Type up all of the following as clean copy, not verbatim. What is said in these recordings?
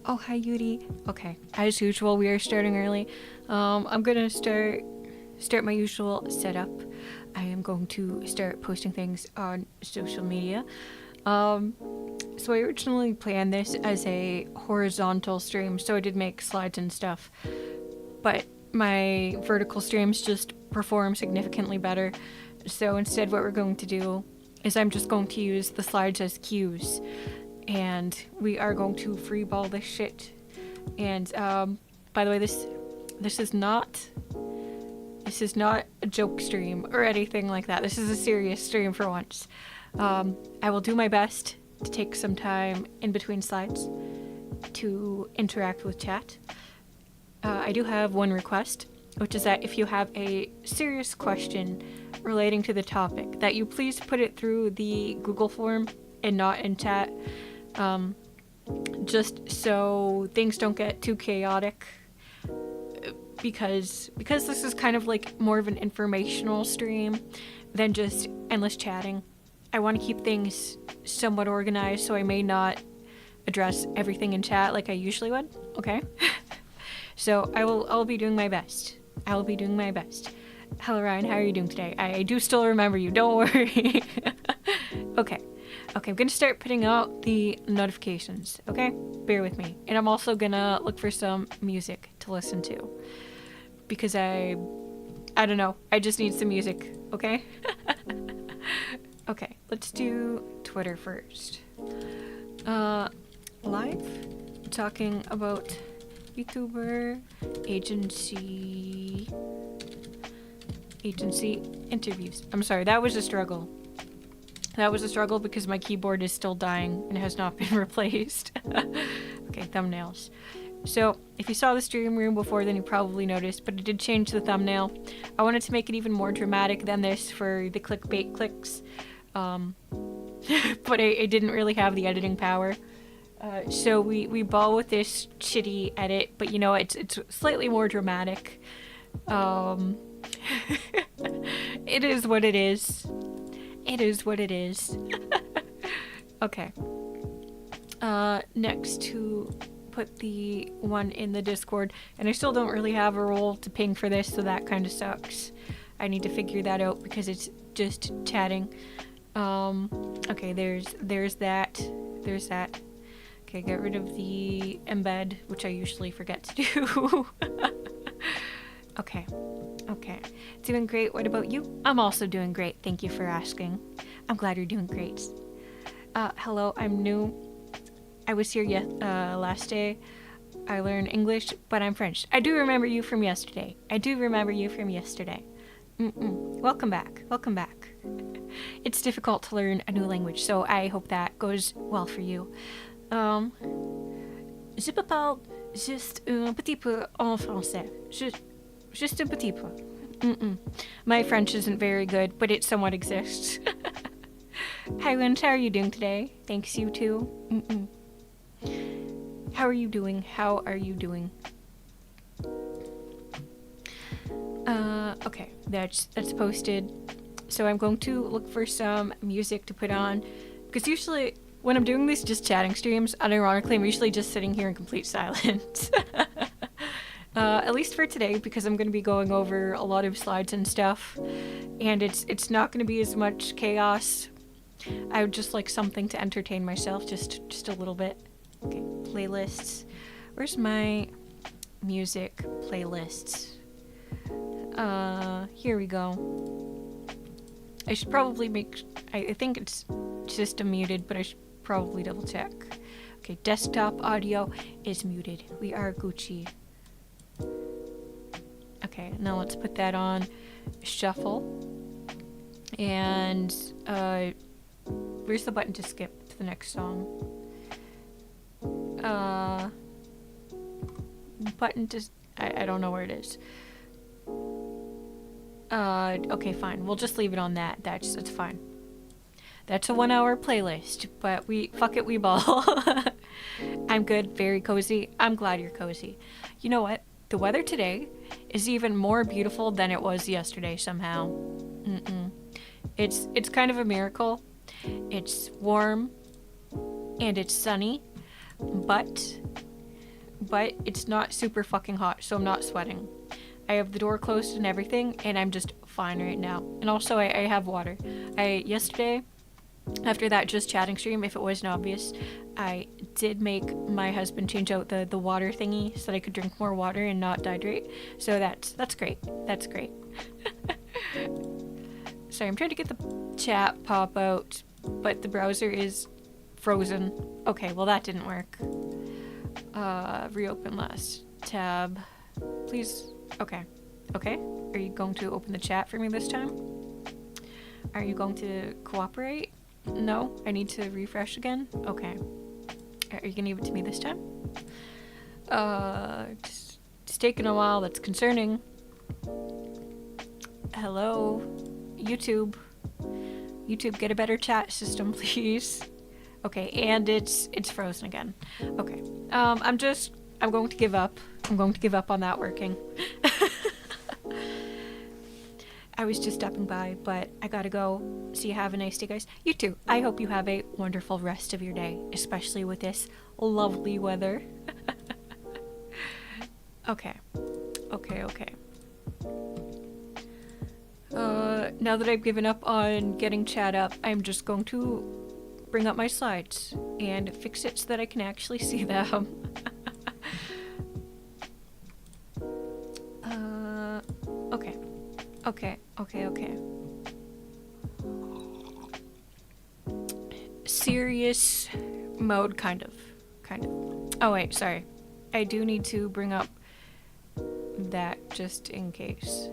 Oh, hi, Yuri. Okay, as usual, we are starting early. I'm gonna start my usual setup. I am going to start posting things on social media. Um, so I originally planned this as a horizontal stream, so I did make slides and stuff. But my vertical streams just perform significantly better. So instead, what we're going to do is I'm just going to use the slides as cues, and we are going to freeball this shit. And by the way, this is not a joke stream or anything like that. This is a serious stream for once. I will do my best to take some time in between slides to interact with chat. I do have one request, which is that if you have a serious question relating to the topic, that you please put it through the Google form and not in chat, just so things don't get too chaotic. Because this is kind of like more of an informational stream than just endless chatting. I want to keep things somewhat organized, so I may not address everything in chat like I usually would. Okay. So I'll be doing my best. I will be doing my best. Hello Ryan, how are you doing today? I do still remember you, don't worry. Okay, I'm gonna start putting out the notifications, okay? Bear with me. And I'm also gonna look for some music to listen to. Because I don't know, I just need some music, okay? Okay, let's do Twitter first. Live? Talking about vtuber agency interviews. I'm sorry, that was a struggle. That was a struggle because my keyboard is still dying and has not been replaced. Okay, thumbnails. So, if you saw the stream room before, then you probably noticed, but I did change the thumbnail. I wanted to make it even more dramatic than this for the clickbait clicks. But I didn't really have the editing power. So we ball with this shitty edit, but you know, it's slightly more dramatic. It is what it is. It is what it is. Okay. Next to put the one in the Discord, and I still don't really have a role to ping for this, so that kind of sucks. I need to figure that out because it's just chatting. Okay, there's that. Okay, get rid of the embed, which I usually forget to do. Okay. Doing great. What about you? I'm also doing great. Thank you for asking. I'm glad you're doing great. Hello, I'm new. I was here last day. I learned English, but I'm French. I do remember you from yesterday. Welcome back. It's difficult to learn a new language, so I hope that goes well for you. Je parle juste un petit peu en français. Juste un petit peu. My French isn't very good, but it somewhat exists. Hi, Lynch, how are you doing today? Thanks, you too. How are you doing? Okay, that's posted. So I'm going to look for some music to put on, because usually when I'm doing these just chatting streams, unironically, I'm usually just sitting here in complete silence. At least for today, because I'm going to be going over a lot of slides and stuff, and it's not going to be as much chaos. I would just like something to entertain myself, just a little bit. Okay, playlists. Where's my music playlists? Here we go. I should probably I think it's system muted, but I should probably double check. Okay, desktop audio is muted. We are Gucci. Okay, now let's put that on shuffle. And where's the button to skip to the next song? Button to... I don't know where it is. Okay, fine. We'll just leave it on that. That's fine. That's a 1 hour playlist, but fuck it, we ball. I'm good, very cozy. I'm glad you're cozy. You know what? The weather today is even more beautiful than it was yesterday somehow. It's kind of a miracle. It's warm and it's sunny, but but it's not super fucking hot, so I'm not sweating. I have the door closed and everything, and I'm just fine right now. And also, I have water. Yesterday, after that just chatting stream, if it wasn't obvious, I did make my husband change out the water thingy so that I could drink more water and not dehydrate. So that's great. That's great. Sorry, I'm trying to get the chat pop out, but the browser is frozen. Okay, well that didn't work. Reopen last tab. Please. Okay. Okay. Are you going to open the chat for me this time? Are you going to cooperate? No? I need to refresh again? Okay. Are you gonna give it to me this time? It's taking a while. That's concerning. Hello? YouTube. YouTube, get a better chat system, please. Okay, and it's frozen again. Okay. I'm going to give up. I'm going to give up on that working. I was just stopping by, but I gotta go. So you have a nice day, guys. You too. I hope you have a wonderful rest of your day, especially with this lovely weather. Okay. Okay. Now that I've given up on getting chat up, I'm just going to bring up my slides and fix it so that I can actually see them. Okay. Serious mode, kind of. Oh wait, sorry. I do need to bring up that just in case.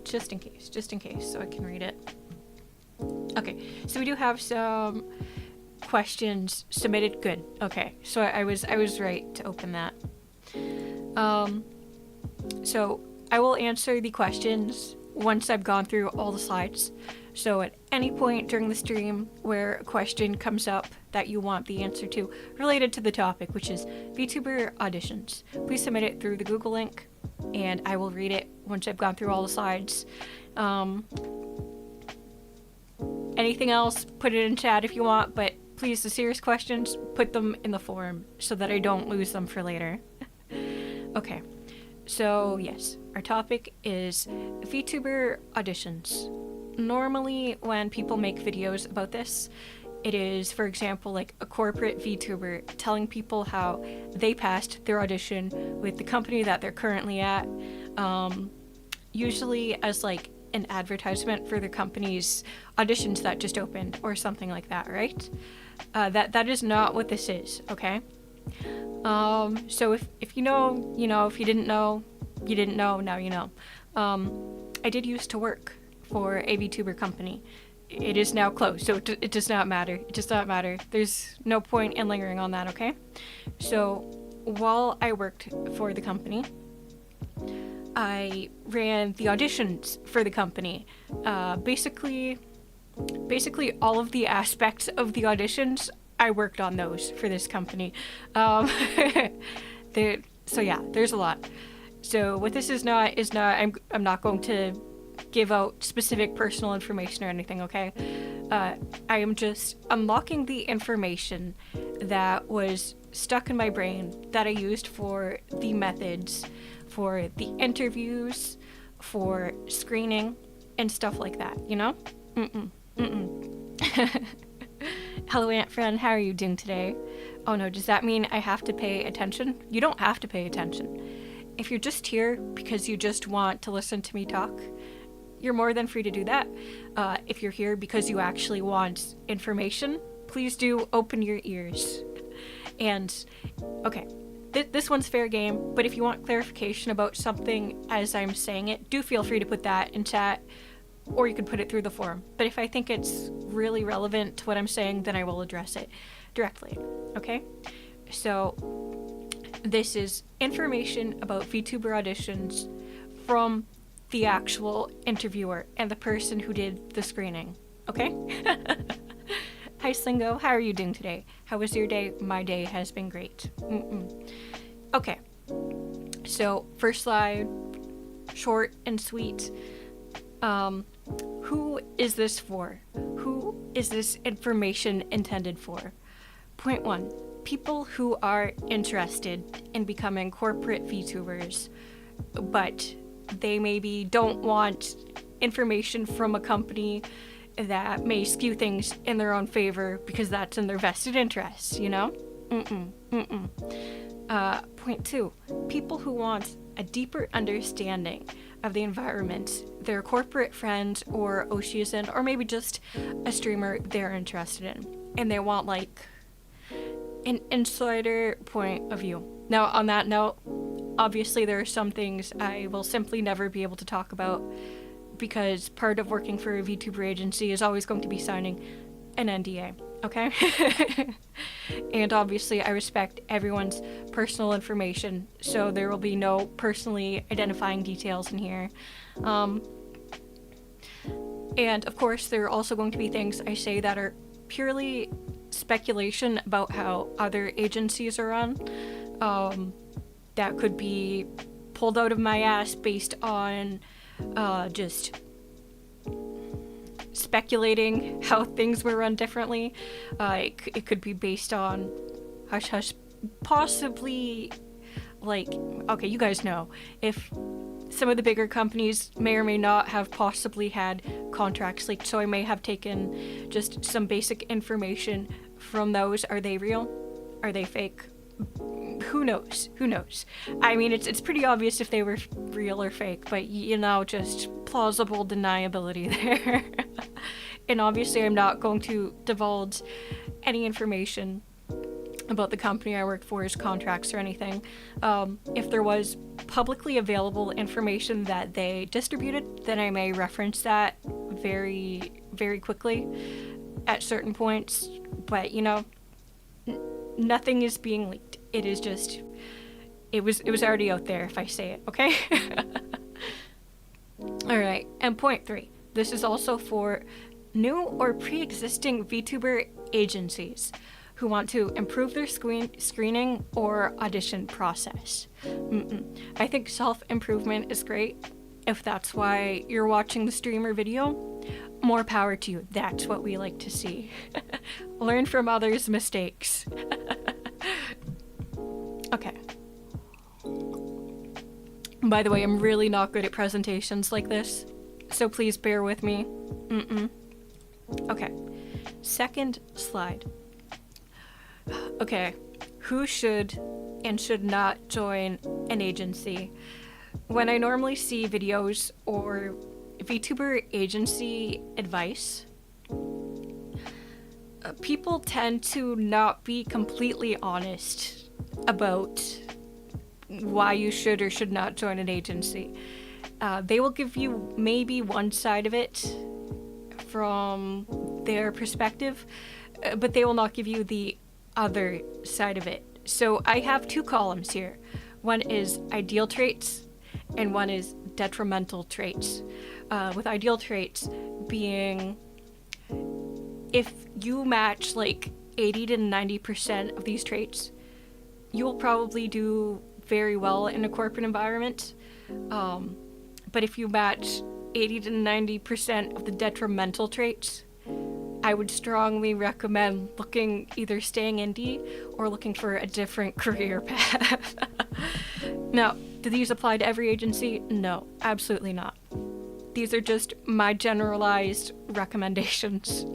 Just in case, so I can read it. Okay, so we do have some questions submitted. Good. Okay, so I was right to open that. So I will answer the questions once I've gone through all the slides. So at any point during the stream where a question comes up that you want the answer to related to the topic, which is VTuber auditions, please submit it through the Google link and I will read it once I've gone through all the slides. Anything else, put it in chat if you want, but please, the serious questions, put them in the forum so that I don't lose them for later. Okay, so yes, our topic is VTuber auditions. Normally, when people make videos about this, it is, for example, like a corporate VTuber telling people how they passed their audition with the company that they're currently at, usually as like an advertisement for the company's auditions that just opened or something like that, right? That is not what this is, okay? So if you know, you know. If you didn't know, you didn't know, now you know. I did used to work for a VTuber company. It is now closed, so it does not matter. It does not matter. There's no point in lingering on that, okay? So while I worked for the company, I ran the auditions for the company. Basically all of the aspects of the auditions, I worked on those for this company. So yeah, there's a lot. So what this is not, I'm not going to give out specific personal information or anything, okay? I am just unlocking the information that was stuck in my brain that I used for the methods, for the interviews, for screening, and stuff like that, you know? Hello, Aunt Friend, how are you doing today? Oh no, does that mean I have to pay attention? You don't have to pay attention. If you're just here because you just want to listen to me talk, you're more than free to do that. If you're here because you actually want information, please do open your ears. And, okay, this one's fair game, but if you want clarification about something as I'm saying it, do feel free to put that in chat, or you can put it through the forum. But if I think it's really relevant to what I'm saying, then I will address it directly, okay? So, this is information about VTuber auditions from the actual interviewer and the person who did the screening, okay? Hi Slingo, how are you doing today? How was your day? My day has been great. Okay, so first slide, short and sweet. Who is this for? Who is this information intended for? Point 1. People who are interested in becoming corporate VTubers, but they maybe don't want information from a company that may skew things in their own favor because that's in their vested interests, you know? Point 2. People who want a deeper understanding of the environment their corporate friend or Audition, or maybe just a streamer they're interested in, and they want like an insider point of view. Now, on that note, obviously there are some things I will simply never be able to talk about because part of working for a VTuber agency is always going to be signing an NDA, okay? And obviously I respect everyone's personal information, so there will be no personally identifying details in here. And of course there are also going to be things I say that are purely speculation about how other agencies are run. That could be pulled out of my ass based on just speculating how things were run differently. It could be based on hush hush, possibly like, okay, you guys know, if some of the bigger companies may or may not have possibly had contracts leaked, so I may have taken just some basic information from those. Are they real? Are they fake? Who knows? Who knows? I mean, it's pretty obvious if they were real or fake, but you know, just plausible deniability there. And obviously I'm not going to divulge any information about the company I work for's contracts or anything. If there was publicly available information that they distributed, then I may reference that very, very quickly at certain points. But you know, nothing is being leaked. It is just, it was already out there if I say it, okay? Alright, and point 3. This is also for new or pre-existing VTuber agencies who want to improve their screening or audition process. I think self-improvement is great. If that's why you're watching the streamer video, more power to you. That's what we like to see. Learn from others' mistakes. Okay. By the way, I'm really not good at presentations like this, so please bear with me. Okay. Second slide. Okay. Who should and should not join an agency? When I normally see videos or VTuber agency advice, people tend to not be completely honest about why you should or should not join an agency. They will give you maybe one side of it from their perspective, but they will not give you the other side of it. So I have 2 columns here. One is ideal traits and one is detrimental traits. With ideal traits being if you match like 80 to 90% of these traits, you will probably do very well in a corporate environment. But if you match 80 to 90% of the detrimental traits, I would strongly recommend either staying indie or looking for a different career path. Now, do these apply to every agency? No, absolutely not. These are just my generalized recommendations.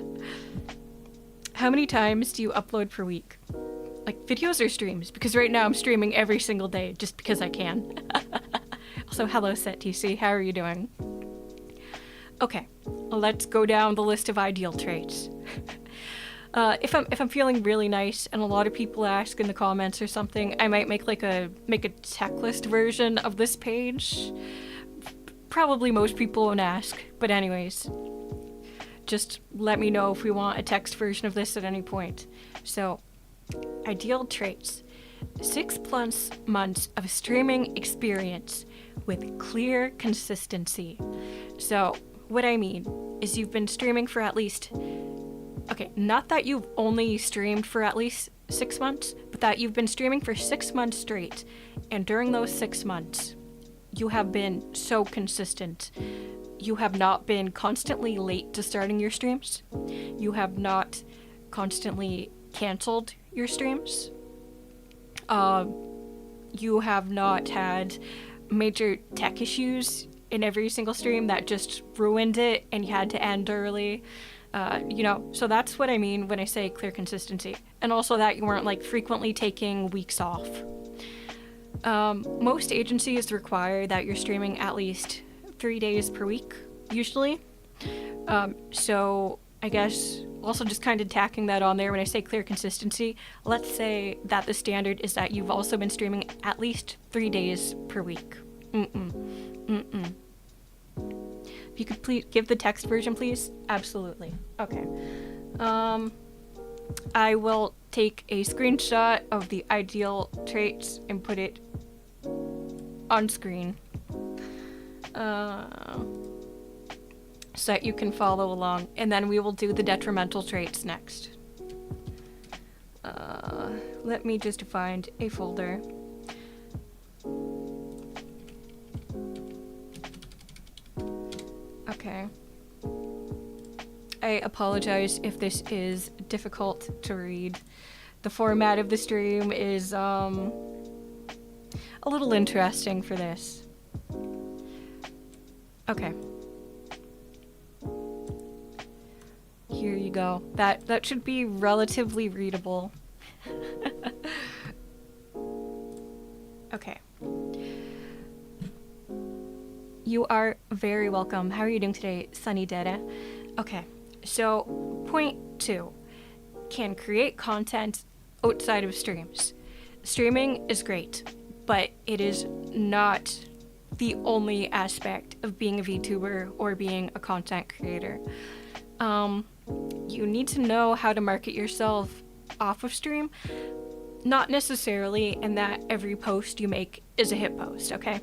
How many times do you upload per week? Like videos or streams? Because right now I'm streaming every single day just because I can. Also, hello SetTC, how are you doing? Okay, let's go down the list of ideal traits. If I'm feeling really nice and a lot of people ask in the comments or something, I might make a checklist version of this page. Probably most people won't ask, but anyways, just let me know if we want a text version of this at any point. So, ideal traits: 6+ months of streaming experience with clear consistency. So, what I mean is you've been streaming for at least, okay, not that you've only streamed for at least 6 months, but that you've been streaming for 6 months straight, and during those 6 months, you have been so consistent you have not been constantly late to starting your streams. You have not constantly canceled your streams. You have not had major tech issues in every single stream that just ruined it and you had to end early. So that's what I mean when I say clear consistency. And also that you weren't like frequently taking weeks off. Most agencies require that you're streaming at least 3 days per week, usually. So I guess also just kind of tacking that on there when I say clear consistency, let's say that the standard is that you've also been streaming at least 3 days per week. If you could please give the text version, please. Absolutely. Okay. I will take a screenshot of the ideal traits and put it on screen. So that you can follow along, and then we will do the detrimental traits next. Let me just find a folder. Okay. I apologize if this is difficult to read. The format of the stream is a little interesting for this. Okay. Here you go. That should be relatively readable. Okay. You are very welcome. How are you doing today, Sunny Dede? Okay, so point 2. Can create content outside of streams. Streaming is great, but it is not the only aspect of being a VTuber or being a content creator. You need to know how to market yourself off of stream. Not necessarily in that every post you make is a hit post, okay?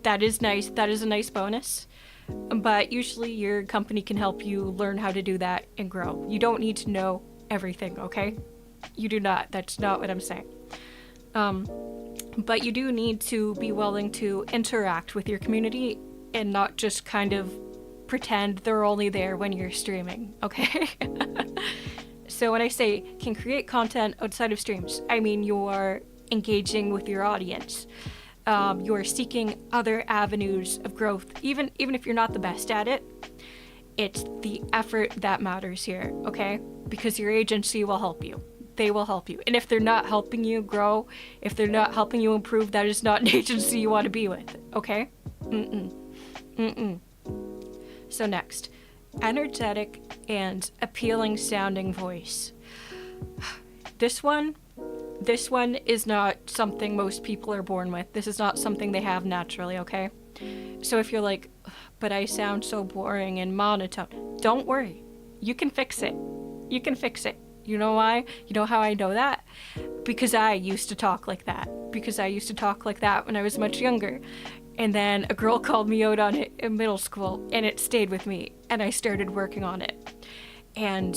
That is nice. That is a nice bonus. But usually your company can help you learn how to do that and grow. You don't need to know everything, okay? You do not. That's not what I'm saying. But you do need to be willing to interact with your community and not just kind of pretend they're only there when you're streaming, okay? So when I say can create content outside of streams, I mean you're engaging with your audience. You're seeking other avenues of growth, even if you're not the best at it. It's the effort that matters here, okay? Because your agency will help you. They will help you. And if they're not helping you grow, if they're not helping you improve, that is not an agency you want to be with, okay? So next, energetic and appealing sounding voice. This one is not something most people are born with. This is not something they have naturally, okay? So if you're like, but I sound so boring and monotone, don't worry. You can fix it. You can fix it. You know why? You know how I know that? Because I used to talk like that. Because I used to talk like that when I was much younger. And then a girl called me out on it in middle school, and it stayed with me, and I started working on it. And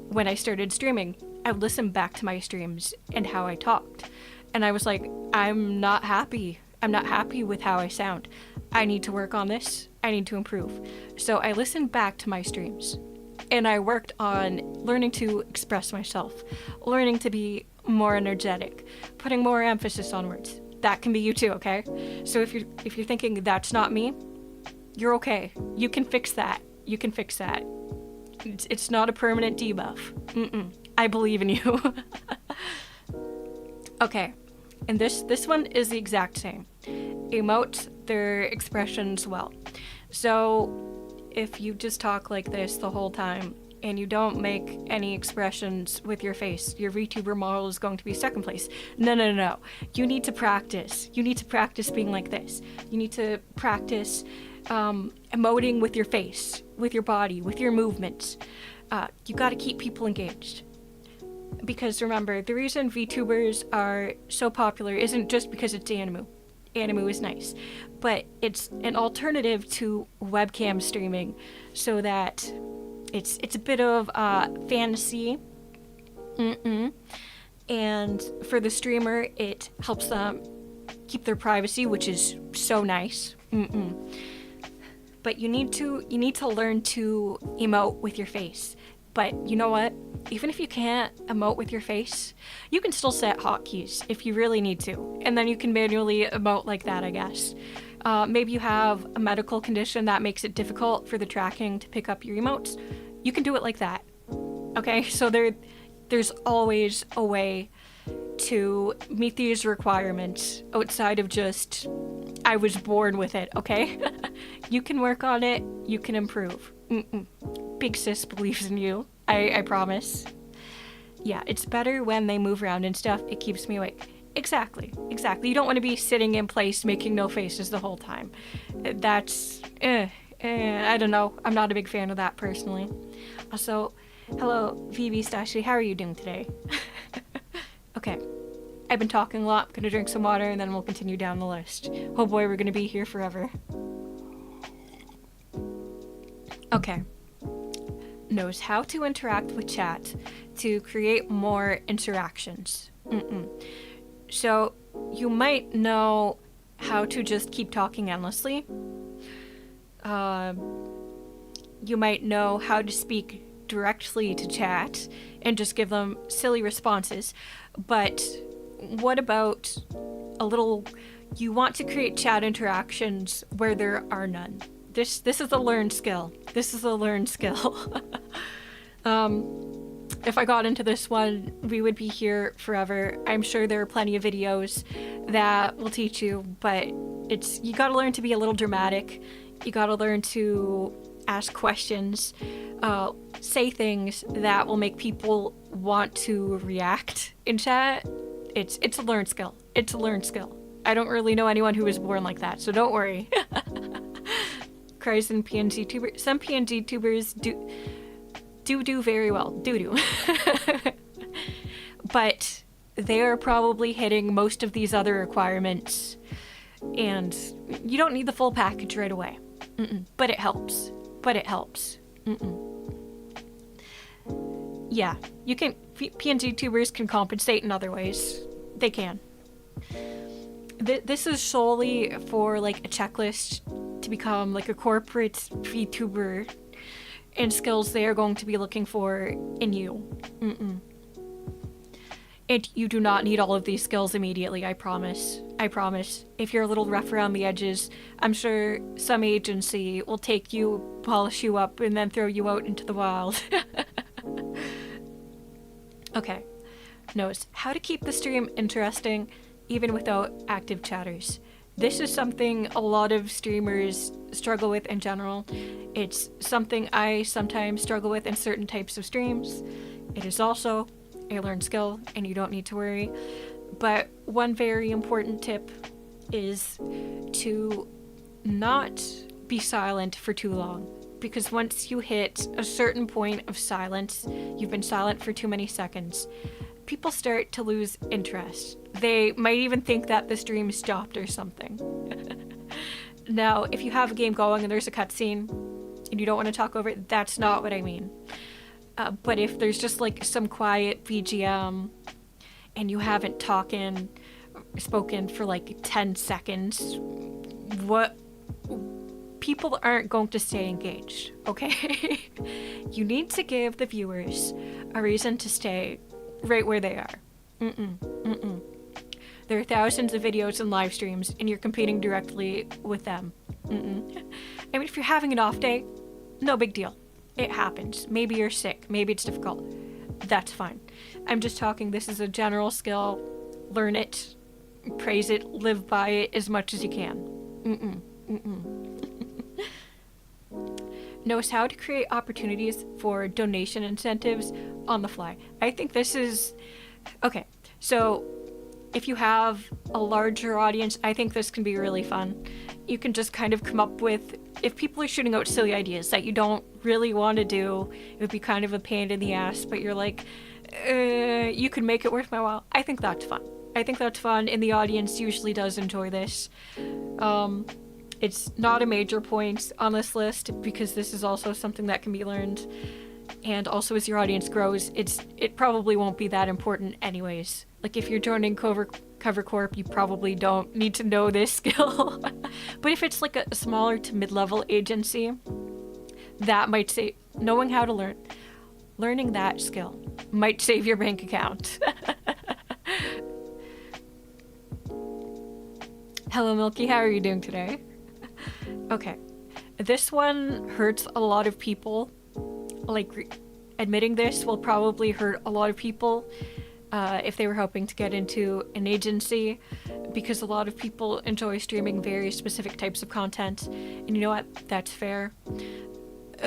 when I started streaming, I would listen back to my streams and how I talked. And I was like, I'm not happy. I'm not happy with how I sound. I need to work on this. I need to improve. So I listened back to my streams, and I worked on learning to express myself, learning to be more energetic, putting more emphasis on words. That can be you too, okay? So if you're thinking that's not me, you're okay. You can fix that. You can fix that. It's not a permanent debuff. I believe in you. Okay, and this one is the exact same. Emote their expressions well. So if you just talk like this the whole time and you don't make any expressions with your face, your VTuber model is going to be second place. No. You need to practice. You need to practice being like this. You need to practice emoting with your face, with your body, with your movements. You got to keep people engaged. Because remember, the reason VTubers are so popular isn't just because it's Animu. Animu is nice. But it's an alternative to webcam streaming, so that it's a bit of fantasy. And for the streamer, it helps them keep their privacy, which is so nice. but you need to learn to emote with your face. But you know what? Even if you can't emote with your face, you can still set hotkeys if you really need to, and then you can manually emote like that, I guess. Maybe you have a medical condition that makes it difficult for the tracking to pick up your emotes. You can do it like that. Okay, so there's always a way to meet these requirements outside of just, I was born with it, okay? You can work on it, you can improve. Big sis believes in you, I promise. Yeah, it's better when they move around and stuff, it keeps me awake. Exactly. You don't want to be sitting in place making no faces the whole time. That's, I don't know, I'm not a big fan of that personally. Also, hello, Vivi Stashi, how are you doing today? Okay, I've been talking a lot, I'm gonna drink some water and then we'll continue down the list. Oh boy, we're gonna be here forever. Okay. Knows how to interact with chat to create more interactions. So, you might know how to just keep talking endlessly. You might know how to speak directly to chat and just give them silly responses. But what about you want to create chat interactions where there are none? This is a learned skill. If I got into this one, we would be here forever. I'm sure there are plenty of videos that will teach you, but you gotta learn to be a little dramatic. You gotta learn to ask questions, say things that will make people want to react in chat. It's a learned skill. I don't really know anyone who was born like that, so don't worry. Cries and PNG tubers. Some PNG tubers do very well. Do. But they are probably hitting most of these other requirements, and you don't need the full package right away. But it helps. Yeah, you can. PNG tubers can compensate in other ways. They can. This is solely for like a checklist to become like a corporate vtuber, and skills they are going to be looking for in you. And you do not need all of these skills immediately, I promise. If you're a little rough around the edges, I'm sure some agency will take you, polish you up, and then throw you out into the wild. Okay. Knows how to keep the stream interesting even without active chatters. This is something a lot of streamers struggle with in general. It's something I sometimes struggle with in certain types of streams. It is also a learned skill, and you don't need to worry. But one very important tip is to not be silent for too long. Because once you hit a certain point of silence, you've been silent for too many seconds, people start to lose interest. They might even think that the stream stopped or something. Now, if you have a game going and there's a cutscene and you don't want to talk over it, that's not what I mean. But if there's just like some quiet VGM and you haven't spoken for like 10 seconds, people aren't going to stay engaged, okay? You need to give the viewers a reason to stay right where they are. There are thousands of videos and live streams, and you're competing directly with them. I mean, if you're having an off day, no big deal. It happens. Maybe you're sick. Maybe it's difficult. That's fine. I'm just talking, this is a general skill. Learn it, praise it, live by it as much as you can. Knows how to create opportunities for donation incentives on the fly. I think this is... Okay, so if you have a larger audience, I think this can be really fun. You can just kind of come up with... If people are shooting out silly ideas that you don't really want to do, it would be kind of a pain in the ass, but you're like, you could make it worth my while. I think that's fun. And the audience usually does enjoy this. It's not a major point on this list because this is also something that can be learned. And also, as your audience grows, it probably won't be that important anyways. Like, if you're joining Cover Corp, you probably don't need to know this skill. But if it's like a smaller to mid-level agency, that might say knowing how to learning that skill might save your bank account. Hello, Milky. How are you doing today? Okay. This one hurts a lot of people. Like, admitting this will probably hurt a lot of people if they were hoping to get into an agency, because a lot of people enjoy streaming very specific types of content. And you know what? That's fair.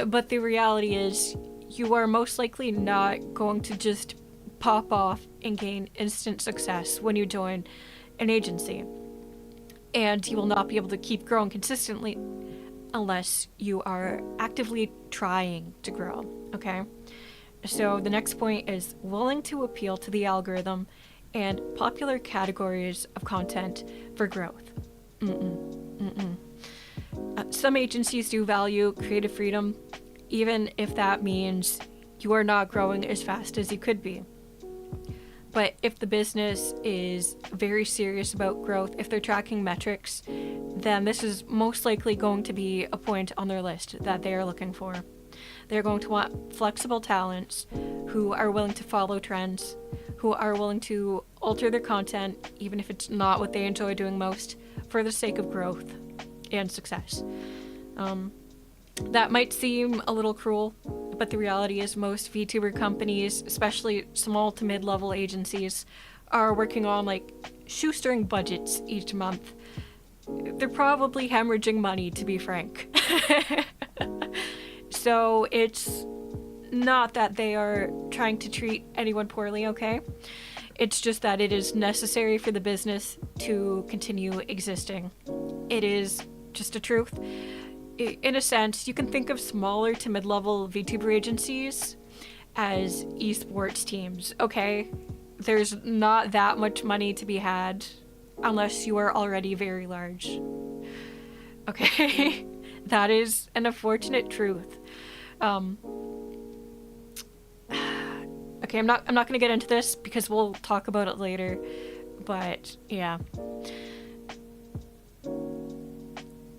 But the reality is, you are most likely not going to just pop off and gain instant success when you join an agency. And you will not be able to keep growing consistently unless you are actively trying to grow, okay? So the next point is willing to appeal to the algorithm and popular categories of content for growth. Some agencies do value creative freedom, even if that means you are not growing as fast as you could be. But if the business is very serious about growth, if they're tracking metrics, then this is most likely going to be a point on their list that they are looking for. They're going to want flexible talents who are willing to follow trends, who are willing to alter their content, even if it's not what they enjoy doing most, for the sake of growth and success. That might seem a little cruel, but the reality is most VTuber companies, especially small to mid-level agencies, are working on like shoestring budgets each month. They're probably hemorrhaging money, to be frank. So it's not that they are trying to treat anyone poorly, okay? It's just that it is necessary for the business to continue existing. It is just a truth. In a sense, you can think of smaller to mid-level VTuber agencies as esports teams, okay? There's not that much money to be had unless you are already very large. Okay? That is an unfortunate truth. Okay, I'm not gonna get into this because we'll talk about it later, but yeah.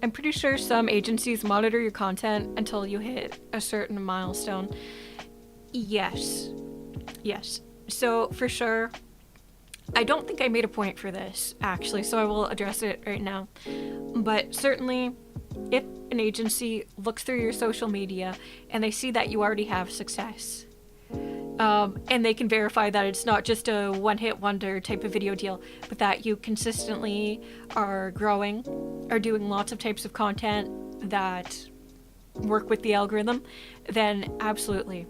I'm pretty sure some agencies monitor your content until you hit a certain milestone. Yes. So, for sure, I don't think I made a point for this, actually, so I will address it right now. But certainly, if an agency looks through your social media and they see that you already have success, and they can verify that it's not just a one-hit wonder type of video deal, but that you consistently are growing, are doing lots of types of content that work with the algorithm, then absolutely,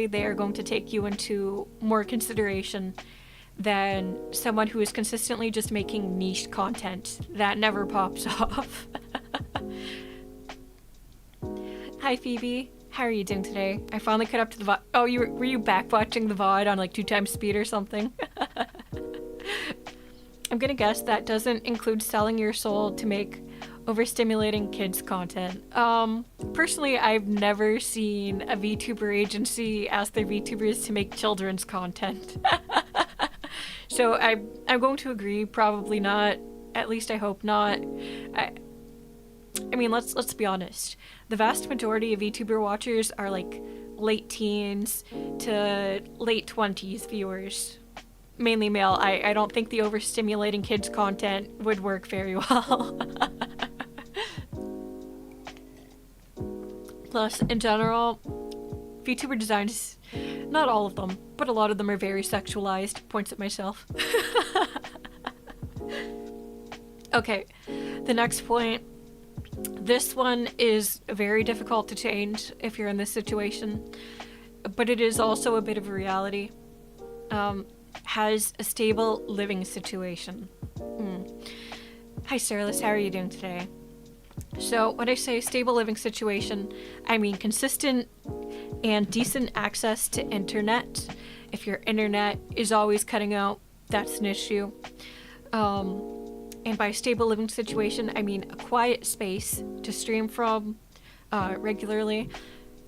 they are going to take you into more consideration than someone who is consistently just making niche content that never pops off. Hi, Phoebe. How are you doing today? I finally caught up to the VOD. Oh, were you back watching the VOD on like 2x speed or something? I'm gonna guess that doesn't include selling your soul to make overstimulating kids content. Personally, I've never seen a VTuber agency ask their VTubers to make children's content. So I'm going to agree, probably not. At least I hope not. I mean, let's be honest. The vast majority of VTuber watchers are like late teens to late 20s viewers. Mainly male. I don't think the overstimulating kids content would work very well. Plus, in general, VTuber designs, not all of them, but a lot of them are very sexualized. Points at myself. Okay, the next point. This one is very difficult to change if you're in this situation, but it is also a bit of a reality. Has a stable living situation. Hi, Sarlis, how are you doing today? So, when I say stable living situation, I mean consistent and decent access to internet. If your internet is always cutting out, that's an issue. And by stable living situation, I mean a quiet space to stream from regularly.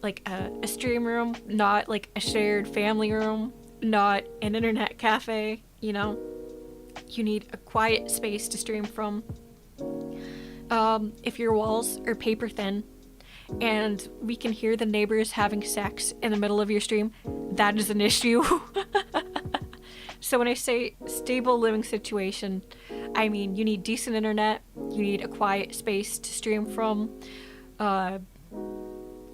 like a stream room, not like a shared family room, not an internet cafe, you know? You need a quiet space to stream from. If your walls are paper thin and we can hear the neighbors having sex in the middle of your stream, that is an issue. So when I say stable living situation, I mean you need decent internet, you need a quiet space to stream from,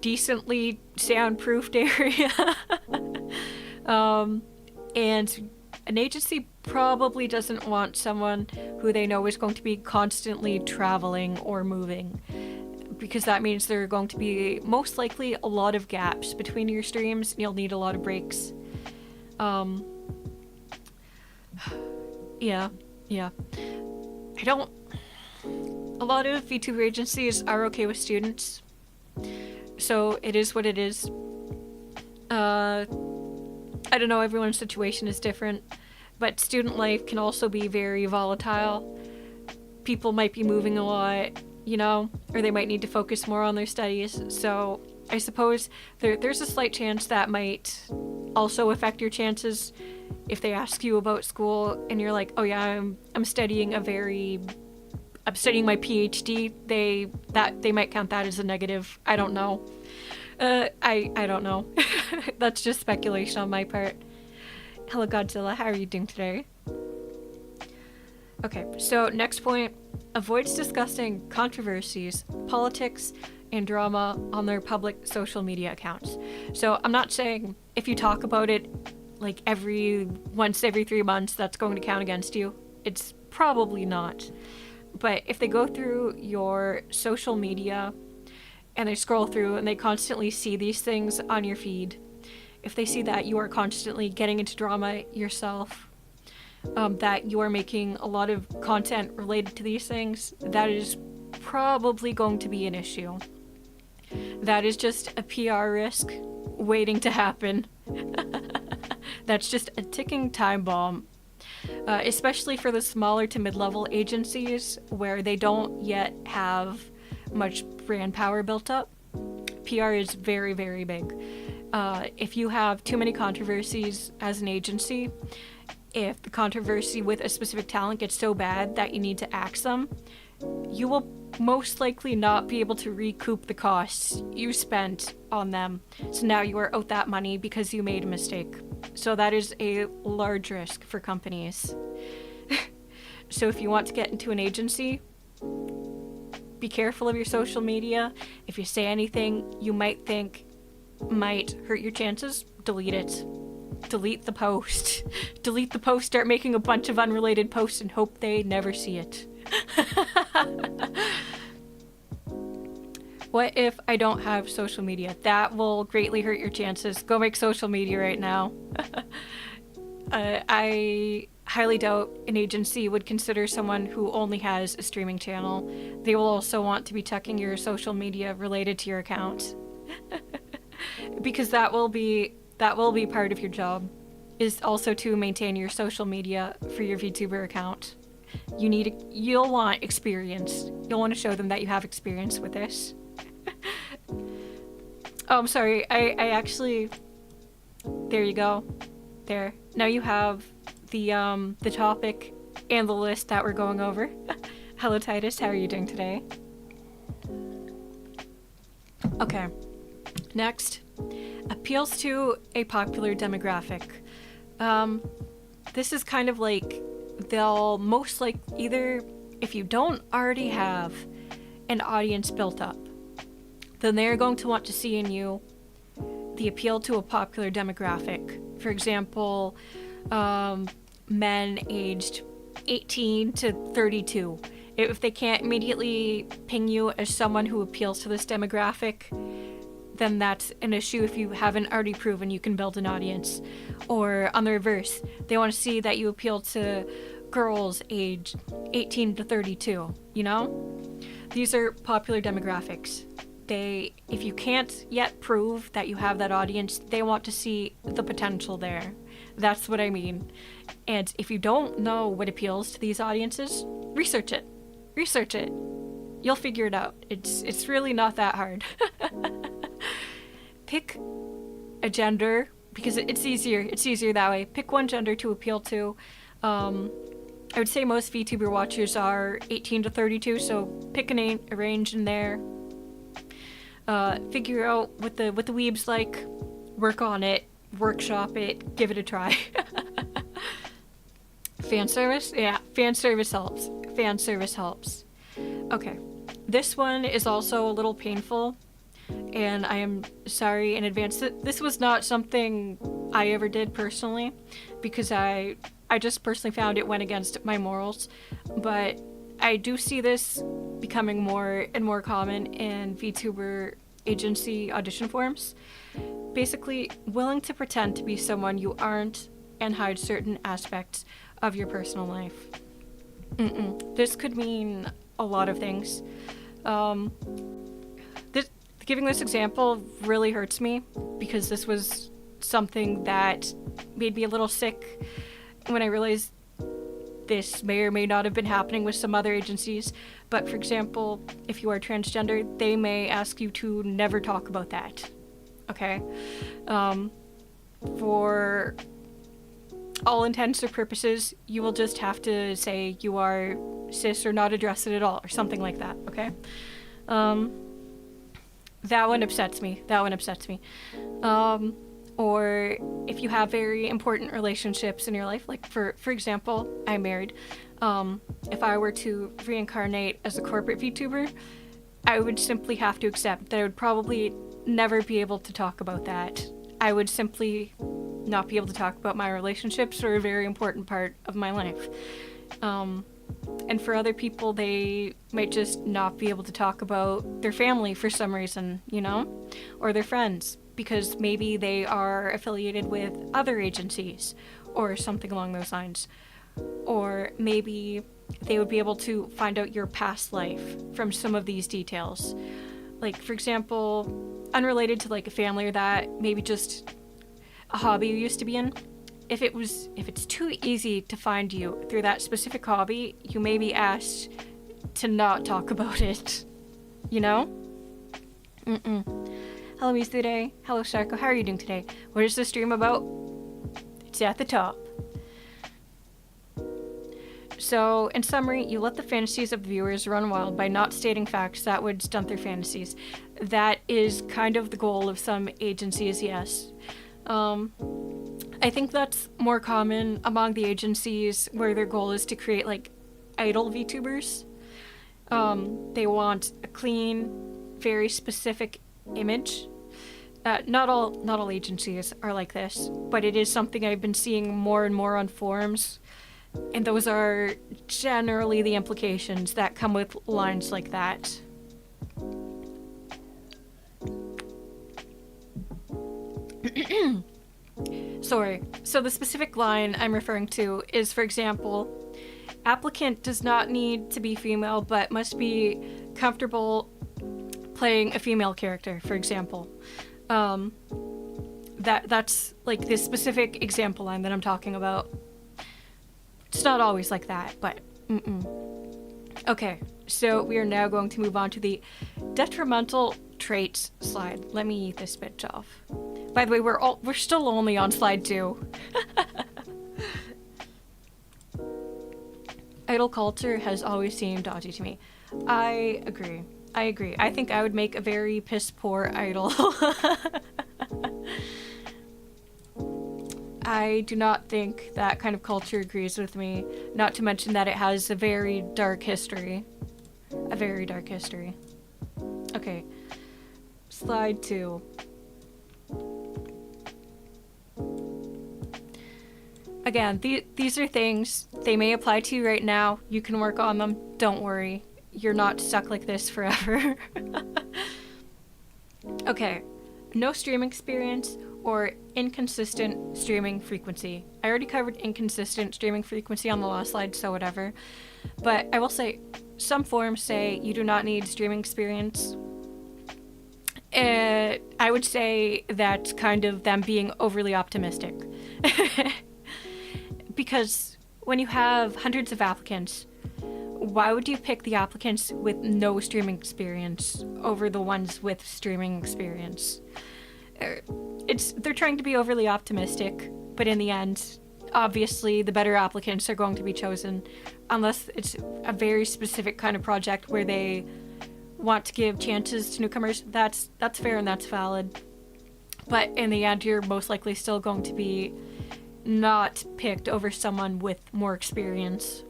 decently soundproofed area, and an agency probably doesn't want someone who they know is going to be constantly traveling or moving, because that means there are going to be most likely a lot of gaps between your streams and you'll need a lot of breaks. Yeah. A lot of VTuber agencies are okay with students, so it is what it is. I don't know, everyone's situation is different, but student life can also be very volatile. People might be moving a lot, you know, or they might need to focus more on their studies, so I suppose there's a slight chance that might also affect your chances if they ask you about school and you're like, oh yeah, I'm studying my PhD. They might count that as a negative. I don't know. I don't know. That's just speculation on my part. Hello Godzilla, how are you doing today? Okay, so next point, avoids discussing controversies, politics, and drama on their public social media accounts. So I'm not saying if you talk about it like once every 3 months, that's going to count against you. It's probably not. But if they go through your social media and they scroll through and they constantly see these things on your feed, if they see that you are constantly getting into drama yourself, that you are making a lot of content related to these things, that is probably going to be an issue. That is just a PR risk waiting to happen. That's just a ticking time bomb. Especially for the smaller to mid-level agencies where they don't yet have much brand power built up. PR is very, very big. If you have too many controversies as an agency, if the controversy with a specific talent gets so bad that you need to axe them, you will most likely not be able to recoup the costs you spent on them. So now you are out that money because you made a mistake. So that is a large risk for companies. So if you want to get into an agency, be careful of your social media. If you say anything you might think might hurt your chances, delete it. Delete the post. Delete the post, start making a bunch of unrelated posts and hope they never see it. What if I don't have social media? That will greatly hurt your chances. Go make social media right now. I highly doubt an agency would consider someone who only has a streaming channel. They will also want to be checking your social media related to your account. Because that will be part of your job, is also to maintain your social media for your VTuber account. You'll want experience. You'll want to show them that you have experience with this. Oh, I'm sorry. I actually... There you go. There. Now you have the topic and the list that we're going over. Hello, Titus. How are you doing today? Okay. Next. Appeals to a popular demographic. This is kind of like they'll most like either if you don't already have an audience built up, then they're going to want to see in you the appeal to a popular demographic. For example, men aged 18 to 32. If they can't immediately ping you as someone who appeals to this demographic, then that's an issue if you haven't already proven you can build an audience. Or on the reverse, they want to see that you appeal to girls aged 18 to 32, you know? These are popular demographics. If you can't yet prove that you have that audience, they want to see the potential there. That's what I mean. And if you don't know what appeals to these audiences, research it. Research it. You'll figure it out. It's really not that hard. pick a gender because it's easier. It's easier that way. Pick one gender to appeal to. I would say most VTuber watchers are 18 to 32, so pick a range in there. Figure out what the weebs like, work on it, workshop it, give it a try. Fan service? Yeah, fan service helps. Fan service helps. Okay, this one is also a little painful, and I am sorry in advance. This was not something I ever did personally, because I just personally found it went against my morals, but I do see this becoming more and more common in VTuber agency audition forms. Basically, willing to pretend to be someone you aren't and hide certain aspects of your personal life. This could mean a lot of things. Giving this example really hurts me because this was something that made me a little sick when I realized this may or may not have been happening with some other agencies. But for example, if you are transgender, they may ask you to never talk about that. Okay? For all intents or purposes, you will just have to say you are cis or not address it at all, or something like that, okay? That one upsets me. Or if you have very important relationships in your life, like for example, I'm married. If I were to reincarnate as a corporate VTuber, I would simply have to accept that I would probably never be able to talk about that. I would simply not be able to talk about my relationships or a very important part of my life. And for other people, they might just not be able to talk about their family for some reason, you know? Or their friends, because maybe they are affiliated with other agencies or something along those lines. Or maybe they would be able to find out your past life from some of these details. Like, for example, unrelated to like a family or that, maybe just a hobby you used to be in. If it's too easy to find you through that specific hobby, you may be asked to not talk about it. You know? Hello, East today. Hello, Sarko. How are you doing today? What is the stream about? It's at the top. So, in summary, you let the fantasies of viewers run wild by not stating facts that would stunt their fantasies. That is kind of the goal of some agencies, yes. I think that's more common among the agencies where their goal is to create, like, idol VTubers. They want a clean, very specific image. Not all agencies are like this, but it is something I've been seeing more and more on forums. And those are generally the implications that come with lines like that. Sorry. So the specific line I'm referring to is, for example, applicant does not need to be female, but must be comfortable playing a female character, for example. That's like this specific example line that I'm talking about. It's not always like that, but Okay, so we are now going to move on to the detrimental traits slide. Let me eat this bitch off. By the way, we're still only on slide 2. Idol culture has always seemed dodgy to me. I agree. I think I would make a very piss-poor idol. I do not think that kind of culture agrees with me, not to mention that it has a very dark history. A very dark history. Okay. Slide 2. Again, these are things, they may apply to you right now. You can work on them. Don't worry. You're not stuck like this forever. Okay. No streaming experience or inconsistent streaming frequency. I already covered inconsistent streaming frequency on the last slide, so whatever. But I will say, some forums say you do not need streaming experience. I would say that's kind of them being overly optimistic. Because when you have hundreds of applicants, why would you pick the applicants with no streaming experience over the ones with streaming experience? They're trying to be overly optimistic, but in the end, obviously the better applicants are going to be chosen, unless it's a very specific kind of project where they want to give chances to newcomers. That's fair and that's valid. But in the end, you're most likely still going to be not picked over someone with more experience.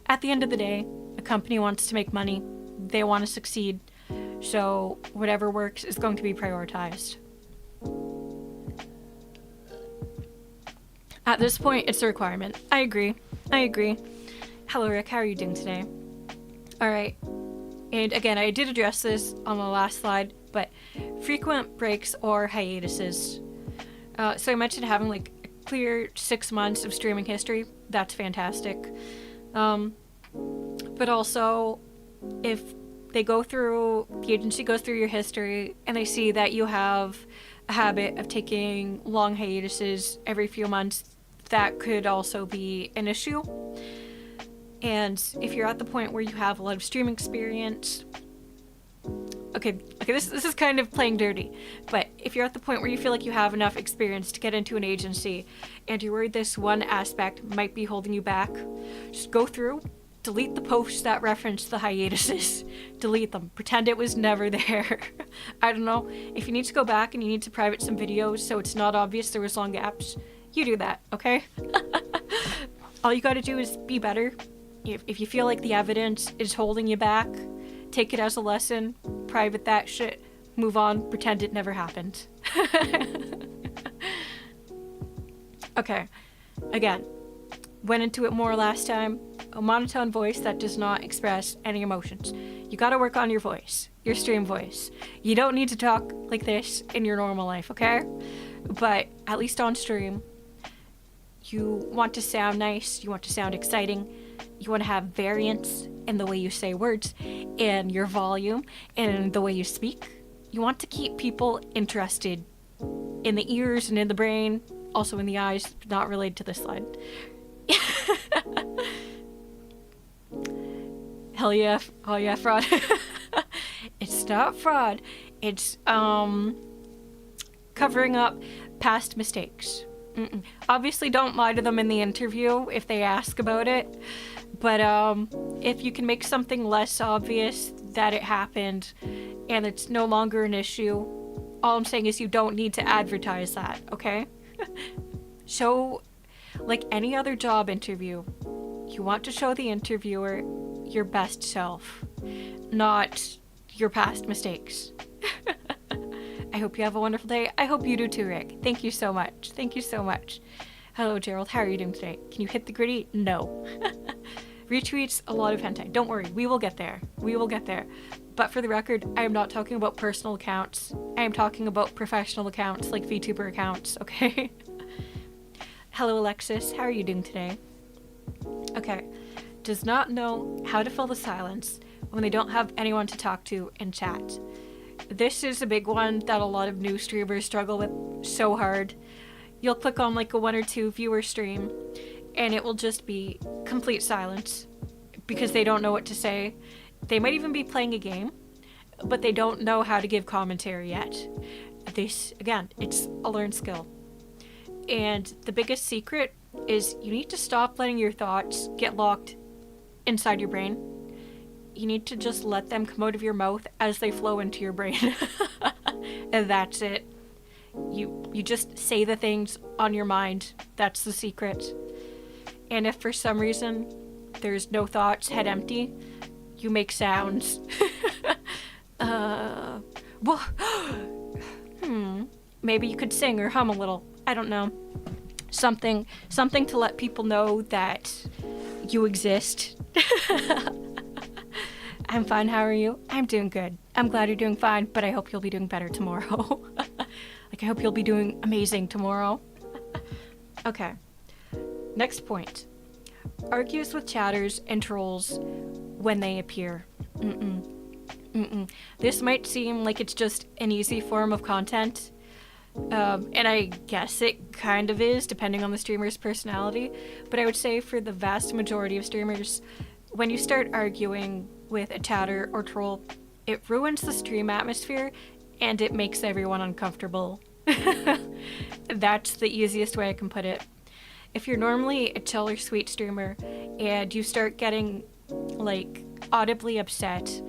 At the end of the day, a company wants to make money. They want to succeed. So whatever works is going to be prioritized. At this point, it's a requirement. I agree. Hello, Rick. How are you doing today? All right. And again, I did address this on the last slide, but frequent breaks or hiatuses. So I mentioned having like a clear 6 months of streaming history. That's fantastic. But also, if the agency goes through your history and they see that you have a habit of taking long hiatuses every few months, that could also be an issue. And if you're at the point where you have a lot of streaming experience, okay, this is kind of playing dirty, but if you're at the point where you feel like you have enough experience to get into an agency and you're worried this one aspect might be holding you back, just go through, delete the posts that reference the hiatuses, delete them, pretend it was never there. I don't know, if you need to go back and you need to private some videos so it's not obvious there was long gaps, you do that, okay? All you gotta do is be better. If you feel like the evidence is holding you back, take it as a lesson, private that shit, move on, pretend it never happened. Okay, again, went into it more last time. A monotone voice that does not express any emotions. You gotta work on your voice, your stream voice. You don't need to talk like this in your normal life, okay? But at least on stream, you want to sound nice, you want to sound exciting, you want to have variance in the way you say words, in your volume, and the way you speak. You want to keep people interested in the ears and in the brain, also in the eyes, not related to this slide. Hell yeah, oh yeah, fraud. It's not fraud, it's covering up past mistakes. Obviously don't lie to them in the interview if they ask about it, but if you can make something less obvious that it happened and it's no longer an issue, all I'm saying is you don't need to advertise that, okay? So, like any other job interview, you want to show the interviewer your best self, not your past mistakes. I hope you have a wonderful day. I hope you do too, Rick. Thank you so much. Thank you so much. Hello, Gerald. How are you doing today? Can you hit the gritty? No. Retweets, a lot of hentai. Don't worry. We will get there. We will get there. But for the record, I am not talking about personal accounts. I am talking about professional accounts, like VTuber accounts, okay? Hello, Alexis. How are you doing today? Okay. Does not know how to fill the silence when they don't have anyone to talk to in chat. This is a big one that a lot of new streamers struggle with so hard. You'll click on like a 1 or 2 viewer stream and it will just be complete silence because they don't know what to say. They might even be playing a game, but they don't know how to give commentary yet. This, again, it's a learned skill. And the biggest secret is you need to stop letting your thoughts get locked inside your brain. You need to just let them come out of your mouth as they flow into your brain. And that's it. You just say the things on your mind. That's the secret. And if for some reason there's no thoughts, head empty, you make sounds. Maybe you could sing or hum a little. I don't know. Something to let people know that you exist. I'm fine, how are you? I'm doing good. I'm glad you're doing fine, but I hope you'll be doing better tomorrow. Like, I hope you'll be doing amazing tomorrow. Okay. Next point. Argues with chatters and trolls when they appear. This might seem like it's just an easy form of content, and I guess it kind of is, depending on the streamer's personality, but I would say for the vast majority of streamers, when you start arguing with a chatter or troll, it ruins the stream atmosphere and it makes everyone uncomfortable. That's the easiest way I can put it. If you're normally a chill or sweet streamer and you start getting like audibly upset,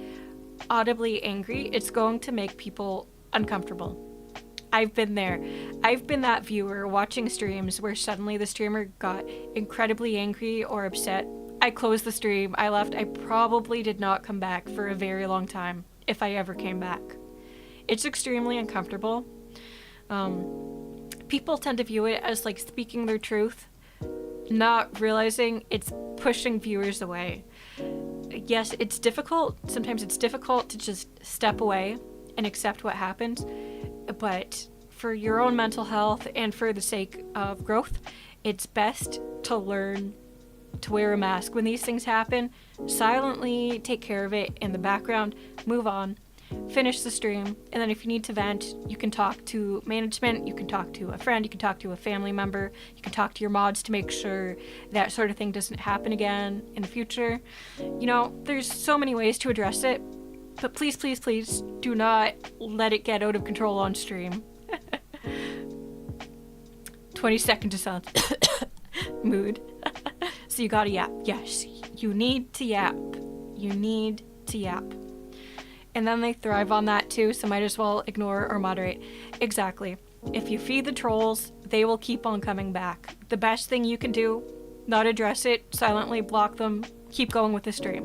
audibly angry, it's going to make people uncomfortable. I've been there. I've been that viewer watching streams where suddenly the streamer got incredibly angry or upset. I closed the stream, I left. I probably did not come back for a very long time, if I ever came back. It's extremely uncomfortable. People tend to view it as like speaking their truth, not realizing it's pushing viewers away. Yes, it's difficult. Sometimes it's difficult to just step away and accept what happened. But for your own mental health and for the sake of growth, it's best to learn to wear a mask when these things happen. Silently take care of it in the background, move on, finish the stream, and then if you need to vent, you can talk to management, you can talk to a friend, you can talk to a family member, you can talk to your mods to make sure that sort of thing doesn't happen again in the future. You know, there's so many ways to address it, but please, please, please do not let it get out of control on stream. 20 seconds of silence. Mood. So you gotta yap. Yes, you need to yap. You need to yap. And then they thrive on that too, so might as well ignore or moderate. Exactly. If you feed the trolls, they will keep on coming back. The best thing you can do, not address it, silently block them, keep going with the stream.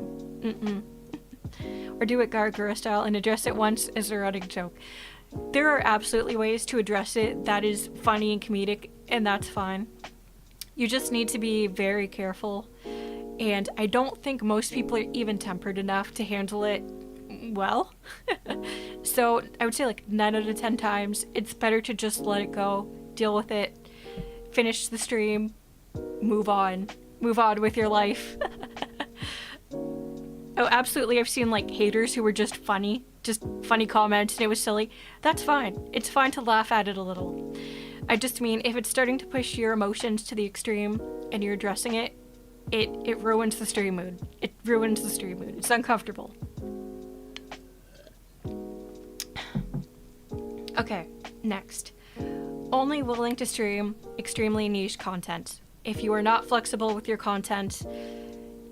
Or do it Gargura style and address it once as a running joke. There are absolutely ways to address it that is funny and comedic, and that's fine. You just need to be very careful, and I don't think most people are even tempered enough to handle it well. So I would say like 9 out of 10 times, it's better to just let it go, deal with it, finish the stream, move on with your life. Oh, absolutely. I've seen like haters who were just funny comments and it was silly. That's fine. It's fine to laugh at it a little. I just mean if it's starting to push your emotions to the extreme and you're addressing it, it ruins the stream mood. It ruins the stream mood. It's uncomfortable. Okay, next. Only willing to stream extremely niche content. If you are not flexible with your content,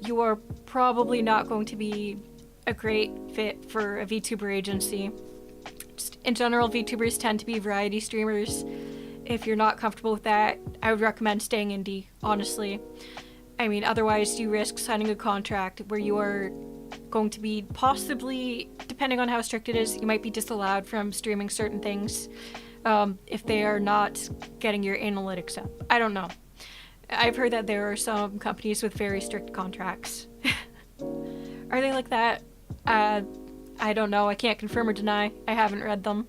you are probably not going to be a great fit for a VTuber agency. Just in general, VTubers tend to be variety streamers. If you're not comfortable with that, I would recommend staying indie, honestly. I mean, otherwise you risk signing a contract where you are going to be possibly, depending on how strict it is, you might be disallowed from streaming certain things if they are not getting your analytics up. I don't know. I've heard that there are some companies with very strict contracts. Are they like that? I don't know. I can't confirm or deny. I haven't read them.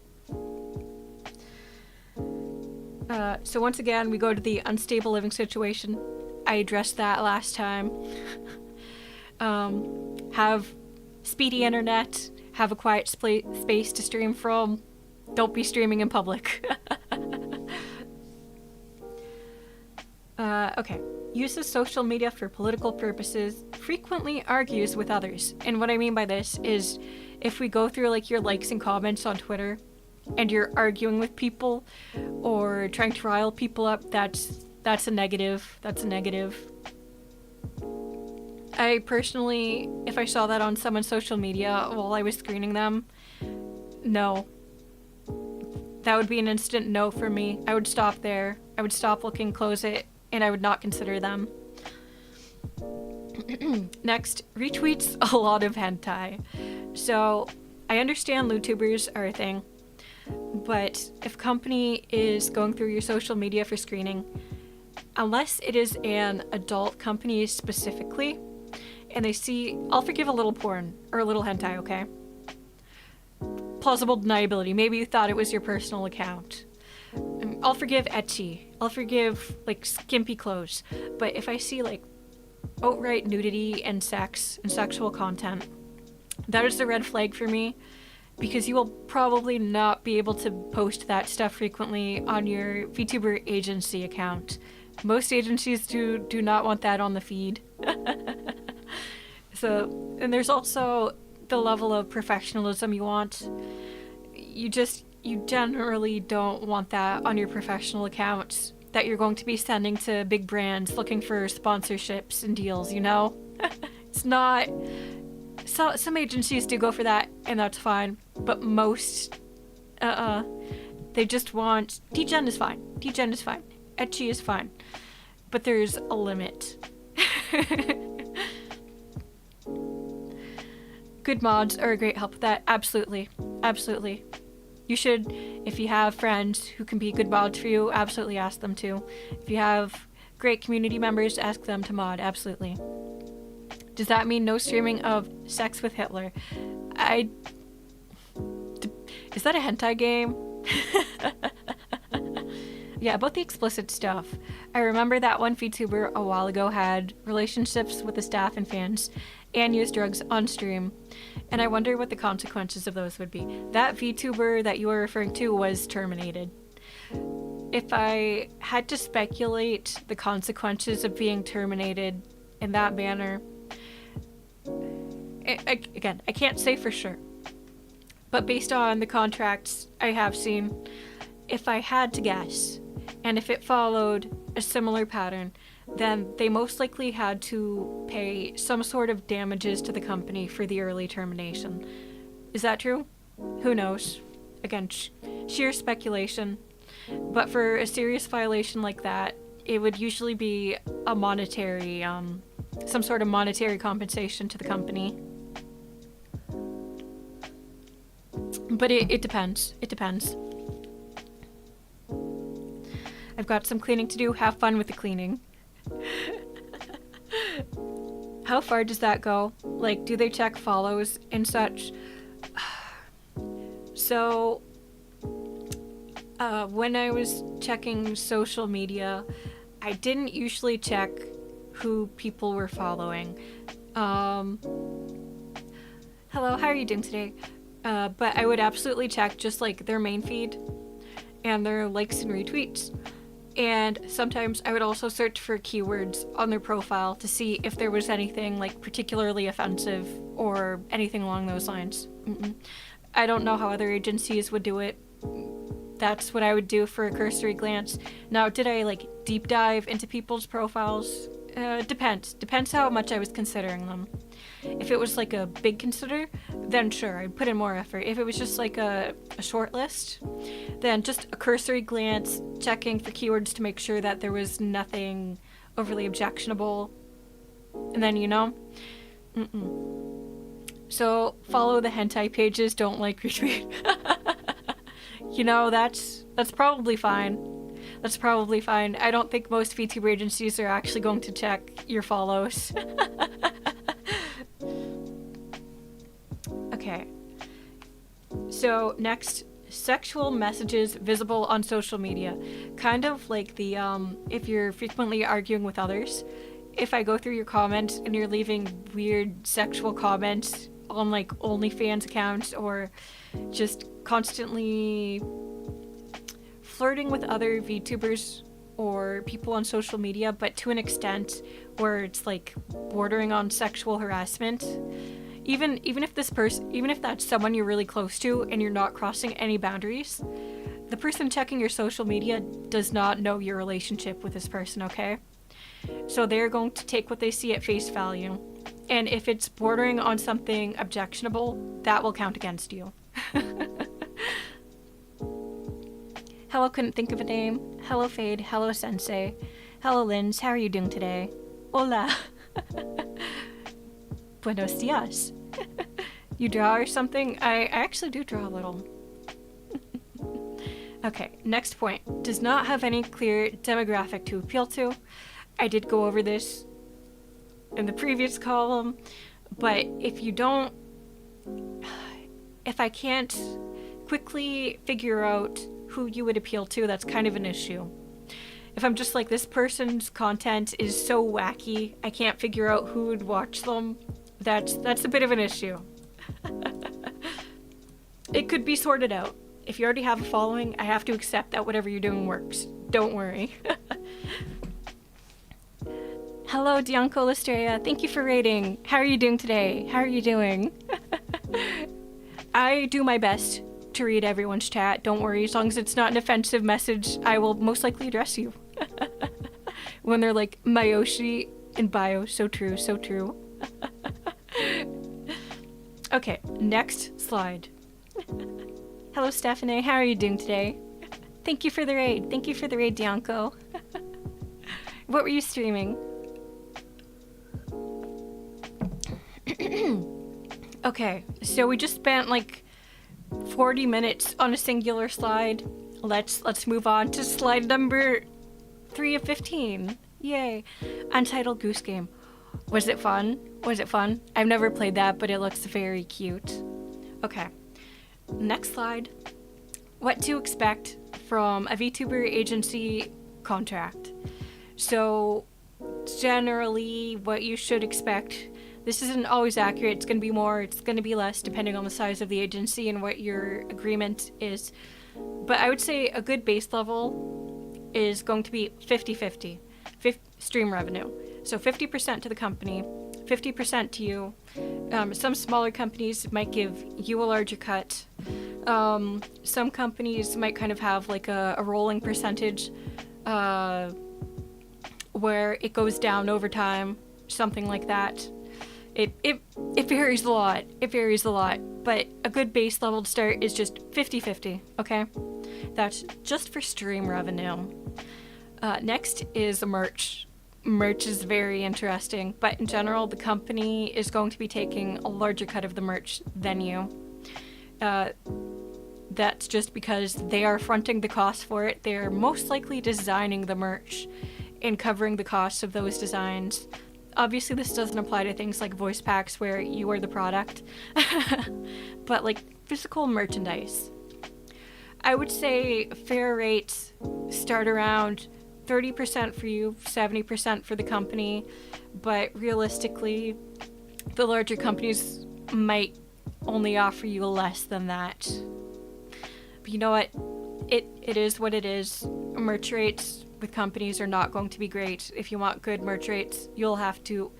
So once again, we go to the unstable living situation. I addressed that last time. Have speedy internet. Have a quiet space to stream from. Don't be streaming in public. Okay. Uses social media for political purposes, frequently argues with others. And what I mean by this is if we go through like your likes and comments on Twitter and you're arguing with people or trying to rile people up, that's a negative. That's a negative. I personally, if I saw that on someone's social media while I was screening them, no. That would be an instant no for me. I would stop there. I would stop looking, close it, and I would not consider them. Next, retweets a lot of hentai. So, I understand LewTubers are a thing, but if a company is going through your social media for screening, unless it is an adult company specifically, and they see, I'll forgive a little porn, or a little hentai, okay? Plausible deniability, maybe you thought it was your personal account. I'll forgive ecchi. I'll forgive, like, skimpy clothes. But if I see, like, outright nudity and sex and sexual content, that is the red flag for me, because you will probably not be able to post that stuff frequently on your VTuber agency account. Most agencies do not want that on the feed. So, and there's also the level of professionalism you want. you generally don't want that on your professional accounts that you're going to be sending to big brands looking for sponsorships and deals, you know? It's not... So, some agencies do go for that, and that's fine. But most, they just want... Degen is fine. Degen is fine. Ecchi is fine. But there's a limit. Good mods are a great help with that. Absolutely. Absolutely. You should, if you have friends who can be good mods for you, absolutely ask them to. If you have great community members, ask them to mod. Absolutely. Does that mean no streaming of Sex with Hitler? Is that a hentai game? Yeah, about the explicit stuff. I remember that one VTuber a while ago had relationships with the staff and fans and used drugs on stream. And I wonder what the consequences of those would be. That VTuber that you were referring to was terminated. If I had to speculate the consequences of being terminated in that manner, again, I can't say for sure. But based on the contracts I have seen, if I had to guess, and if it followed a similar pattern, then they most likely had to pay some sort of damages to the company for the early termination. Is that true? Who knows? Again, sheer speculation. But for a serious violation like that, it would usually be a monetary, some sort of monetary compensation to the company. But it depends. It depends. I've got some cleaning to do. Have fun with the cleaning. How far does that go? Like, do they check follows and such? So, when I was checking social media, I didn't usually check who people were following. Hello, how are you doing today? But I would absolutely check just like their main feed and their likes and retweets. And sometimes I would also search for keywords on their profile to see if there was anything like particularly offensive or anything along those lines. I don't know how other agencies would do it. That's what I would do for a cursory glance. Now, did I like deep dive into people's profiles? Depends how much I was considering them. If it was like a big consider, then sure, I'd put in more effort. If it was just like a short list, then just a cursory glance, checking for keywords to make sure that there was nothing overly objectionable. And then, you know, So follow the hentai pages, don't like retweet. You know, that's probably fine. That's probably fine. I don't think most VTuber agencies are actually going to check your follows. Okay. So next, sexual messages visible on social media. Kind of like the, if you're frequently arguing with others. If I go through your comments and you're leaving weird sexual comments on like OnlyFans accounts or just constantly flirting with other VTubers or people on social media, but to an extent where it's like bordering on sexual harassment. Even if that's someone you're really close to and you're not crossing any boundaries, the person checking your social media does not know your relationship with this person, okay? So they're going to take what they see at face value. And if it's bordering on something objectionable, that will count against you. Hello, couldn't think of a name. Hello, Fade. Hello, Sensei. Hello, Linz. How are you doing today? Hola. Buenos dias. You draw or something? I actually do draw a little. Okay, next point. Does not have any clear demographic to appeal to. I did go over this in the previous column, but if I can't quickly figure out who you would appeal to, that's kind of an issue. If I'm just like, this person's content is so wacky, I can't figure out who would watch them, that's a bit of an issue. It could be sorted out. If you already have a following, I have to accept that whatever you're doing works. Don't worry. Hello, Dianco Listrea. Thank you for rating. How are you doing today? How are you doing? I do my best to read everyone's chat. Don't worry, as long as it's not an offensive message, I will most likely address you. When they're like, Mayoshi in bio, so true, so true. Okay, next slide. Hello, Stephanie. How are you doing today? Thank you for the raid. Thank you for the raid, Dianco. What were you streaming? Okay, so we just spent like 40 minutes on a singular slide. Let's move on to slide number 3 of 15. Yay. Untitled Goose Game. Was it fun? Was it fun? I've never played that, but it looks very cute. Okay. Next slide. What to expect from a VTuber agency contract. So, generally, what you should expect. This isn't always accurate. It's going to be more, it's going to be less, depending on the size of the agency and what your agreement is. But I would say a good base level is going to be 50-50. Stream revenue. So 50% to the company, 50% to you. Some smaller companies might give you a larger cut. Some companies might kind of have like a rolling percentage where it goes down over time, something like that. It varies a lot. It varies a lot. But a good base level to start is just 50-50, okay? That's just for stream revenue. Next is merch. Merch is very interesting, but in general, the company is going to be taking a larger cut of the merch than you. That's just because they are fronting the cost for it. They're most likely designing the merch and covering the costs of those designs. Obviously, this doesn't apply to things like voice packs where you are the product, but like physical merchandise. I would say fair rates start around 30% for you, 70% for the company, but realistically, the larger companies might only offer you less than that. But you know what? It is what it is. Merch rates with companies are not going to be great. If you want good merch rates, you'll have to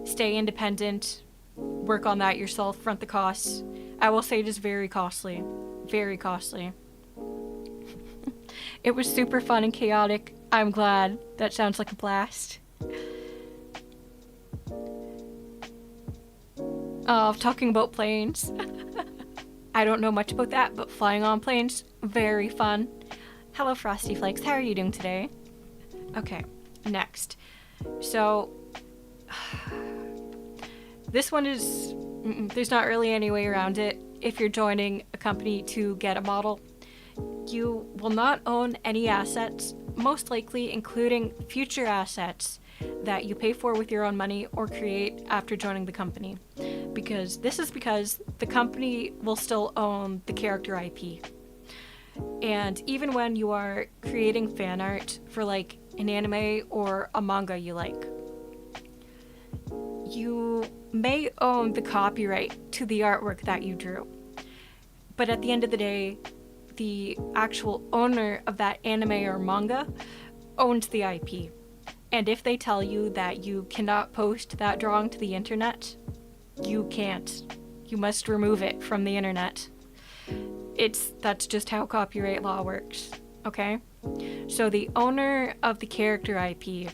stay independent, work on that yourself, front the costs. I will say it is very costly. Very costly. It was super fun and chaotic. I'm glad. That sounds like a blast. Talking about planes. I don't know much about that, but flying on planes, very fun. Hello, Frosty Flakes. How are you doing today? Okay, next. So, this one is... there's not really any way around it. If you're joining a company to get a model, you will not own any assets, most likely including future assets that you pay for with your own money or create after joining the company. Because the company will still own the character IP. And even when you are creating fan art for like an anime or a manga you like, you may own the copyright to the artwork that you drew. But at the end of the day, the actual owner of that anime or manga owns the IP. And if they tell you that you cannot post that drawing to the internet, you can't. You must remove it from the internet. That's just how copyright law works, okay? So the owner of the character IP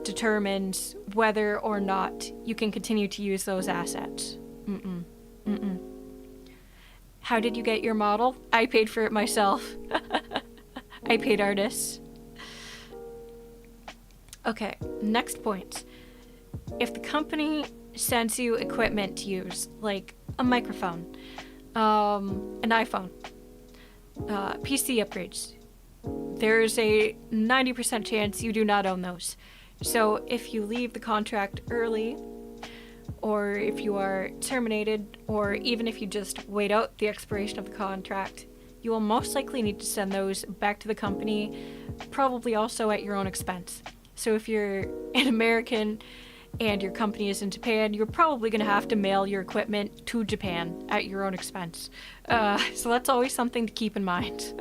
determines whether or not you can continue to use those assets. How did you get your model? I paid for it myself. I paid artists. Okay, next point. If the company sends you equipment to use, like a microphone, an iPhone, PC upgrades, there's a 90% chance you do not own those. So if you leave the contract early, or if you are terminated, or even if you just wait out the expiration of the contract, you will most likely need to send those back to the company, probably also at your own expense. So if you're an American and your company is in Japan, you're probably going to have to mail your equipment to Japan at your own expense. So that's always something to keep in mind.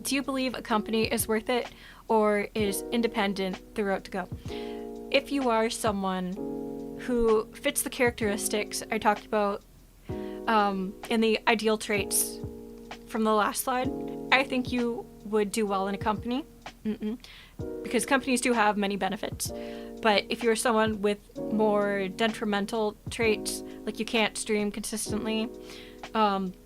Do you believe a company is worth it or is independent the route to go? If you are someone who fits the characteristics I talked about in the ideal traits from the last slide, I think you would do well in a company. Because companies do have many benefits. But if you're someone with more detrimental traits, like you can't stream consistently,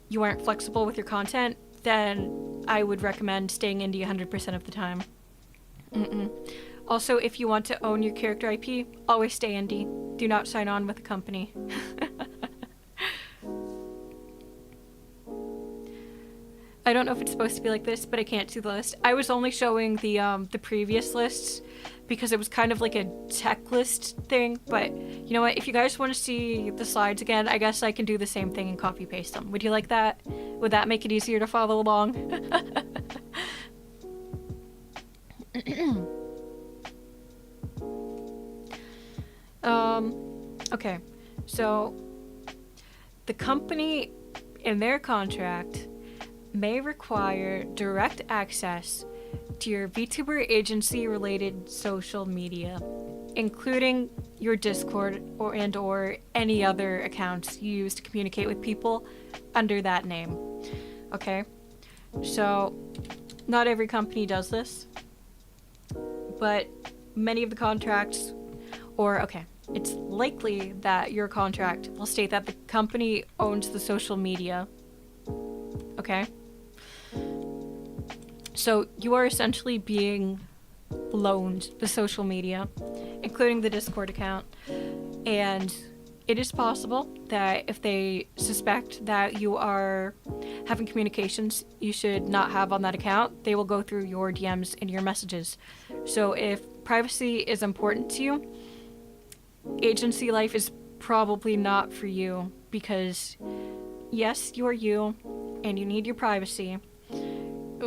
you aren't flexible with your content, then I would recommend staying indie 100% of the time. Also, if you want to own your character IP, always stay indie. Do not sign on with a company. I don't know if it's supposed to be like this, but I can't see the list. I was only showing the previous lists because it was kind of like a checklist thing, but you know what? If you guys want to see the slides again, I guess I can do the same thing and copy paste them. Would you like that? Would that make it easier to follow along? Okay, so the company in their contract may require direct access to your VTuber agency related social media, including your Discord or any other accounts you use to communicate with people under that name. Okay? So not every company does this, but many of the contracts, it's likely that your contract will state that the company owns the social media. Okay? So you are essentially being loaned the social media, including the Discord account, and it is possible that if they suspect that you are having communications you should not have on that account, they will go through your DMs and your messages. So if privacy is important to you, agency life is probably not for you, because yes, you are you and you need your privacy,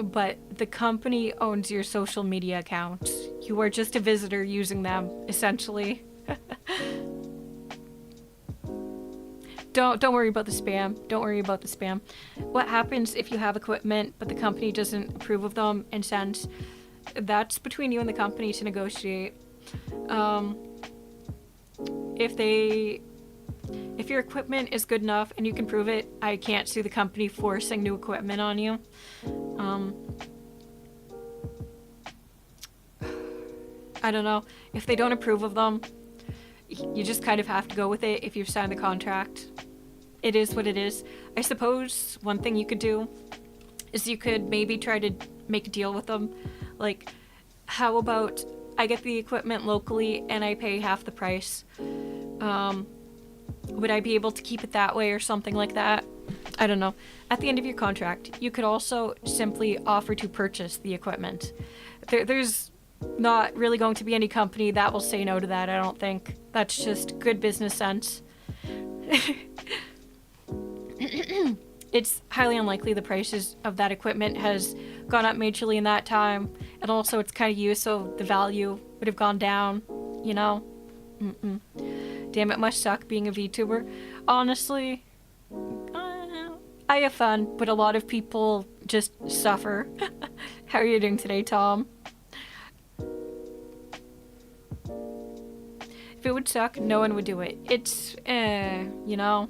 but the company owns your social media accounts. You are just a visitor using them, essentially. Don't worry about the spam. Don't worry about the spam. What happens if you have equipment but the company doesn't approve of them and sends? That's between you and the company to negotiate. If your equipment is good enough and you can prove it, I can't sue the company forcing new equipment on you. I don't know. If they don't approve of them, you just kind of have to go with it if you've signed the contract. It is what it is. I suppose one thing you could do is you could maybe try to make a deal with them. Like, how about I get the equipment locally and I pay half the price? Would I be able to keep it that way or something like that? I don't know. At the end of your contract, you could also simply offer to purchase the equipment. There's not really going to be any company that will say no to that, I don't think. That's just good business sense. It's highly unlikely the prices of that equipment has gone up majorly in that time, and also it's kind of used, so the value would have gone down, you know? Damn, it must suck being a VTuber. Honestly, I have fun, but a lot of people just suffer. How are you doing today, Tom? If it would suck, no one would do it. It's, you know?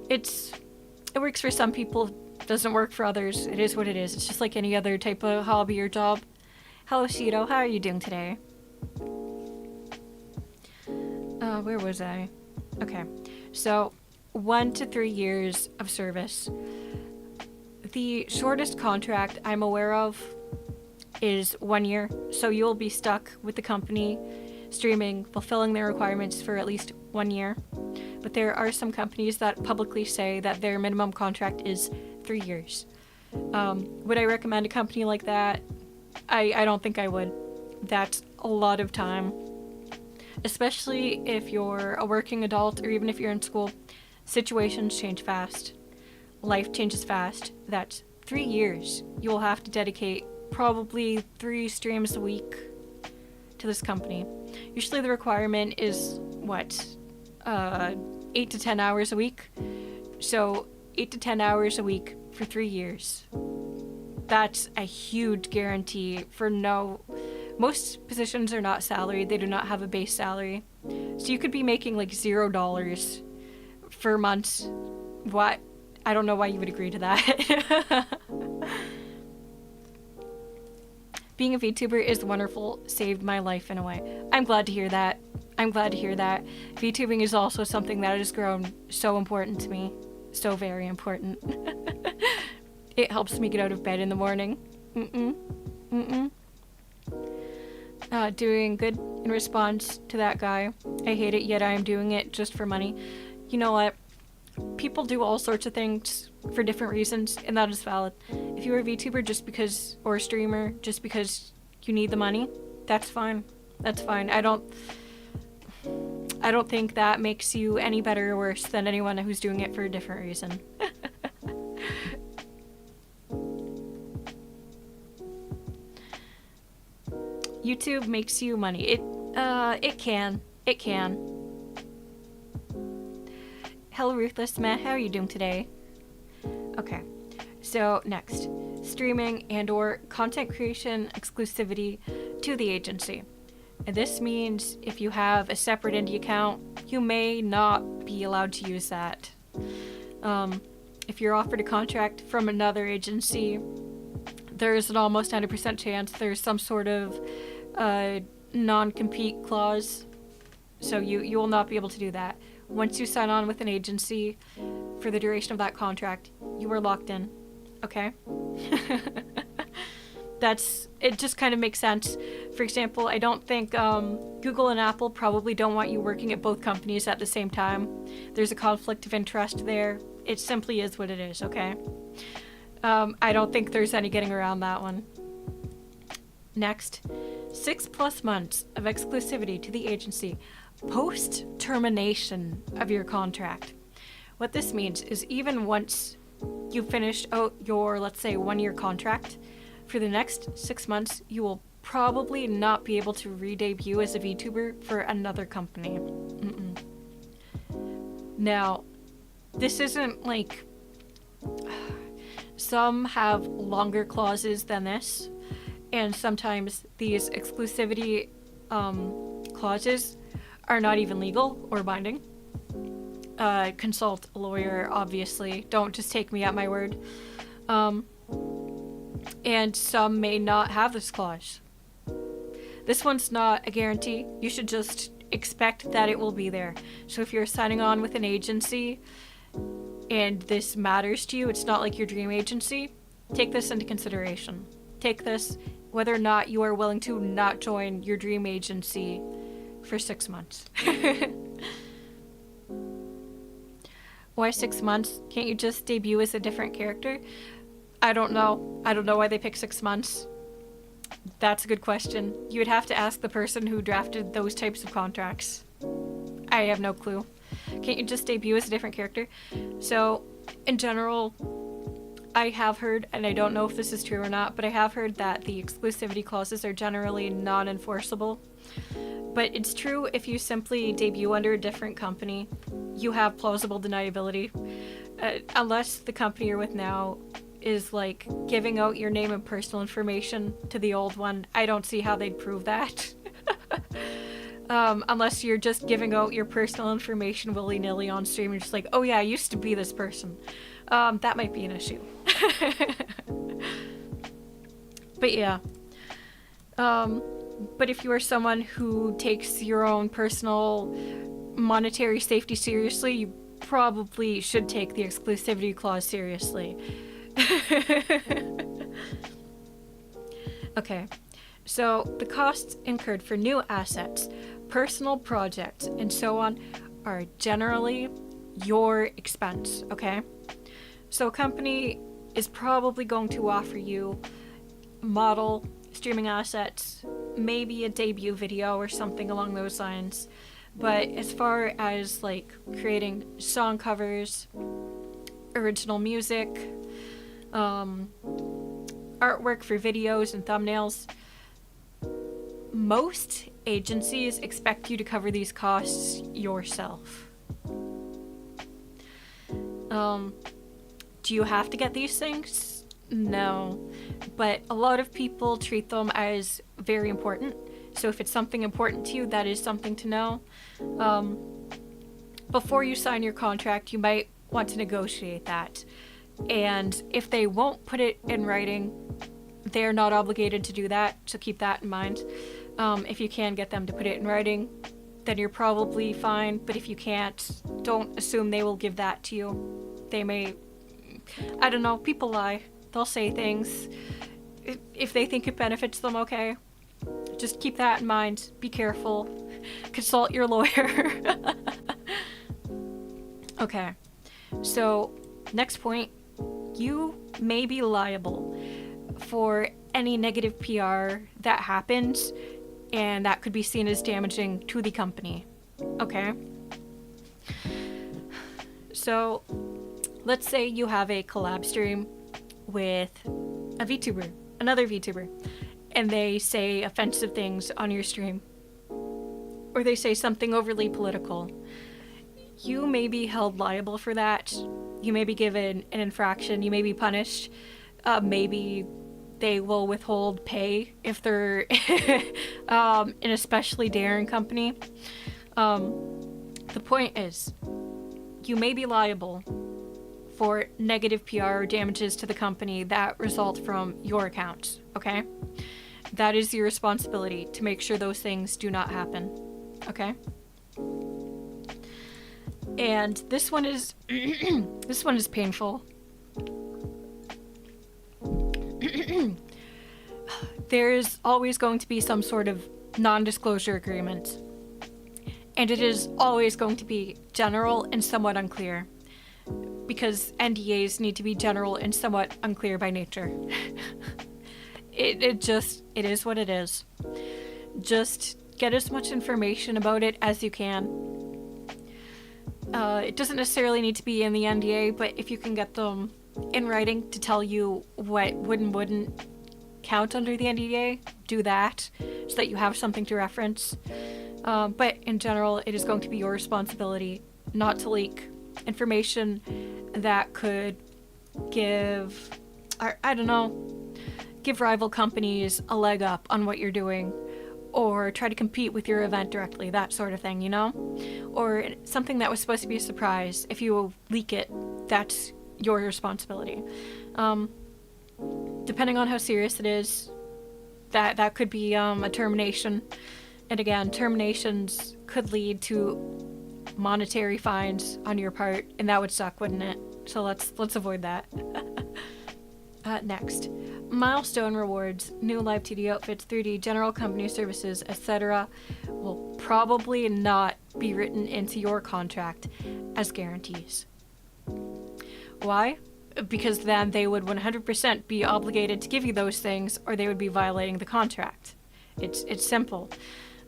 It works for some people, doesn't work for others. It is what it is. It's just like any other type of hobby or job. Hello, Cito. How are you doing today? Where was I? Okay. So, 1 to 3 years of service. The shortest contract I'm aware of is 1 year. So you'll be stuck with the company streaming, fulfilling their requirements for at least 1 year. But there are some companies that publicly say that their minimum contract is 3 years. Would I recommend a company like that? I don't think I would. That's a lot of time. Especially if you're a working adult or even if you're in school. Situations change fast. Life changes fast. That's 3 years. You'll have to dedicate probably 3 streams a week to this company. Usually the requirement is, 8 to 10 hours a week? So 8 to 10 hours a week for 3 years. That's a huge guarantee for most positions are not salaried. They do not have a base salary. So you could be making like $0 for months What? I don't know why you would agree to that. Being a VTuber is wonderful, saved my life in a way. I'm glad to hear that. I'm glad to hear that. VTubing is also something that has grown so important to me. So very important. It helps me get out of bed in the morning. Doing good in response to that guy. I hate it, yet I am doing it just for money. You know what? People do all sorts of things for different reasons, and that is valid. If you're a VTuber just because, or a streamer just because you need the money, that's fine. That's fine. I don't think that makes you any better or worse than anyone who's doing it for a different reason. YouTube makes you money. It can. It can. Hello, Ruthless Matt. How are you doing today? Okay. So, next. Streaming and or content creation exclusivity to the agency. And this means if you have a separate indie account, you may not be allowed to use that. If you're offered a contract from another agency, there's an almost 100% chance there's some sort of non-compete clause. So you will not be able to do that. Once you sign on with an agency for the duration of that contract, you are locked in. Okay? It just kind of makes sense. For example, I don't think Google and Apple probably don't want you working at both companies at the same time. There's a conflict of interest there. It simply is what it is, okay? I don't think there's any getting around that one. Next, 6+ months of exclusivity to the agency post-termination of your contract. What this means is even once you finished out your, let's say, 1-year contract, for the next 6 months, you will probably not be able to re-debut as a VTuber for another company. Now, this isn't like... Some have longer clauses than this, and sometimes these exclusivity clauses are not even legal or binding. Consult a lawyer, obviously. Don't just take me at my word. And some may not have this clause. This one's not a guarantee. You should just expect that it will be there. So if you're signing on with an agency and this matters to you, it's not like your dream agency, take this into consideration. Take this whether or not you are willing to not join your dream agency for 6 months. Why 6 months? Can't you just debut as a different character? I don't know. I don't know why they pick 6 months. That's a good question. You would have to ask the person who drafted those types of contracts. I have no clue. Can't you just debut as a different character? So, in general, I have heard, and I don't know if this is true or not, but I have heard that the exclusivity clauses are generally non-enforceable. But it's true if you simply debut under a different company, you have plausible deniability. Unless the company you're with now is like giving out your name and personal information to the old one, I don't see how they'd prove that. Unless you're just giving out your personal information willy-nilly on stream and just like, oh yeah, I used to be this person. That might be an issue. But yeah. But if you are someone who takes your own personal monetary safety seriously, you probably should take the exclusivity clause seriously. Okay, so the costs incurred for new assets, personal projects, and so on are generally your expense, okay? So a company is probably going to offer you model, streaming assets, maybe a debut video or something along those lines. But as far as like creating song covers, original music, artwork for videos and thumbnails, most agencies expect you to cover these costs yourself. Do you have to get these things? No, but a lot of people treat them as very important. So if it's something important to you, that is something to know. Before you sign your contract, you might want to negotiate that. And if they won't put it in writing, they're not obligated to do that, so keep that in mind. If you can get them to put it in writing, then you're probably fine, but if you can't, don't assume they will give that to you. They may, I don't know, people lie. They'll say things. If they think it benefits them, okay. Just keep that in mind. Be careful. Consult your lawyer. Okay, so next point, you may be liable for any negative PR that happens, and that could be seen as damaging to the company. Okay? So, let's say you have a collab stream with a VTuber, another VTuber, and they say offensive things on your stream, or they say something overly political. You may be held liable for that. You may be given an infraction. You may be punished. Maybe they will withhold pay if they're an especially daring company. The point is, you may be liable for negative PR or damages to the company that result from your account, okay? That is your responsibility to make sure those things do not happen, okay? And this one is this one is painful. There is always going to be some sort of non-disclosure agreement. And it is always going to be general and somewhat unclear. Because NDAs need to be general and somewhat unclear by nature. It is what it is. Just get as much information about it as you can. It doesn't necessarily need to be in the NDA, but if you can get them in writing to tell you what would and wouldn't count under the NDA, do that so that you have something to reference. But in general, it is going to be your responsibility not to leak information that could give rival companies a leg up on what you're doing, or try to compete with your event directly, that sort of thing, you know? Or something that was supposed to be a surprise. If you leak it, that's your responsibility. Depending on how serious it is, that could be a termination. And again, terminations could lead to monetary fines on your part, and that would suck, wouldn't it? So let's avoid that. Next, milestone rewards, new live 2D outfits, 3D, general company services, etc. will probably not be written into your contract as guarantees. Why? Because then they would 100% be obligated to give you those things, or they would be violating the contract. It's simple.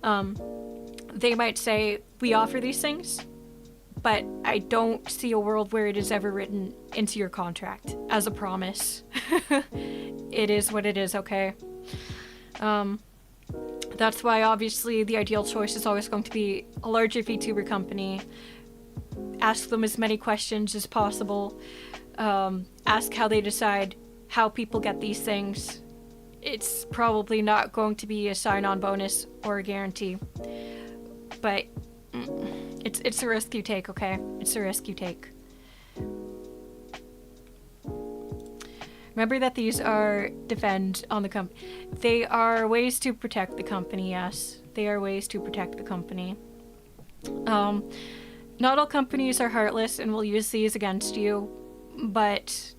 They might say, we offer these things, but I don't see a world where it is ever written into your contract as a promise. It is what it is, okay? That's why obviously the ideal choice is always going to be a larger VTuber company. Ask them as many questions as possible. Ask how they decide how people get these things. It's probably not going to be a sign-on bonus or a guarantee. But it's a risk you take, okay? It's a risk you take. Remember that these are defend on the company. They are ways to protect the company, yes. They are ways to protect the company. Not all companies are heartless and will use these against you, but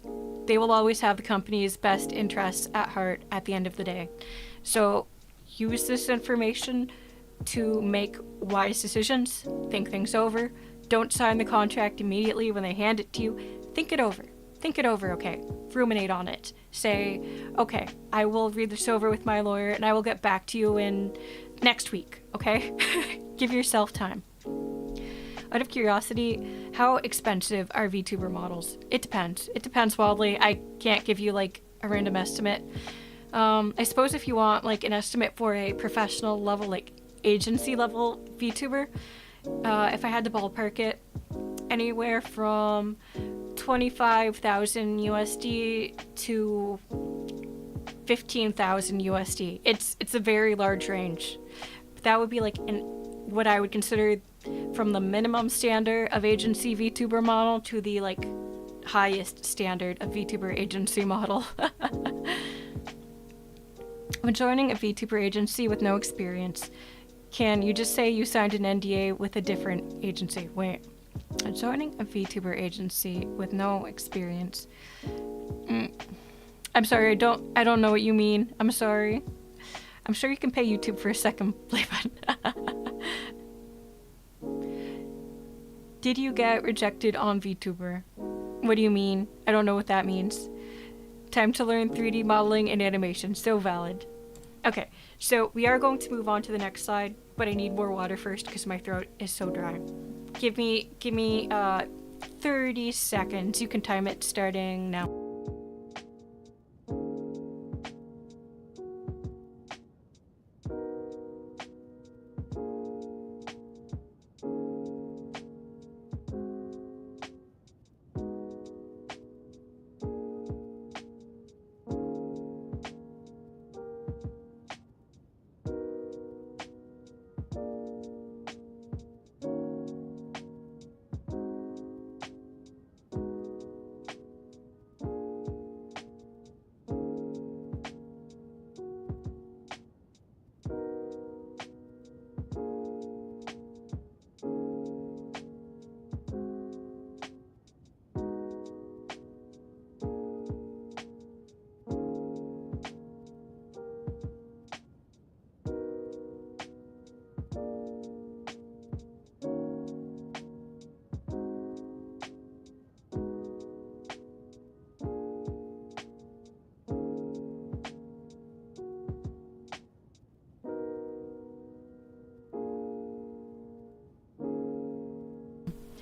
they will always have the company's best interests at heart at the end of the day. So use this information to make wise decisions, think things over. Don't sign the contract immediately when they hand it to you. Think it over. Think it over, okay? Ruminate on it. Say, okay, I will read this over with my lawyer and I will get back to you in next week, okay? Give yourself time. Out of curiosity, how expensive are VTuber models? It depends. It depends wildly. I can't give you like a random estimate. I suppose if you want like an estimate for a professional level, like agency level VTuber, if I had to ballpark it, anywhere from 25,000 USD to 15,000 USD. It's a very large range. That would be like what I would consider from the minimum standard of agency VTuber model to the like highest standard of VTuber agency model. When joining a VTuber agency with no experience, can you just say you signed an NDA with a different agency? Wait, joining a VTuber agency with no experience. I'm sorry, I don't know what you mean. I'm sorry. I'm sure you can pay YouTube for a second play button. Did you get rejected on VTuber? What do you mean? I don't know what that means. Time to learn 3D modeling and animation. So valid. Okay, so we are going to move on to the next slide, but I need more water first because my throat is so dry. Give me 30 seconds. You can time it starting now.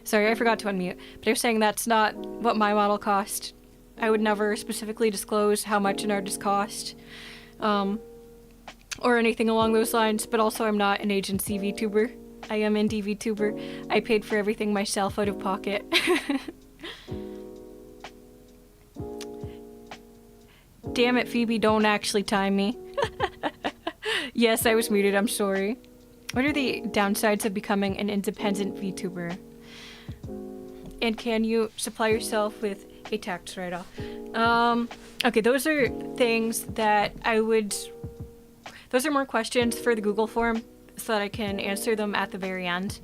Sorry, I forgot to unmute, but they're saying that's not what my model cost. I would never specifically disclose how much an artist cost, or anything along those lines, but also I'm not an agency VTuber. I am indie VTuber. I paid for everything myself out of pocket. Damn it, Phoebe, don't actually time me. Yes, I was muted, I'm sorry. What are the downsides of becoming an independent VTuber? And can you supply yourself with a tax write-off? Okay, those are things that those are more questions for the Google form so that I can answer them at the very end.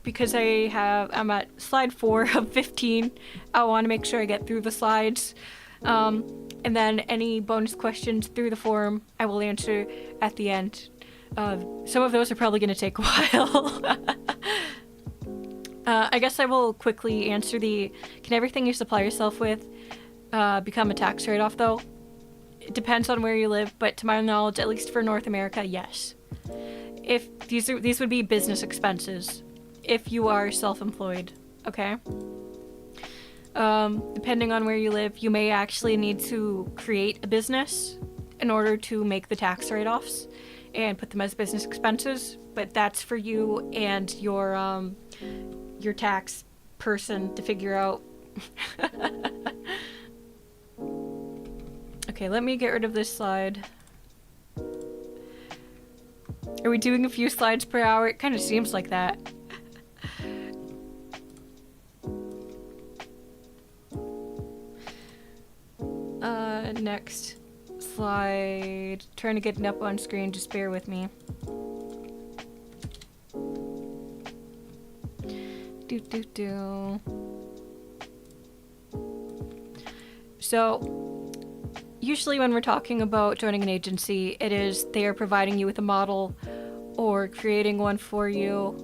Because I'm at slide 4 of 15, I want to make sure I get through the slides. And then any bonus questions through the form, I will answer at the end. Some of those are probably going to take a while. I guess I will quickly answer can everything you supply yourself with become a tax write-off though? It depends on where you live, but to my knowledge, at least for North America, yes. If these would be business expenses, if you are self-employed, okay? Depending on where you live, you may actually need to create a business in order to make the tax write-offs and put them as business expenses, but that's for you and your tax person to figure out. Okay, let me get rid of this slide. Are we doing a few slides per hour? It kind of seems like that. Next slide. Trying to get it up on screen, just bear with me. So, usually when we're talking about joining an agency, it is they are providing you with a model or creating one for you,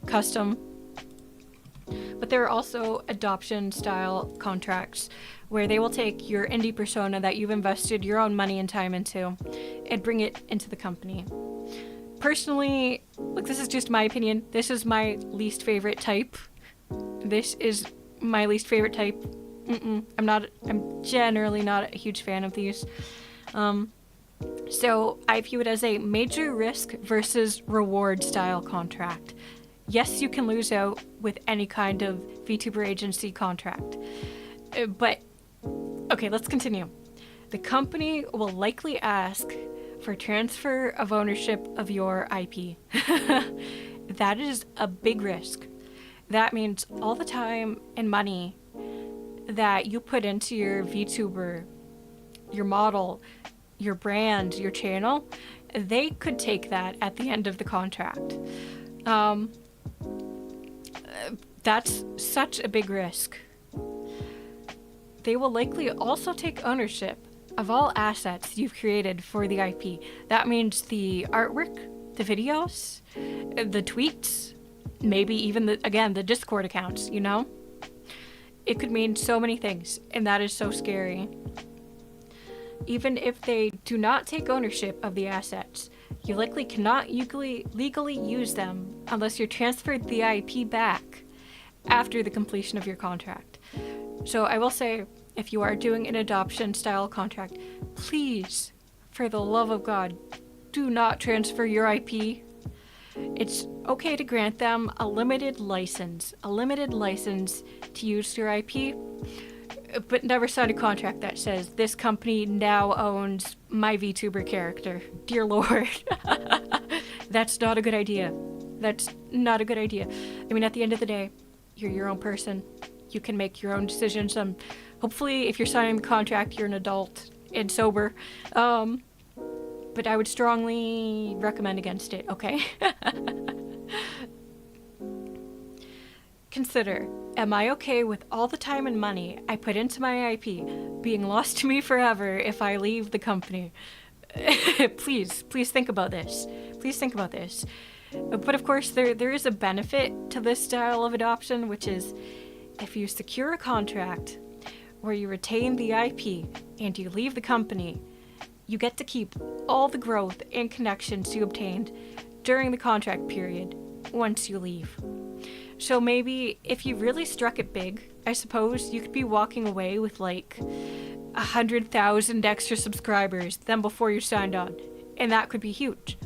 custom. But there are also adoption style contracts where they will take your indie persona that you've invested your own money and time into and bring it into the company. Personally, look, this is just my opinion. This is my least favorite type. This is my least favorite type. I'm generally not a huge fan of these. So I view it as a major risk versus reward style contract. Yes, you can lose out with any kind of VTuber agency contract. But, okay, let's continue. The company will likely ask for transfer of ownership of your IP. That is a big risk. That means all the time and money that you put into your VTuber, your model, your brand, your channel, they could take that at the end of the contract. That's such a big risk. They will likely also take ownership of all assets you've created for the IP. That means the artwork, the videos, the tweets, maybe even the Discord accounts, you know? It could mean so many things, and that is so scary. Even if they do not take ownership of the assets, you likely cannot legally use them unless you're transferred the IP back after the completion of your contract. So I will say, if you are doing an adoption style contract, please, for the love of God, do not transfer your IP. It's okay to grant them a limited license to use your IP, but never sign a contract that says this company now owns my VTuber character. Dear Lord. That's not a good idea. That's not a good idea. I mean, at the end of the day, you're your own person. You can make your own decisions. Hopefully, if you're signing the contract, you're an adult and sober. But I would strongly recommend against it, okay? Consider, am I okay with all the time and money I put into my IP being lost to me forever if I leave the company? Please think about this. Please think about this. But of course, there is a benefit to this style of adoption, which is if you secure a contract where you retain the IP and you leave the company, you get to keep all the growth and connections you obtained during the contract period once you leave. So maybe if you really struck it big, I suppose you could be walking away with like 100,000 extra subscribers than before you signed on. And that could be huge.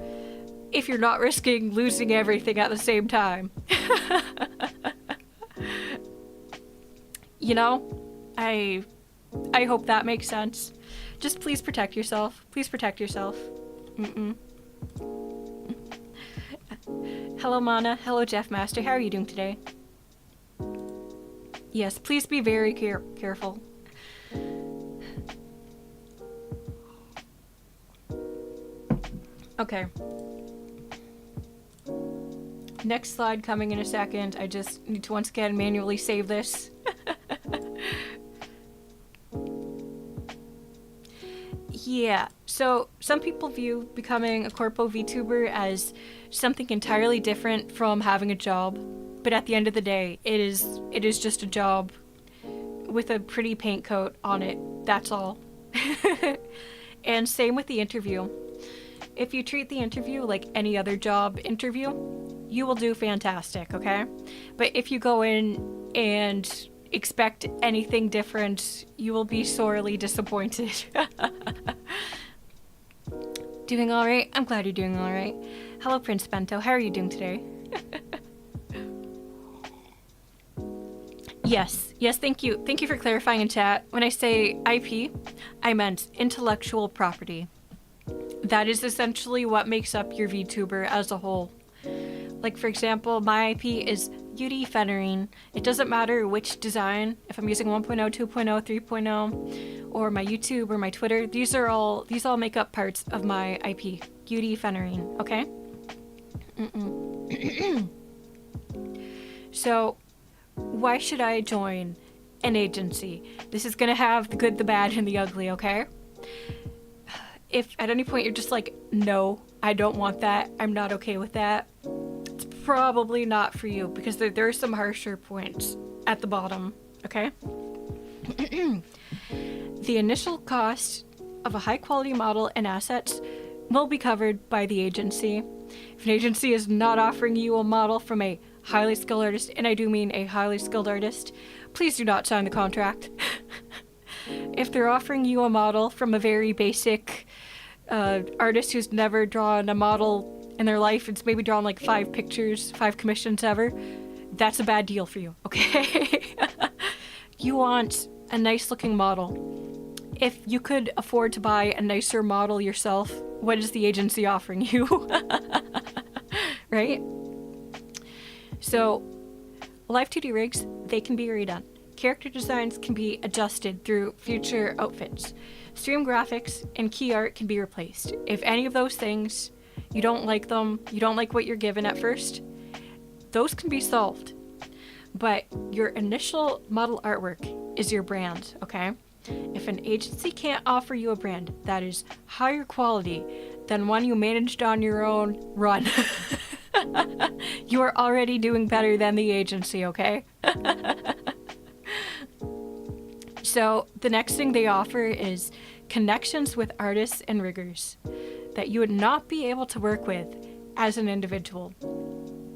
If you're not risking losing everything at the same time. You know, I hope that makes sense. Just please protect yourself. Please protect yourself. Hello, Mana. Hello, Jeff Master. How are you doing today? Yes, please be very careful. Okay. Next slide coming in a second. I just need to once again manually save this. Yeah, so some people view becoming a corpo VTuber as something entirely different from having a job, but at the end of the day, it is just a job with a pretty paint coat on it, that's all. And same with the interview. If you treat the interview like any other job interview, you will do fantastic, okay? But if you go in and expect anything different, you will be sorely disappointed. Doing all right? I'm glad you're doing all right. Hello, Prince Bento. How are you doing today? Yes, thank you. Thank you for clarifying in chat. When I say IP, I meant intellectual property. That is essentially what makes up your VTuber as a whole. Like, for example, my IP is Detrimental. It doesn't matter which design, if I'm using 1.0, 2.0, 3.0, or my YouTube or my Twitter, these all make up parts of my IP. Detrimental, okay? So, why should I join an agency? This is gonna have the good, the bad, and the ugly, okay? If at any point you're just like, no, I don't want that, I'm not okay with that, it's probably not for you, because there are some harsher points at the bottom, okay? The initial cost of a high quality model and assets will be covered by the agency. If an agency is not offering you a model from a highly skilled artist, and I do mean a highly skilled artist, please do not sign the contract. If they're offering you a model from a very basic artist who's never drawn a model in their life, it's maybe drawn like 5 pictures, 5 commissions ever, that's a bad deal for you, okay? You want a nice looking model. If you could afford to buy a nicer model yourself, what is the agency offering you? Right? So, live 2D rigs, they can be redone. Character designs can be adjusted through future outfits. Stream graphics and key art can be replaced. If any of those things, you don't like them, you don't like what you're given at first, those can be solved. But your initial model artwork is your brand, okay? If an agency can't offer you a brand that is higher quality than one you managed on your own, run. You are already doing better than the agency, okay? So the next thing they offer is connections with artists and riggers that you would not be able to work with as an individual.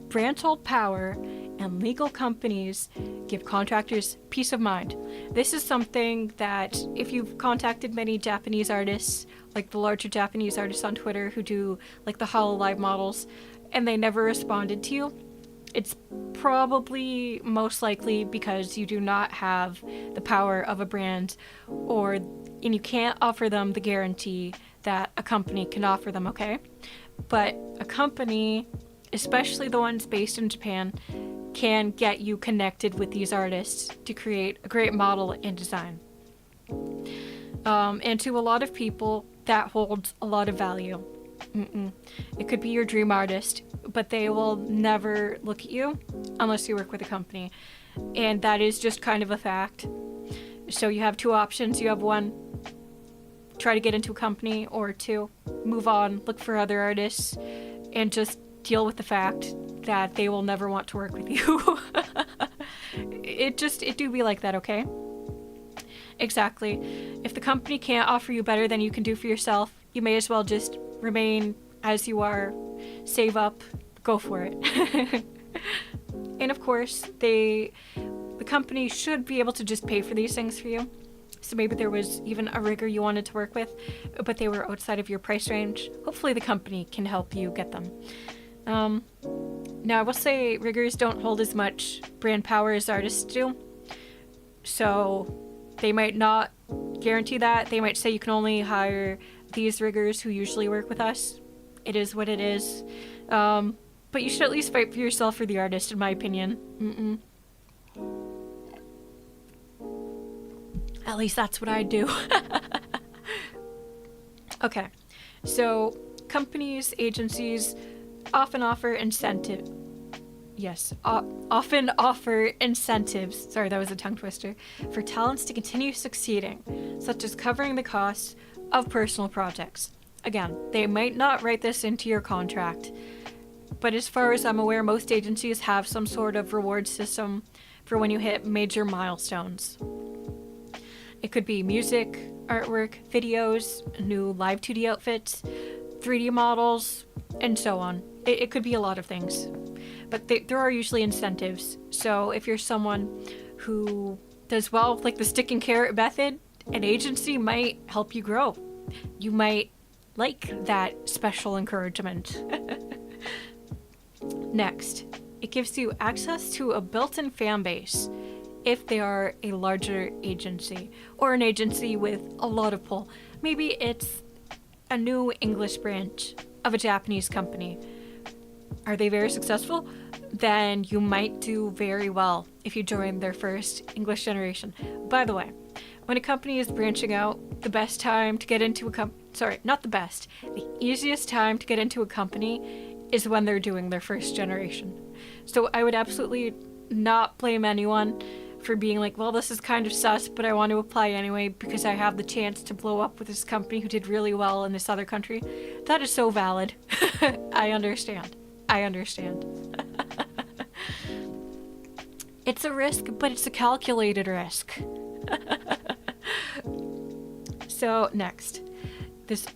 Brands hold power, and legal companies give contractors peace of mind. This is something that if you've contacted many Japanese artists, like the larger Japanese artists on Twitter who do like the HoloLive models, and they never responded to you, it's probably most likely because you do not have the power of a brand, and you can't offer them the guarantee that a company can offer them, okay? But a company, especially the ones based in Japan, can get you connected with these artists to create a great model and design. And to a lot of people, that holds a lot of value. It could be your dream artist, but they will never look at you unless you work with a company. And that is just kind of a fact. So you have two options. You have one, try to get into a company, or two, move on, look for other artists, and just deal with the fact that they will never want to work with you. It do be like that, okay? Exactly. If the company can't offer you better than you can do for yourself, you may as well just remain as you are, save up, go for it. And of course, the company should be able to just pay for these things for you. So maybe there was even a rigger you wanted to work with, but they were outside of your price range. Hopefully the company can help you get them. Now, I will say riggers don't hold as much brand power as artists do. So they might not guarantee that. They might say you can only hire these riggers who usually work with us. It is what it is. But you should at least fight for yourself for the artist, in my opinion. At least that's what I do. Okay, so companies, agencies often offer incentives. Often offer incentives. Sorry, that was a tongue twister. For talents to continue succeeding, such as covering the costs of personal projects. Again, they might not write this into your contract, but as far as I'm aware, most agencies have some sort of reward system for when you hit major milestones. It could be music, artwork, videos, new live 2D outfits, 3D models, and so on. It could be a lot of things, but there are usually incentives. So if you're someone who does well with like the stick and carrot method, an agency might help you grow. You might like that special encouragement. Next, it gives you access to a built-in fan base if they are a larger agency or an agency with a lot of pull. Maybe it's a new English branch of a Japanese company. Are they very successful? Then you might do very well if you join their first English generation. By the way, when a company is branching out, the best time to get into the easiest time to get into a company is when they're doing their first generation. So I would absolutely not blame anyone for being like, well, this is kind of sus, but I want to apply anyway because I have the chance to blow up with this company who did really well in this other country. That is so valid. I understand. It's a risk, but it's a calculated risk. So next, this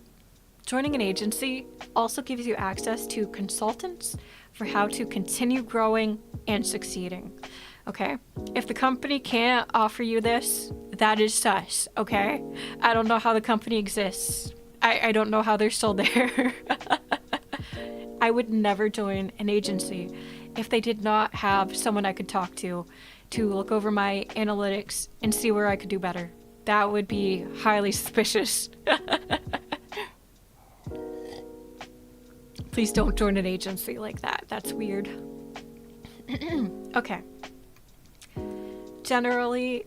joining an agency also gives you access to consultants for how to continue growing and succeeding. Okay? If the company can't offer you this, that is sus, okay? I don't know how the company exists. I don't know how they're still there. I would never join an agency if they did not have someone I could talk to look over my analytics and see where I could do better. That would be highly suspicious. Please don't join an agency like that. That's weird. Okay. Generally,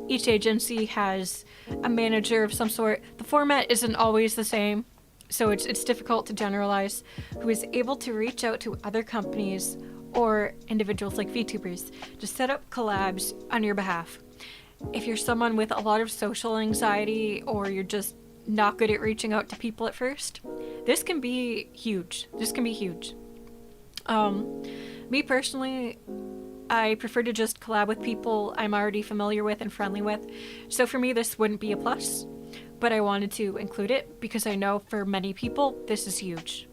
each agency has a manager of some sort. The format isn't always the same, so it's difficult to generalize, who is able to reach out to other companies or individuals like VTubers to set up collabs on your behalf. If you're someone with a lot of social anxiety, or you're just not good at reaching out to people at first, this can be huge. Me personally, I prefer to just collab with people I'm already familiar with and friendly with, so for me this wouldn't be a plus, but I wanted to include it because I know for many people this is huge,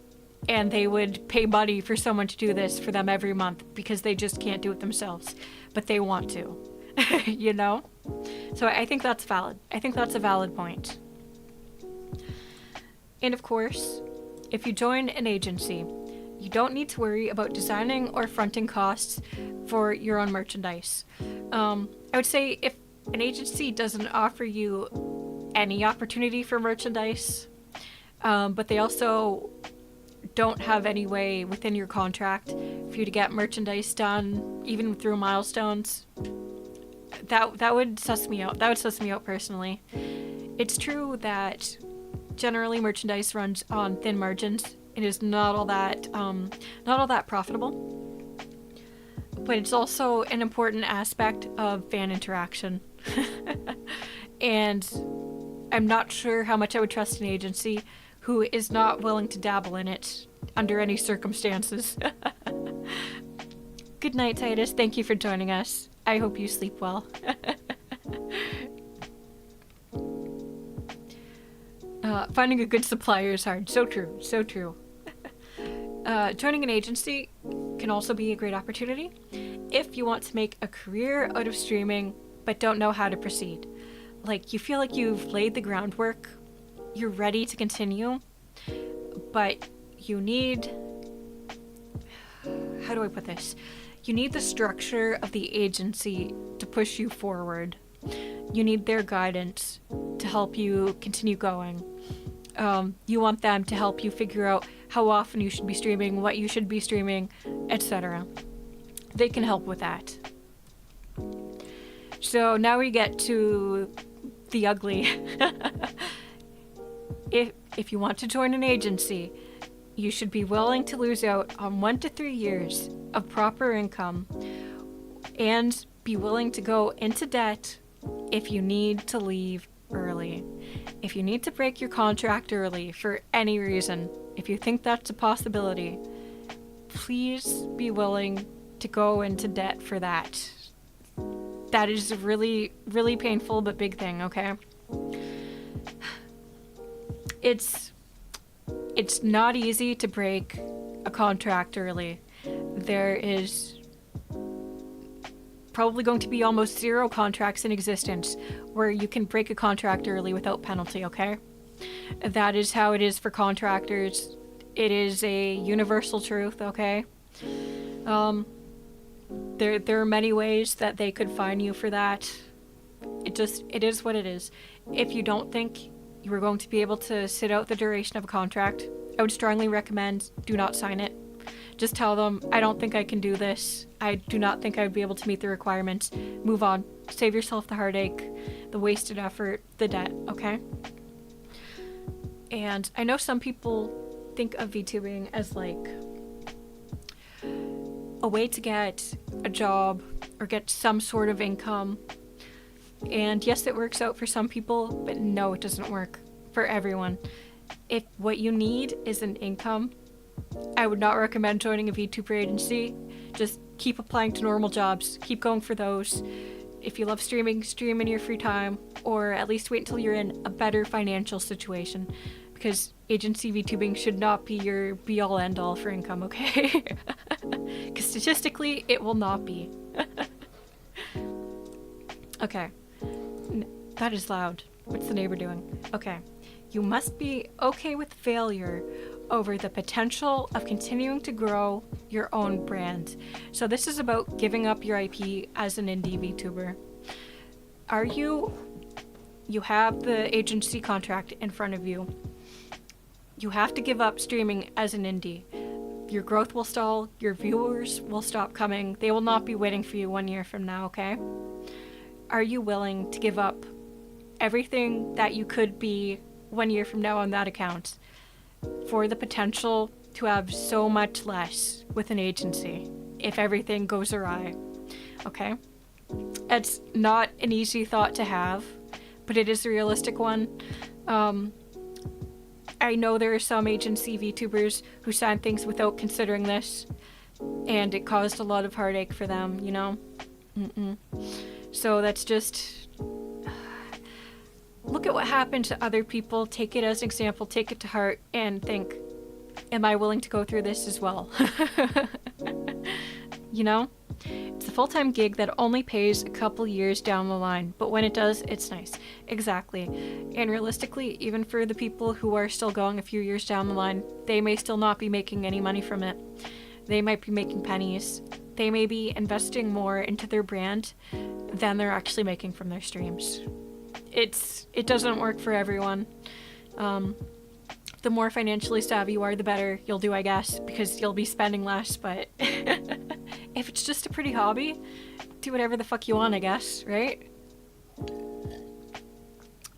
and they would pay money for someone to do this for them every month because they just can't do it themselves, but they want to. You know? So I think that's valid. I think that's a valid point. And of course, if you join an agency, you don't need to worry about designing or fronting costs for your own merchandise. I would say if an agency doesn't offer you any opportunity for merchandise, but they also don't have any way within your contract for you to get merchandise done, even through milestones, that would suss me out. That would suss me out personally. It's true that generally merchandise runs on thin margins. It is not all that profitable, but it's also an important aspect of fan interaction. And I'm not sure how much I would trust an agency who is not willing to dabble in it under any circumstances. Good night, Titus. Thank you for joining us. I hope you sleep well. Finding a good supplier is hard. So true. So true. Joining an agency can also be a great opportunity if you want to make a career out of streaming but don't know how to proceed. Like, you feel like you've laid the groundwork, you're ready to continue, but you need... How do I put this? You need the structure of the agency to push you forward. You need their guidance to help you continue going. You want them to help you figure out how often you should be streaming, what you should be streaming, etc. They can help with that. So now we get to the ugly. If you want to join an agency, you should be willing to lose out on 1 to 3 years of proper income and be willing to go into debt if you need to leave early. If you need to break your contract early for any reason, if you think that's a possibility, please be willing to go into debt for that. That is a really, really painful but big thing, okay? It's not easy to break a contract early. There is probably going to be almost 0 contracts in existence where you can break a contract early without penalty, okay? That is how it is for contractors. It is a universal truth, okay? There are many ways that they could fine you for that. It is what it is. If you don't think you are going to be able to sit out the duration of a contract, I would strongly recommend do not sign it. Just tell them, I don't think I can do this. I do not think I would be able to meet the requirements. Move on. Save yourself the heartache, the wasted effort, the debt, okay? And I know some people think of VTubing as like a way to get a job or get some sort of income. And yes, it works out for some people, but no, it doesn't work for everyone. If what you need is an income, I would not recommend joining a VTuber agency. Just keep applying to normal jobs. Keep going for those. If you love streaming, stream in your free time, or at least wait until you're in a better financial situation, because agency VTubing should not be your be-all end-all for income, okay? Because statistically, it will not be. Okay. That is loud. What's the neighbor doing? Okay. You must be okay with failure over the potential of continuing to grow your own brand. So this is about giving up your IP as an indie VTuber. You have the agency contract in front of you. You have to give up streaming as an indie. Your growth will stall, your viewers will stop coming, they will not be waiting for you 1 year from now, okay? Are you willing to give up everything that you could be 1 year from now on that account for the potential to have so much less with an agency if everything goes awry? Okay? It's not an easy thought to have, but it is a realistic one. I know there are some agency VTubers who sign things without considering this, and it caused a lot of heartache for them, you know? So that's just... Look at what happened to other people, take it as an example, take it to heart, and think, am I willing to go through this as well? You know? It's a full-time gig that only pays a couple years down the line, but when it does, it's nice. Exactly. And realistically, even for the people who are still going a few years down the line, they may still not be making any money from it. They might be making pennies. They may be investing more into their brand than they're actually making from their streams. It doesn't work for everyone. The more financially savvy you are, the better you'll do, I guess, because you'll be spending less, but if it's just a pretty hobby, do whatever the fuck you want, I guess, right?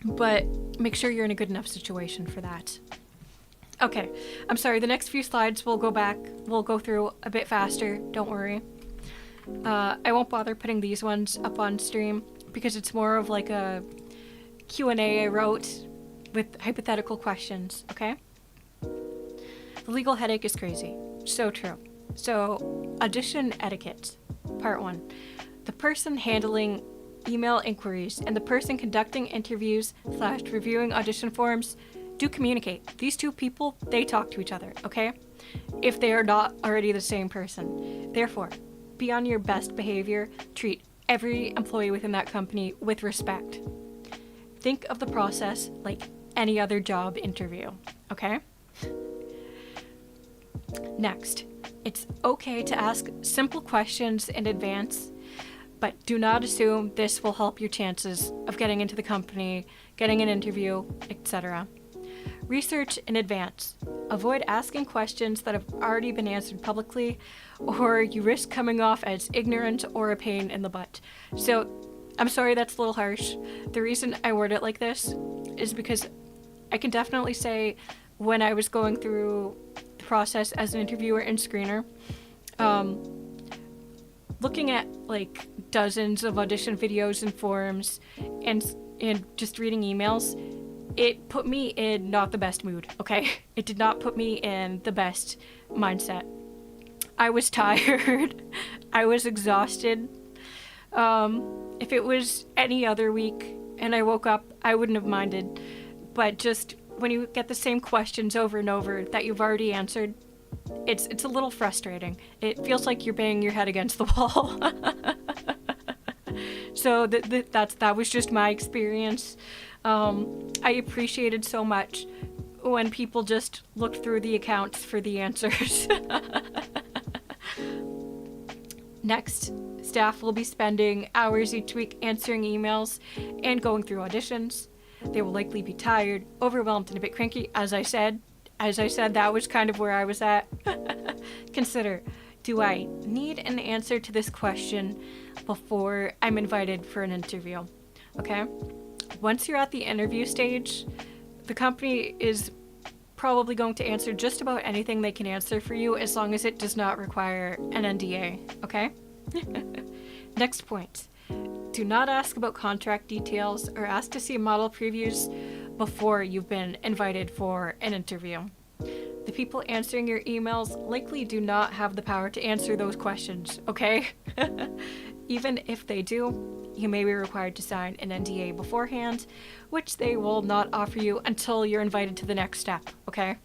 But make sure you're in a good enough situation for that. Okay, I'm sorry, the next few slides we'll go through a bit faster, don't worry. I won't bother putting these ones up on stream because it's more of like a Q&A I wrote with hypothetical questions, okay? The legal headache is crazy. So true. So, audition etiquette. Part 1. The person handling email inquiries and the person conducting interviews / reviewing audition forms do communicate. These two people, they talk to each other, okay? If they are not already the same person. Therefore, be on your best behavior. Treat every employee within that company with respect. Think of the process like any other job interview, okay? Next, it's okay to ask simple questions in advance, but do not assume this will help your chances of getting into the company, getting an interview, etc. Research in advance. Avoid asking questions that have already been answered publicly, or you risk coming off as ignorant or a pain in the butt. So, I'm sorry that's a little harsh. The reason I word it like this is because I can definitely say when I was going through the process as an interviewer and screener, looking at like dozens of audition videos and forums and just reading emails, it put me in not the best mood, okay? It did not put me in the best mindset. I was tired. I was exhausted. If it was any other week and I woke up, I wouldn't have minded. But just when you get the same questions over and over that you've already answered, it's a little frustrating. It feels like you're banging your head against the wall. So that was just my experience. I appreciated so much when people just looked through the accounts for the answers. Next, staff will be spending hours each week answering emails and going through auditions. They will likely be tired, overwhelmed, and a bit cranky. As I said, that was kind of where I was at. Consider, do I need an answer to this question before I'm invited for an interview? Okay? Once you're at the interview stage, the company is probably going to answer just about anything they can answer for you as long as it does not require an NDA, okay? Next point. Do not ask about contract details or ask to see model previews before you've been invited for an interview. The people answering your emails likely do not have the power to answer those questions, okay? Even if they do, you may be required to sign an NDA beforehand, which they will not offer you until you're invited to the next step, okay?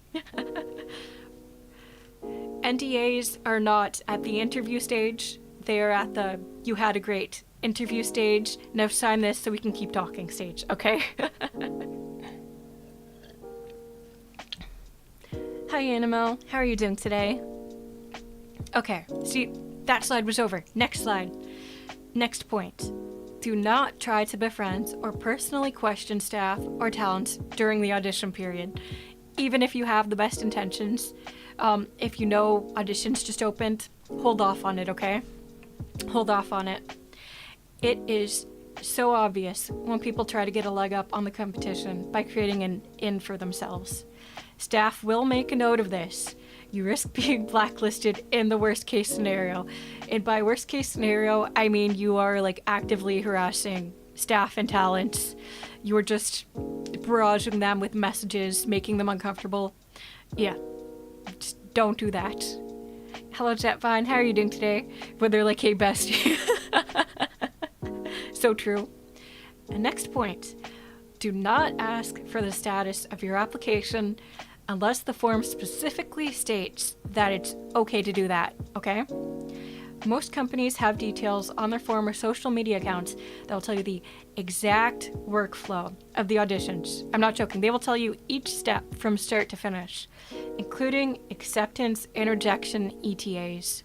NDAs are not at the interview stage, they are at the you had a great interview stage, now sign this so we can keep talking stage, okay? Hi Animo, how are you doing today? Okay, see, that slide was over. Next slide. Next point. Do not try to befriend or personally question staff or talent during the audition period. even if you have the best intentions, if you know auditions just opened, hold off on it, okay? Hold off on it. It is so obvious when people try to get a leg up on the competition by creating an in for themselves. Staff will make a note of this. You risk being blacklisted in the worst case scenario. And by worst case scenario, I mean you are like actively harassing staff and talents. You are just barraging them with messages, making them uncomfortable. Yeah, just don't do that. Hello, Jetvine. How are you doing today? Where they're like, hey, bestie. So true. And next point. Do not ask for the status of your application unless the form specifically states that it's okay to do that, okay? Most companies have details on their form or social media accounts that will tell you the exact workflow of the auditions. I'm not joking. They will tell you each step from start to finish, including acceptance and rejection ETAs.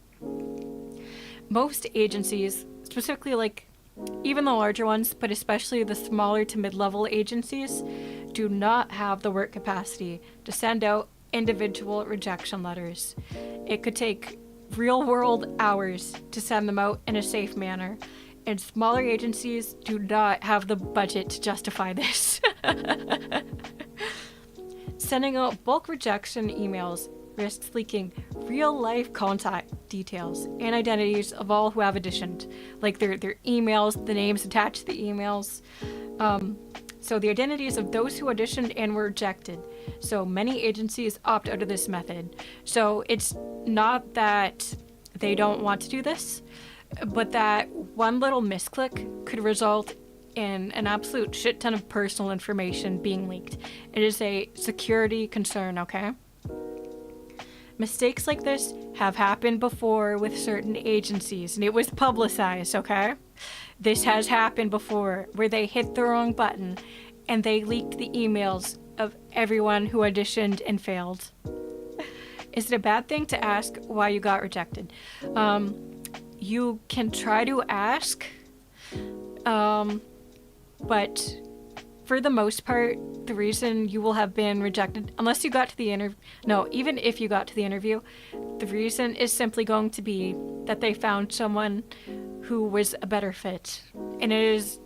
Most agencies, specifically like even the larger ones, but especially the smaller to mid-level agencies, do not have the work capacity to send out individual rejection letters. It could take real-world hours to send them out in a safe manner, and smaller agencies do not have the budget to justify this. Sending out bulk rejection emails risks leaking real-life contact details and identities of all who have auditioned, like their emails, the names attached to the emails. So the identities of those who auditioned and were rejected. So many agencies opt out of this method. So it's not that they don't want to do this, but that one little misclick could result in an absolute shit ton of personal information being leaked. It is a security concern, okay? Mistakes like this have happened before with certain agencies, and it was publicized, okay? This has happened before, where they hit the wrong button, and they leaked the emails of everyone who auditioned and failed. Is it a bad thing to ask why you got rejected? You can try to ask, but for the most part, the reason you will have been rejected, unless you got to the interview, no, even if you got to the interview, the reason is simply going to be that they found someone who was a better fit. And it is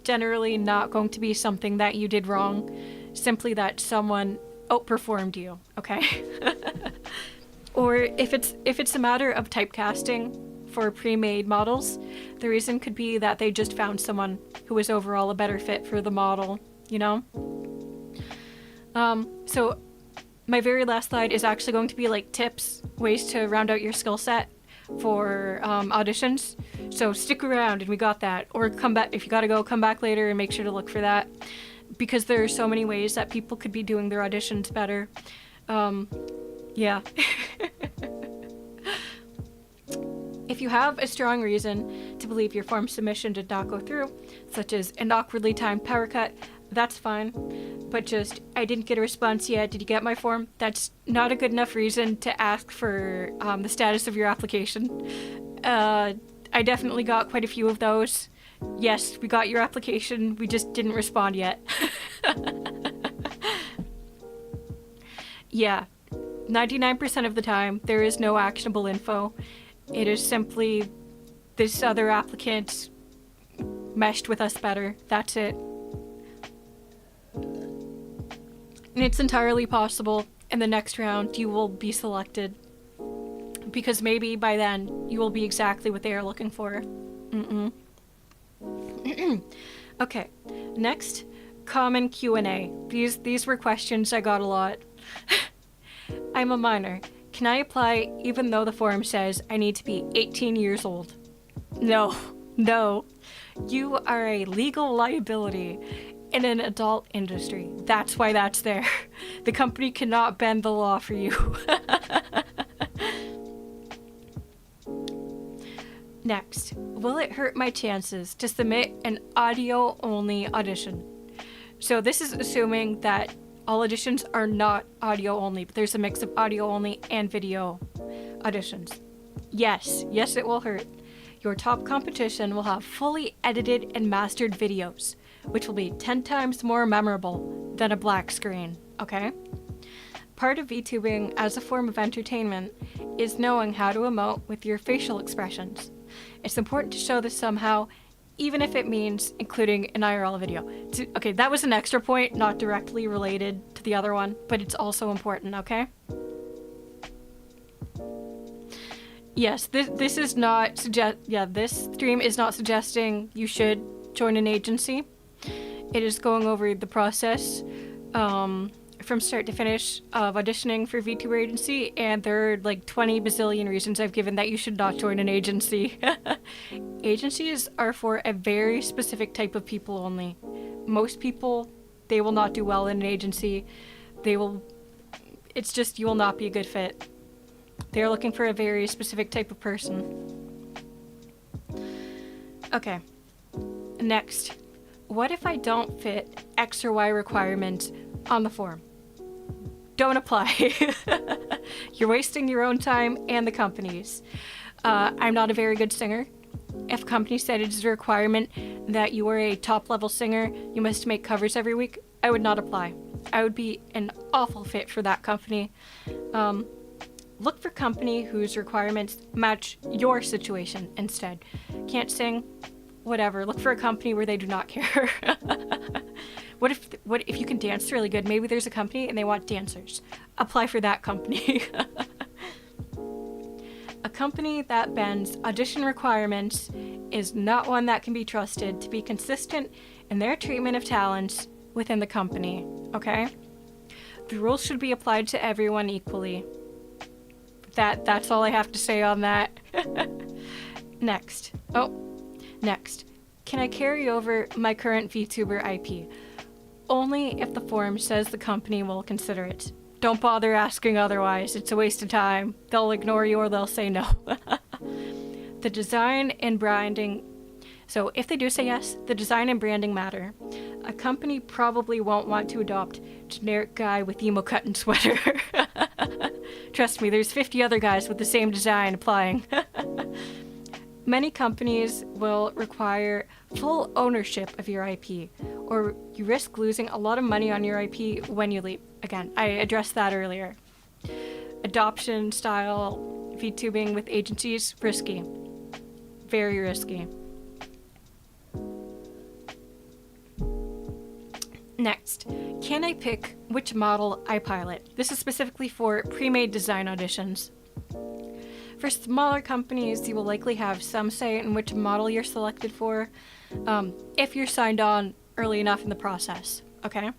generally not going to be something that you did wrong, simply that someone outperformed you, okay? Or if it's a matter of typecasting for pre-made models, the reason could be that they just found someone who was overall a better fit for the model, you know? So my very last slide is actually going to be like tips, ways to round out your skill set for auditions. So stick around and we got that. Or come back, if you gotta go, come back later and make sure to look for that. Because there are so many ways that people could be doing their auditions better. Yeah. If you have a strong reason to believe your form submission did not go through, such as an awkwardly timed power cut, that's fine. But just, I didn't get a response yet, did you get my form? That's not a good enough reason to ask for the status of your application. I definitely got quite a few of those. Yes, we got your application, we just didn't respond yet. Yeah, 99% of the time, there is no actionable info. It is simply this other applicant meshed with us better. That's it. And it's entirely possible in the next round you will be selected. Because maybe by then you will be exactly what they are looking for. Okay, next, common Q&A. These were questions I got a lot. I'm a minor. Can I apply even though the form says I need to be 18 years old? No. You are a legal liability in an adult industry. That's why that's there. The company cannot bend the law for you. Next, will it hurt my chances to submit an audio-only audition? So this is assuming that all auditions are not audio only, but there's a mix of audio only and video auditions. Yes, it will hurt. Your top competition will have fully edited and mastered videos, which will be 10 times more memorable than a black screen, okay? part of VTubing as a form of entertainment is knowing how to emote with your facial expressions. It's important to show this somehow, even if it means including an IRL video. Okay, that was an extra point, not directly related to the other one, but it's also important, okay? Yes, this is not this stream is not suggesting you should join an agency. It is going over the process from start to finish of auditioning for VTuber agency, and there are like 20 bazillion reasons I've given that you should not join an agency. Agencies are for a very specific type of people only. Most people, they will not do well in an agency. It's just, you will not be a good fit. They're looking for a very specific type of person. Okay, next. What if I don't fit X or Y requirements on the form? Don't apply. You're wasting your own time and the company's. I'm not a very good singer. If a company said it is a requirement that you are a top-level singer, you must make covers every week, I would not apply. I would be an awful fit for that company. Look for company whose requirements match your situation instead. Can't sing? Whatever. Look for a company where they do not care. What if you can dance really good? Maybe there's a company and they want dancers. Apply for that company. A company that bends audition requirements is not one that can be trusted to be consistent in their treatment of talents within the company, okay? The rules should be applied to everyone equally. That's all I have to say on that. Next. Can I carry over my current VTuber IP? Only if the form says the company will consider it. Don't bother asking otherwise, it's a waste of time. They'll ignore you or they'll say no. The design and branding. So if they do say yes, the design and branding matter. A company probably won't want to adopt generic guy with emo cut and sweater. Trust me, there's 50 other guys with the same design applying. Many companies will require full ownership of your IP, or you risk losing a lot of money on your IP when you leave. Again, I addressed that earlier. Adoption style VTubing with agencies, risky. Very risky. Next, can I pick which model I pilot? This is specifically for pre-made design auditions. For smaller companies, you will likely have some say in which model you're selected for, if you're signed on early enough in the process, okay?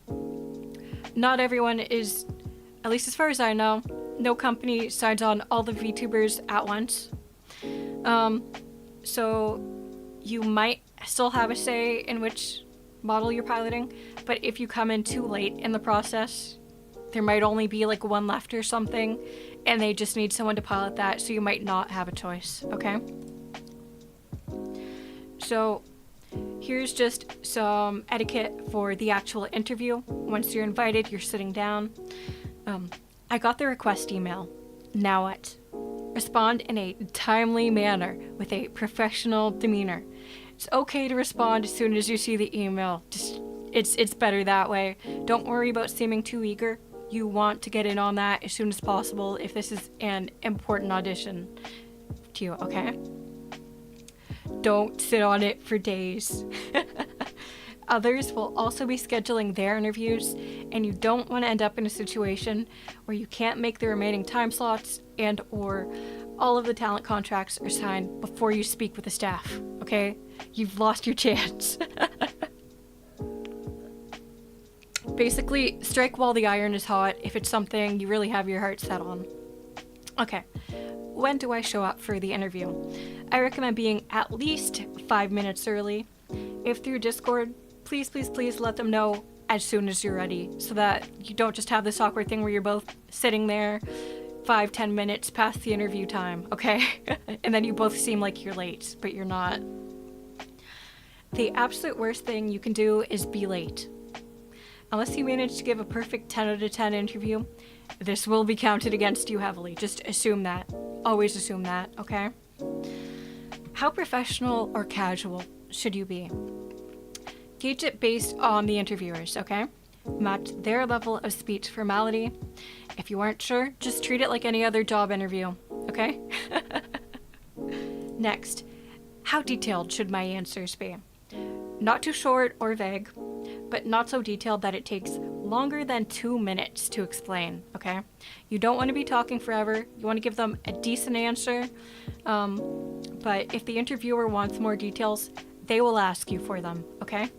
Not everyone is, at least as far as I know, no company signs on all the VTubers at once. So you might still have a say in which model you're piloting, but if you come in too late in the process, there might only be like one left or something, and they just need someone to pilot that, so you might not have a choice, okay? So here's just some etiquette for the actual interview. Once you're invited, you're sitting down. I got the request email. Now what? Respond in a timely manner with a professional demeanor. It's okay to respond as soon as you see the email. It's better that way. Don't worry about seeming too eager. You want to get in on that as soon as possible if this is an important audition to you, okay? Don't sit on it for days. Others will also be scheduling their interviews, and you don't want to end up in a situation where you can't make the remaining time slots and or all of the talent contracts are signed before you speak with the staff, okay? You've lost your chance. Basically, strike while the iron is hot if it's something you really have your heart set on. Okay, when do I show up for the interview? I recommend being at least 5 minutes early. If through Discord, please let them know as soon as you're ready, so that you don't just have this awkward thing where you're both sitting there 5-10 minutes past the interview time, okay? And then you both seem like you're late, but you're not. The absolute worst thing you can do is be late. Unless you manage to give a perfect 10 out of 10 interview, this will be counted against you heavily. Just assume that. Always assume that, okay? How professional or casual should you be? Gauge it based on the interviewers, okay? match their level of speech formality. If you aren't sure, just treat it like any other job interview, okay? Next, how detailed should my answers be? Not too short or vague, but not so detailed that it takes longer than 2 minutes to explain, okay? You don't want to be talking forever. You want to give them a decent answer, but if the interviewer wants more details, they will ask you for them, okay?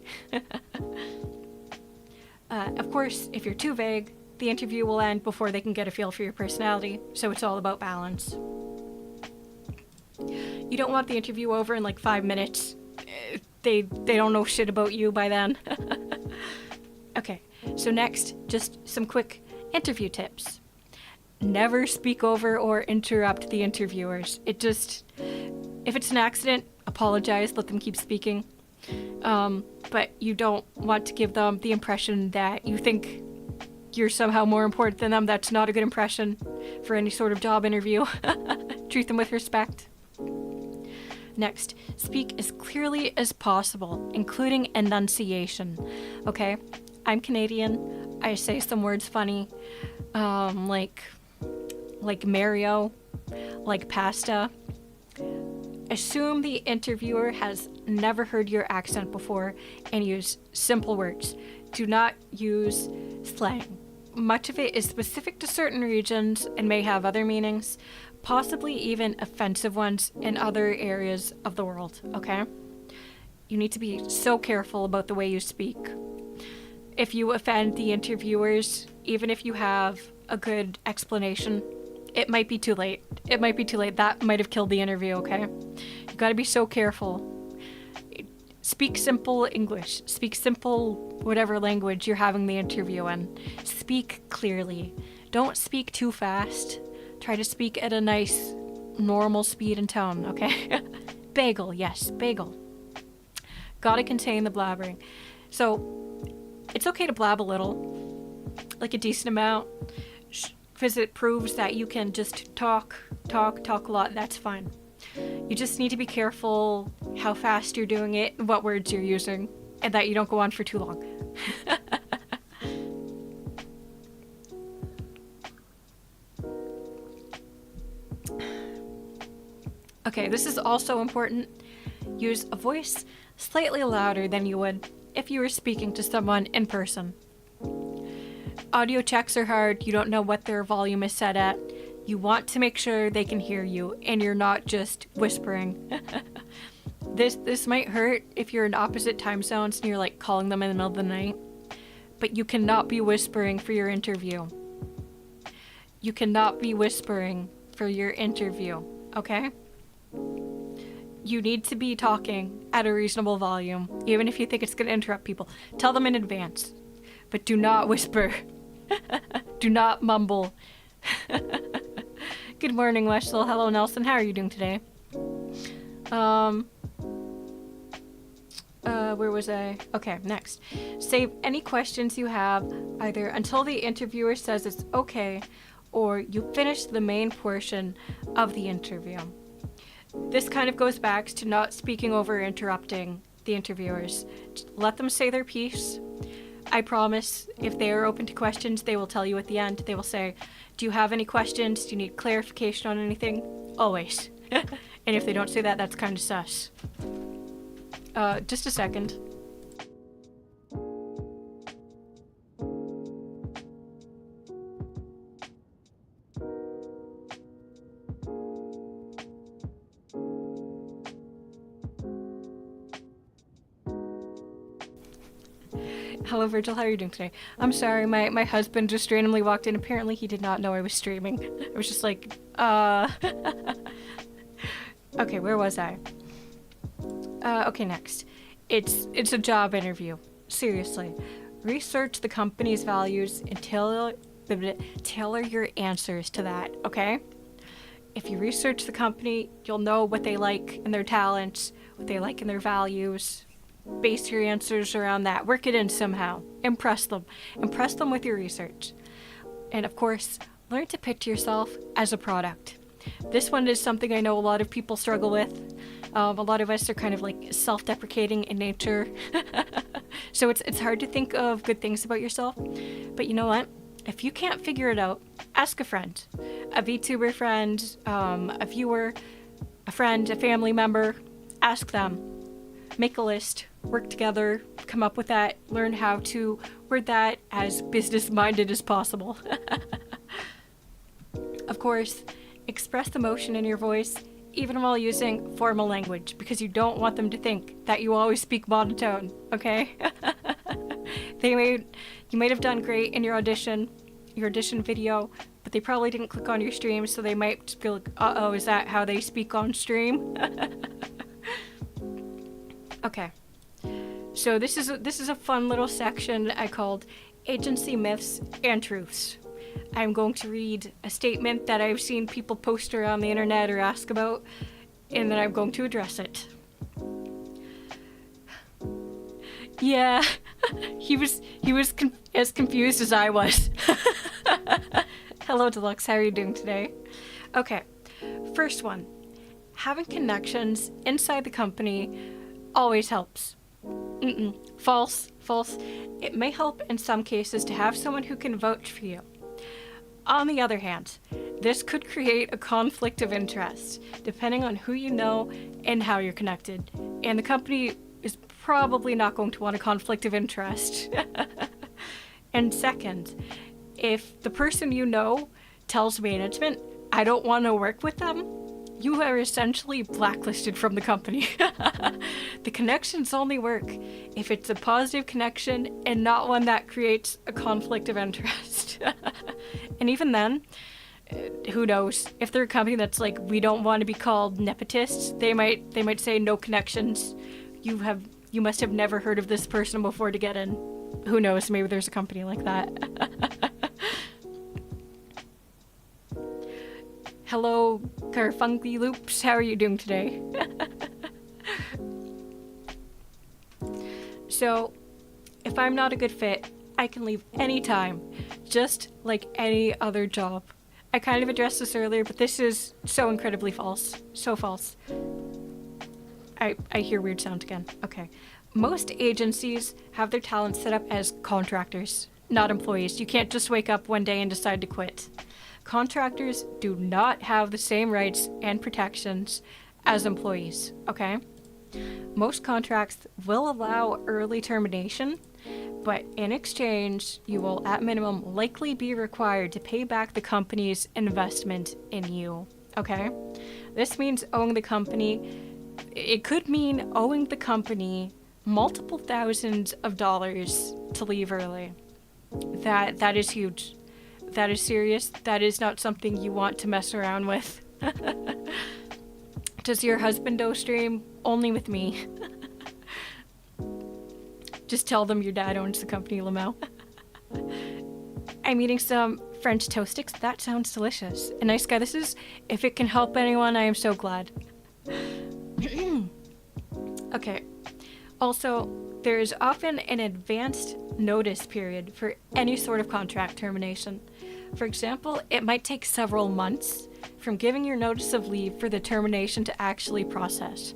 Of course, if you're too vague, the interview will end before they can get a feel for your personality, so it's all about balance. You don't want the interview over in like 5 minutes. They don't know shit about you by then. Okay, so next, just some quick interview tips. Never speak over or interrupt the interviewers. If it's an accident, apologize, let them keep speaking. But you don't want to give them the impression that you think you're somehow more important than them. That's not a good impression for any sort of job interview. Treat them with respect. Next, speak as clearly as possible, including enunciation. Okay, I'm Canadian. I say some words funny, like Mario, like pasta. Assume the interviewer has never heard your accent before and use simple words. Do not use slang. Much of it is specific to certain regions and may have other meanings, possibly even offensive ones in other areas of the world, okay? You need to be so careful about the way you speak. If you offend the interviewers, even if you have a good explanation, it might be too late. It might be too late. That might have killed the interview, okay? You gotta be so careful. Speak simple English. Speak simple whatever language you're having the interview in. Speak clearly. Don't speak too fast. Try to speak at a nice, normal speed and tone, okay? Bagel, yes, bagel. Gotta contain the blabbering. So, it's okay to blab a little, like a decent amount, because it proves that you can just talk a lot, that's fine. You just need to be careful how fast you're doing it, what words you're using, and that you don't go on for too long. Okay, this is also important. Use a voice slightly louder than you would if you were speaking to someone in person. Audio checks are hard. You don't know what their volume is set at. You want to make sure they can hear you and you're not just whispering. This might hurt if you're in opposite time zones and you're like calling them in the middle of the night. But you cannot be whispering for your interview. You cannot be whispering for your interview, okay? You need to be talking at a reasonable volume, even if you think it's going to interrupt people. Tell them in advance, but do not whisper. Do not mumble. Good morning, Weshel. Hello, Nelson. How are you doing today? Where was I? Okay, next. Save any questions you have either until the interviewer says it's okay or you finish the main portion of the interview. This kind of goes back to not speaking over or interrupting the interviewers. Just let them say their piece. I promise, if they are open to questions, they will tell you at the end. They will say, do you have any questions? Do you need clarification on anything? Always. And if they don't say that, that's kind of sus. Just a second. Hello, Virgil. How are you doing today? I'm sorry, my husband just randomly walked in. Apparently, he did not know I was streaming. I was just like, Okay, where was I? Okay, next. It's a job interview. Seriously. Research the company's values and tailor your answers to that, okay? If you research the company, you'll know what they like in their talents, what they like in their values. Base your answers around that. Work it in somehow. Impress them. Impress them with your research. And of course, learn to picture yourself as a product. This one is something I know a lot of people struggle with. A lot of us are kind of like self-deprecating in nature. So it's hard to think of good things about yourself. But you know what? If you can't figure it out, ask a friend. A VTuber friend, a viewer, a friend, a family member. Ask them. Make a list. Work together. Come up with that. Learn how to word that as business-minded as possible. Of course, express emotion in your voice, even while using formal language, because you don't want them to think that you always speak monotone, okay? You might have done great in your audition video, but they probably didn't click on your stream, so they might just be like, uh-oh, is that how they speak on stream? Okay. So this is a fun little section I called Agency Myths and Truths. I'm going to read a statement that I've seen people post around the internet or ask about, and then I'm going to address it. Yeah, he was as confused as I was. Hello, Deluxe. How are you doing today? Okay, first one. Having connections inside the company always helps. False. It may help in some cases to have someone who can vouch for you. On the other hand, this could create a conflict of interest, depending on who you know and how you're connected. And the company is probably not going to want a conflict of interest. And second, if the person you know tells management, I don't want to work with them, you are essentially blacklisted from the company. The connections only work if it's a positive connection and not one that creates a conflict of interest. And even then, who knows? If they're a company that's like, we don't want to be called nepotists, they might say no connections. You must have never heard of this person before to get in. Who knows? Maybe there's a company like that. Hello, Carfunky Loops. How are you doing today? So, if I'm not a good fit, I can leave anytime, just like any other job. I kind of addressed this earlier, but this is so incredibly false. So false. I hear weird sound again. Okay. Most agencies have their talent set up as contractors, not employees. You can't just wake up one day and decide to quit. Contractors do not have the same rights and protections as employees, okay? Most contracts will allow early termination, but in exchange, you will at minimum likely be required to pay back the company's investment in you, okay? This means owing the company, it could mean owing the company multiple thousands of dollars to leave early. That is huge. That is serious. That is not something you want to mess around with. Does your husband stream? Only with me. Just tell them your dad owns the company, Lamau. I'm eating some French toast sticks. That sounds delicious. A nice guy. This is, if it can help anyone, I am so glad. Okay. Also, there is often an advanced notice period for any sort of contract termination. For example, it might take several months from giving your notice of leave for the termination to actually process.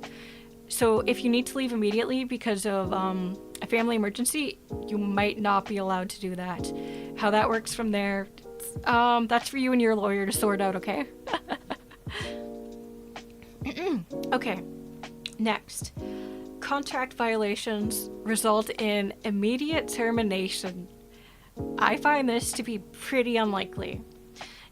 So if you need to leave immediately because of a family emergency, you might not be allowed to do that. How that works from there, that's for you and your lawyer to sort out, okay? Okay, next. Contract violations result in immediate termination. I find this to be pretty unlikely.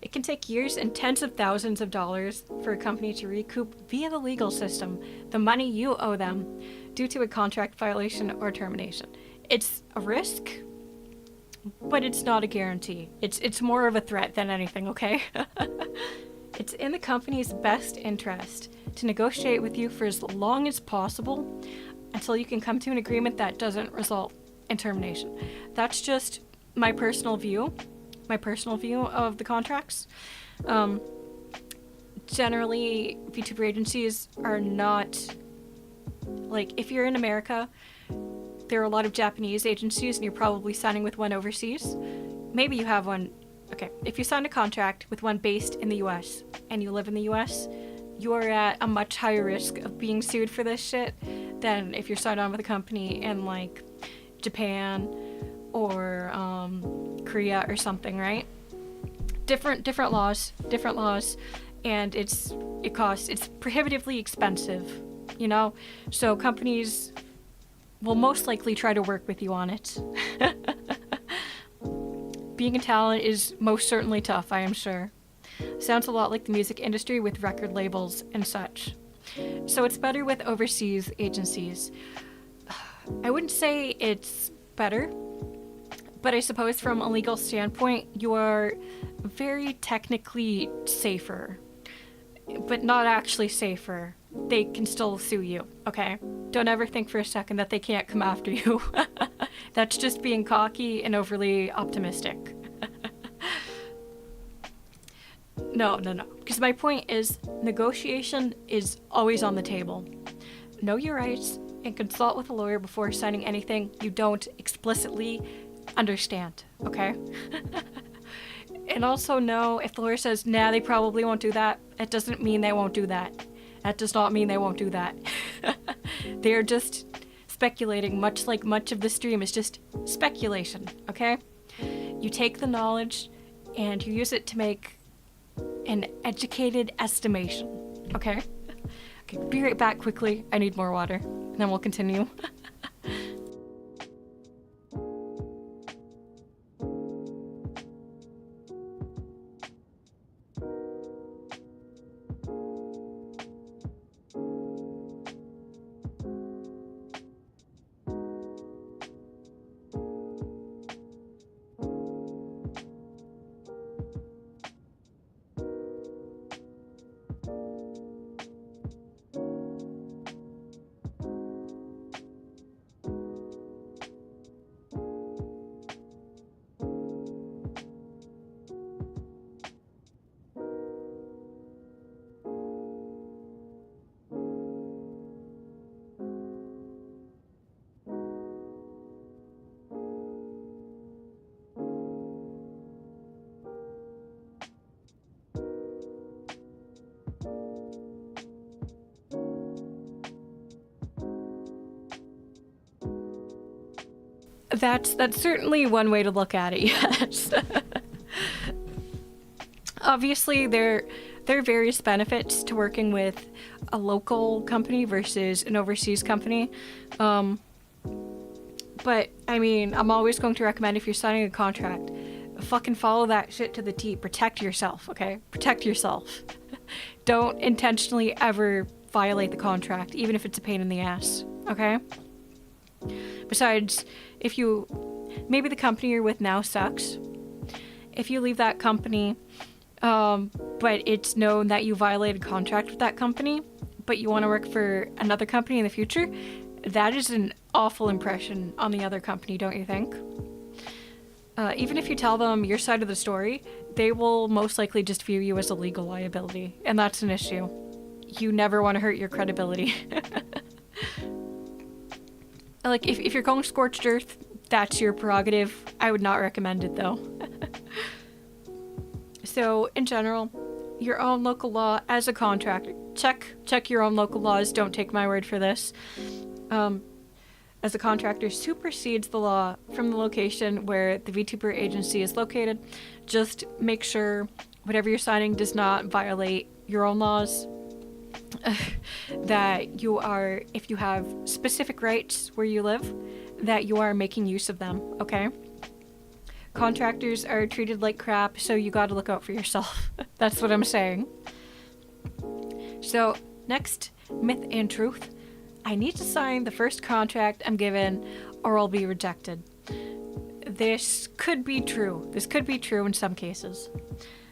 It can take years and tens of thousands of dollars for a company to recoup via the legal system the money you owe them due to a contract violation or termination. It's a risk, but it's not a guarantee. It's more of a threat than anything, okay? It's in the company's best interest to negotiate with you for as long as possible until you can come to an agreement that doesn't result in termination. That's just my personal view of the contracts. Generally, VTuber agencies are not, like, if you're in America, there are a lot of Japanese agencies and you're probably signing with one overseas. Maybe you have one. Okay, if you sign a contract with one based in the US and you live in the US, you are at a much higher risk of being sued for this shit than if you're signed on with a company in, like, Japan or Korea or something, right? Different laws, and it's prohibitively expensive, you know? So companies will most likely try to work with you on it. Being a talent is most certainly tough, I am sure. Sounds a lot like the music industry with record labels and such. So it's better with overseas agencies. I wouldn't say it's better, but I suppose from a legal standpoint, you are very technically safer, but not actually safer. They can still sue you, okay? Don't ever think for a second that they can't come after you. That's just being cocky and overly optimistic. No. Because my point is, negotiation is always on the table. Know your rights and consult with a lawyer before signing anything you don't explicitly understand, okay? And also know if the lawyer says, nah, they probably won't do that, it doesn't mean they won't do that. That does not mean they won't do that. They are just speculating, much like much of the stream is just speculation, okay? You take the knowledge and you use it to make an educated estimation, okay? Okay, be right back quickly. I need more water, and then we'll continue. That's certainly one way to look at it, yes. Obviously, there are various benefits to working with a local company versus an overseas company. But, I mean, I'm always going to recommend if you're signing a contract, fucking follow that shit to the T. Protect yourself, okay? Protect yourself. Don't intentionally ever violate the contract, even if it's a pain in the ass, okay? Besides, maybe the company you're with now sucks. If you leave that company, but it's known that you violated contract with that company, but you want to work for another company in the future, that is an awful impression on the other company, don't you think? Even if you tell them your side of the story, they will most likely just view you as a legal liability, and that's an issue. You never want to hurt your credibility. Like, if you're going scorched earth, that's your prerogative. I would not recommend it, though. So, in general, your own local law as a contractor. Check your own local laws. Don't take my word for this. As a contractor supersedes the law from the location where the vtuber agency is located. Just make sure whatever you're signing does not violate your own laws. That you are, if you have specific rights where you live, that you are making use of them, okay? Contractors are treated like crap, so you gotta look out for yourself. That's what I'm saying. So, next, myth and truth. I need to sign the first contract I'm given, or I'll be rejected. This could be true. This could be true in some cases.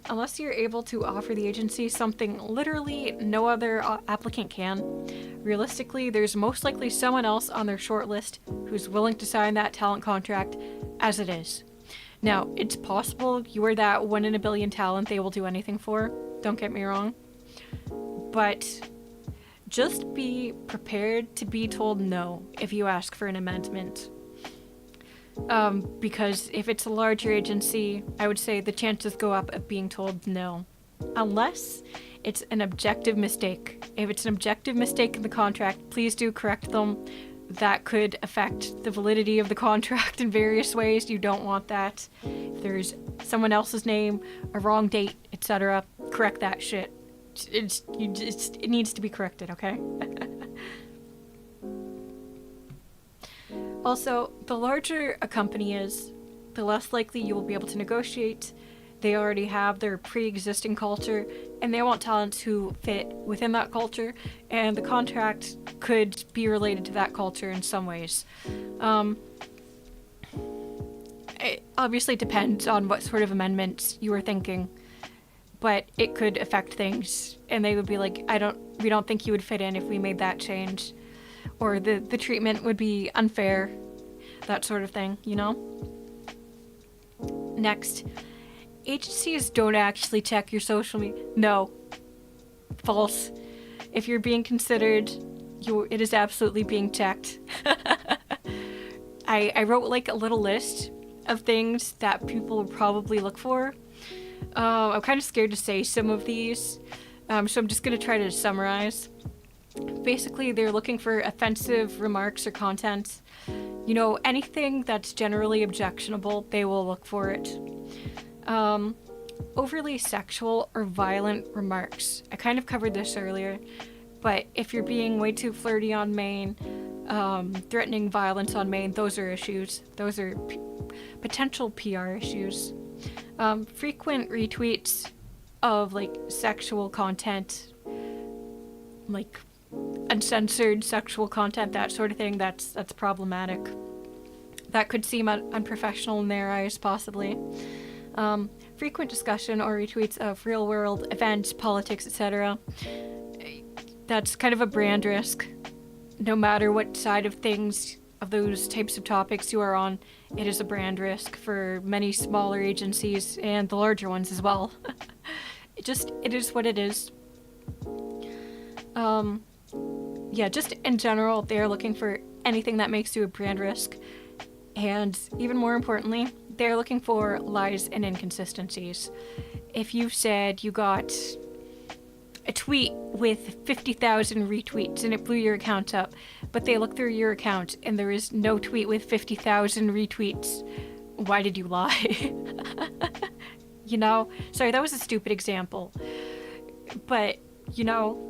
Unless you're able to offer the agency something literally no other applicant can, realistically, there's most likely someone else on their shortlist who's willing to sign that talent contract as it is. Now, it's possible you are that 1 in a billion talent they will do anything for, don't get me wrong, but just be prepared to be told no if you ask for an amendment. Because if it's a larger agency, I would say the chances go up of being told no. Unless it's an objective mistake. If it's an objective mistake in the contract, please do correct them. that could affect the validity of the contract in various ways. You don't want that. If there's someone else's name, a wrong date, etc., correct that shit. It needs to be corrected, okay? Also, the larger a company is, the less likely you will be able to negotiate. They already have their pre-existing culture, and they want talents who fit within that culture, and the contract could be related to that culture in some ways. It obviously depends on what sort of amendments you were thinking, but it could affect things, and they would be like, we don't think you would fit in if we made that change, or the treatment would be unfair, that sort of thing, you know? Next, agencies don't actually check your social media. No. False. If you're being considered, it is absolutely being checked. I wrote like a little list of things that people would probably look for. I'm kind of scared to say some of these, so I'm just going to try to summarize. Basically, they're looking for offensive remarks or content. You know, anything that's generally objectionable, they will look for it. Overly sexual or violent remarks. I kind of covered this earlier, but if you're being way too flirty on main, threatening violence on main, those are issues. Those are potential PR issues. Frequent retweets of like sexual content, like uncensored sexual content, that sort of thing, that's problematic. That could seem unprofessional in their eyes, possibly. Frequent discussion or retweets of real-world events, politics, etc. That's kind of a brand risk. No matter what side of things, of those types of topics you are on, it is a brand risk for many smaller agencies and the larger ones as well. It is what it is. Yeah, just in general, they're looking for anything that makes you a brand risk. And even more importantly, they're looking for lies and inconsistencies. If you said you got a tweet with 50,000 retweets and it blew your account up, but they look through your account and there is no tweet with 50,000 retweets, why did you lie? You know? Sorry, that was a stupid example. But, you know,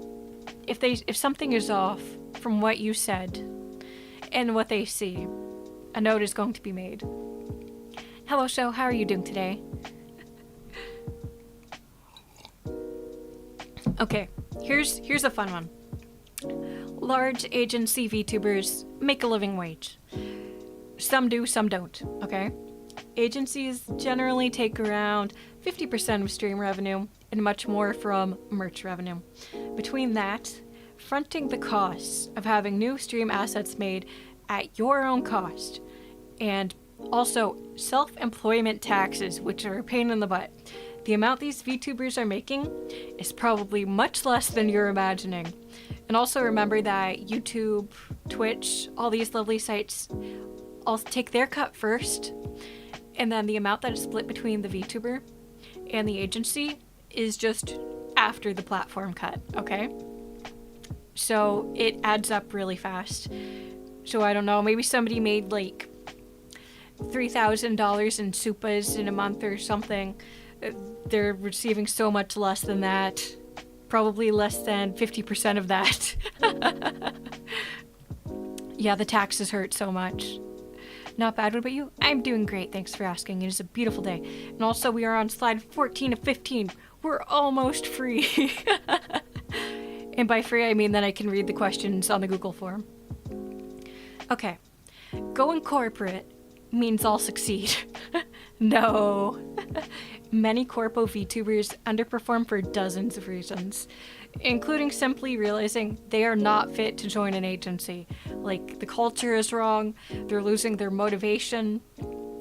if something is off from what you said and what they see, a note is going to be made. Hello, show. How are you doing today? Okay, here's a fun one. Large agency VTubers make a living wage. Some do, some don't, okay? Agencies generally take around 50% of stream revenue and much more from merch revenue. Between that, fronting the costs of having new stream assets made at your own cost, and also self-employment taxes, which are a pain in the butt. The amount these VTubers are making is probably much less than you're imagining. And also remember that YouTube, Twitch, all these lovely sites all take their cut first, and then the amount that is split between the VTuber and the agency is just after the platform cut, okay? So it adds up really fast. So I don't know, maybe somebody made like $3,000 in supas in a month or something. They're receiving so much less than that. Probably less than 50% of that. Yeah, the taxes hurt so much. Not bad. What about you? I'm doing great. Thanks for asking. It is a beautiful day. And also, we are on slide 14 of 15. We're almost free. And by free, I mean that I can read the questions on the Google form. Okay. Going corporate means I'll succeed. No. Many corpo VTubers underperform for dozens of reasons, including simply realizing they are not fit to join an agency. Like, the culture is wrong, they're losing their motivation,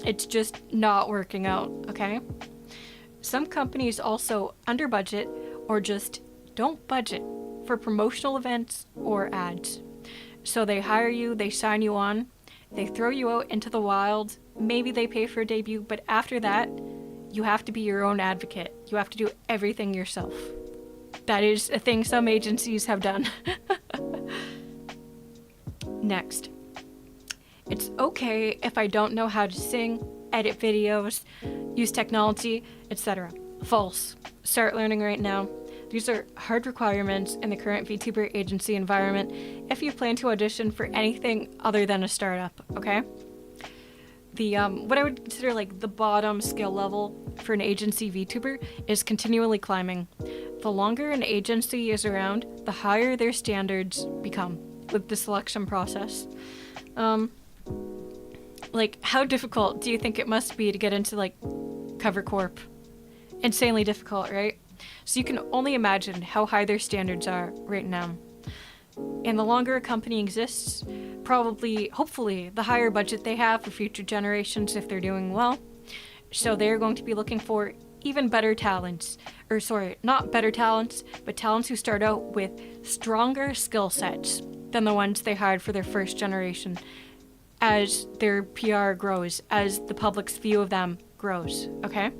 it's just not working out, okay? Some companies also under budget or just don't budget for promotional events or ads. So they hire you, they sign you on, they throw you out into the wild, maybe they pay for a debut, but after that, you have to be your own advocate. You have to do everything yourself. That is a thing some agencies have done. Next, It's okay if I don't know how to sing, edit videos, use technology, etc. False. Start learning right now. These are hard requirements in the current VTuber agency environment if you plan to audition for anything other than a startup, okay? The what I would consider like the bottom skill level for an agency VTuber is continually climbing. The longer an agency is around, the higher their standards become with the selection process. Like, how difficult do you think it must be to get into like Cover Corp? Insanely difficult, right? So you can only imagine how high their standards are right now. And the longer a company exists, probably, hopefully, the higher budget they have for future generations if they're doing well. So they're going to be looking for even better talents. Or sorry, not better talents, but talents who start out with stronger skill sets than the ones they hired for their first generation as their PR grows, as the public's view of them grows, okay?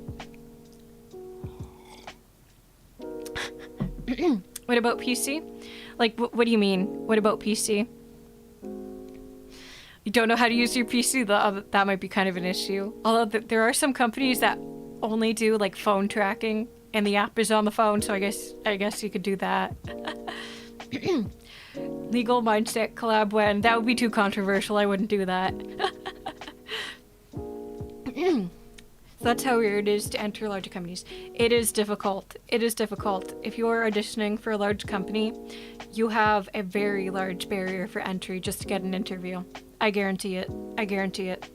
What about PC? Like, what do you mean? What about PC? You don't know how to use your PC? That might be kind of an issue. Although there are some companies that only do like phone tracking, and the app is on the phone, so I guess you could do that. Legal mindset collab when? That would be too controversial. I wouldn't do that. So that's how weird it is to enter larger companies. It is difficult. It is difficult. If you're auditioning for a large company, you have a very large barrier for entry just to get an interview. I guarantee it. I guarantee it.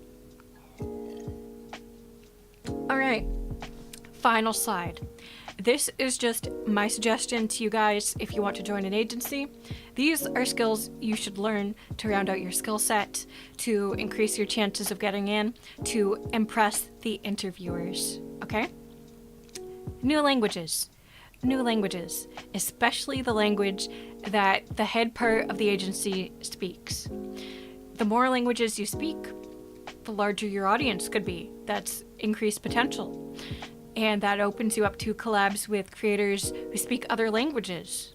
Alright. Final slide. This is just my suggestion to you guys if you want to join an agency. These are skills you should learn to round out your skill set, to increase your chances of getting in, to impress the interviewers, okay? New languages. New languages, especially the language that the head part of the agency speaks. The more languages you speak, the larger your audience could be. That's increased potential. And that opens you up to collabs with creators who speak other languages.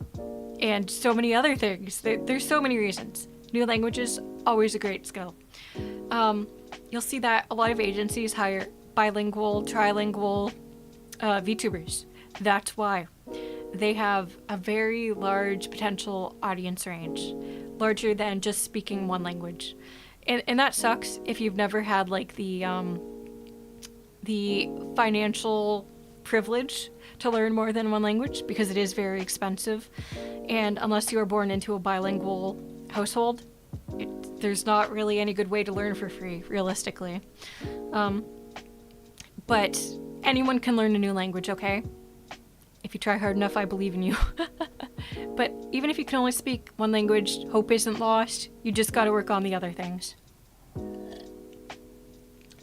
And so many other things. There's so many reasons. New languages, always a great skill. You'll see that a lot of agencies hire bilingual, trilingual VTubers. That's why. They have a very large potential audience range. Larger than just speaking one language. And that sucks if you've never had like the financial privilege to learn more than one language, because it is very expensive, and unless you are born into a bilingual household, there's not really any good way to learn for free, realistically. But anyone can learn a new language, okay? If you try hard enough, I believe in you. But even if you can only speak one language, hope isn't lost. You just gotta work on the other things.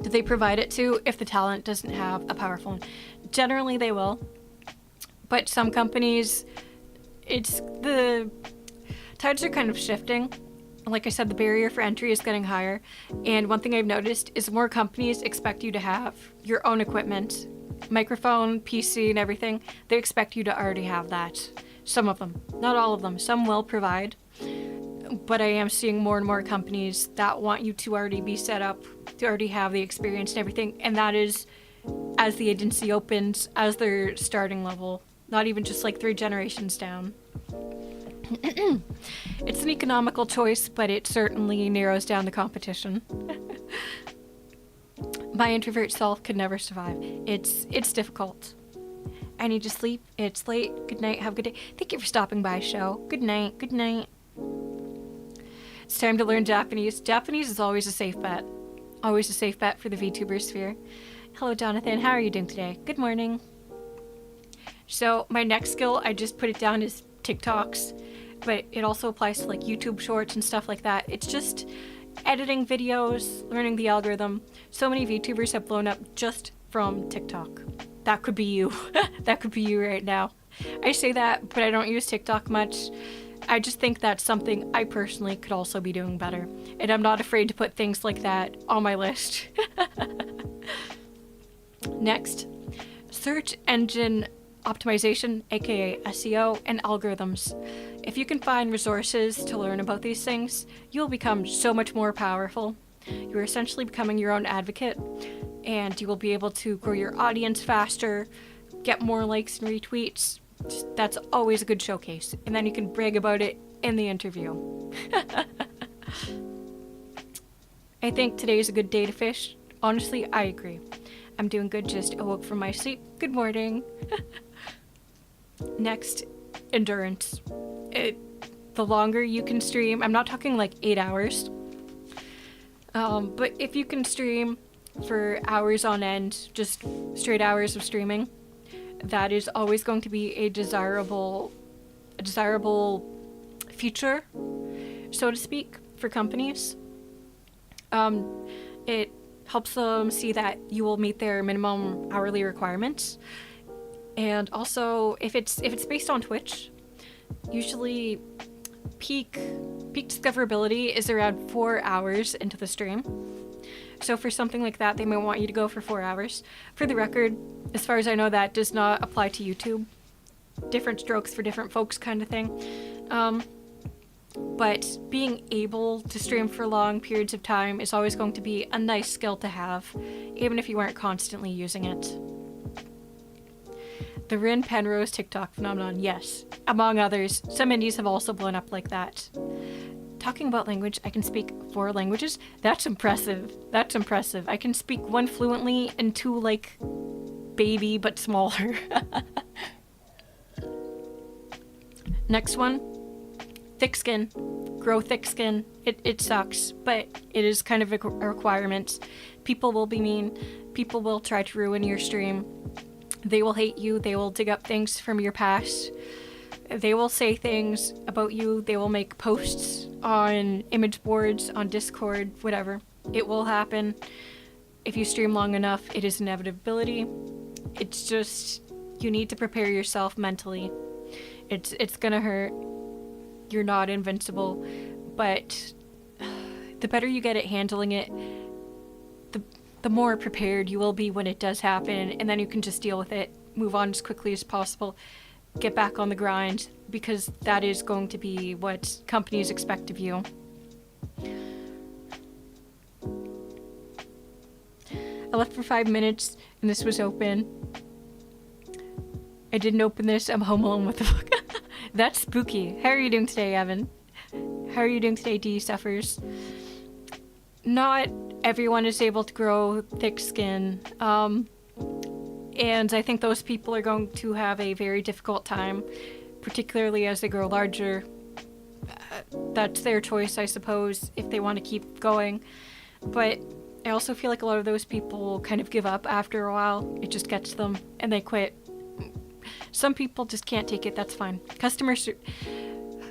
Do they provide it to if the talent doesn't have a power phone? Generally they will. But some companies, the tides are kind of shifting. Like I said, the barrier for entry is getting higher. And one thing I've noticed is more companies expect you to have your own equipment, microphone, PC, and everything. They expect you to already have that. Some of them, not all of them. Some will provide. But I am seeing more and more companies that want you to already be set up, to already have the experience and everything. And that is as the agency opens, as their starting level, not even just like 3 generations down. It's an economical choice, but it certainly narrows down the competition. My introvert self could never survive. It's difficult. I need to sleep. It's late. Good night. Have a good day. Thank you for stopping by, show. Good night. Good night. It's time to learn Japanese. Japanese is always a safe bet. Always a safe bet for the VTuber sphere. Hello, Jonathan. How are you doing today? Good morning. So my next skill, I just put it down as TikToks, but it also applies to like YouTube shorts and stuff like that. It's just editing videos, learning the algorithm. So many VTubers have blown up just from TikTok. That could be you. That could be you right now. I say that, but I don't use TikTok much. I just think that's something I personally could also be doing better. And I'm not afraid to put things like that on my list. Next, search engine optimization, aka SEO, and algorithms. If you can find resources to learn about these things, you'll become so much more powerful. You're essentially becoming your own advocate, and you will be able to grow your audience faster, get more likes and retweets. That's always a good showcase. And then you can brag about it in the interview. I think today is a good day to fish. Honestly, I agree. I'm doing good, just awoke from my sleep. Good morning. Next, endurance. The longer you can stream, I'm not talking like 8 hours, but if you can stream for hours on end, just straight hours of streaming, that is always going to be a desirable feature, so to speak, for companies. It helps them see that you will meet their minimum hourly requirements. And also, if it's based on Twitch, usually peak discoverability is around 4 hours into the stream. So for something like that, they might want you to go for 4 hours. For the record, as far as I know, that does not apply to YouTube. Different strokes for different folks kind of thing. But being able to stream for long periods of time is always going to be a nice skill to have, even if you aren't constantly using it. The Rin Penrose TikTok phenomenon, yes. Among others, some indies have also blown up like that. Talking about language, I can speak 4 languages. That's impressive. That's impressive. I can speak 1 fluently and 2 like baby but smaller. Next one. Thick skin. Grow thick skin. It sucks, but it is kind of a requirement. People will be mean. People will try to ruin your stream. They will hate you. They will dig up things from your past. They will say things about you. They will make posts on image boards, on Discord, whatever. It will happen. If you stream long enough, it is inevitability. It's just, you need to prepare yourself mentally. It's gonna hurt. You're not invincible, but the better you get at handling it, the more prepared you will be when it does happen, and then you can just deal with it, move on as quickly as possible, get back on the grind, because that is going to be what companies expect of you. I left for 5 minutes, and this was open. I didn't open this, I'm home alone with the book. That's spooky. How are you doing today, Evan? How are you doing today, D Suffers? Not everyone is able to grow thick skin. And I think those people are going to have a very difficult time, particularly as they grow larger. That's their choice, I suppose, if they want to keep going. But I also feel like a lot of those people kind of give up after a while. It just gets them, and they quit. Some people just can't take it, that's fine.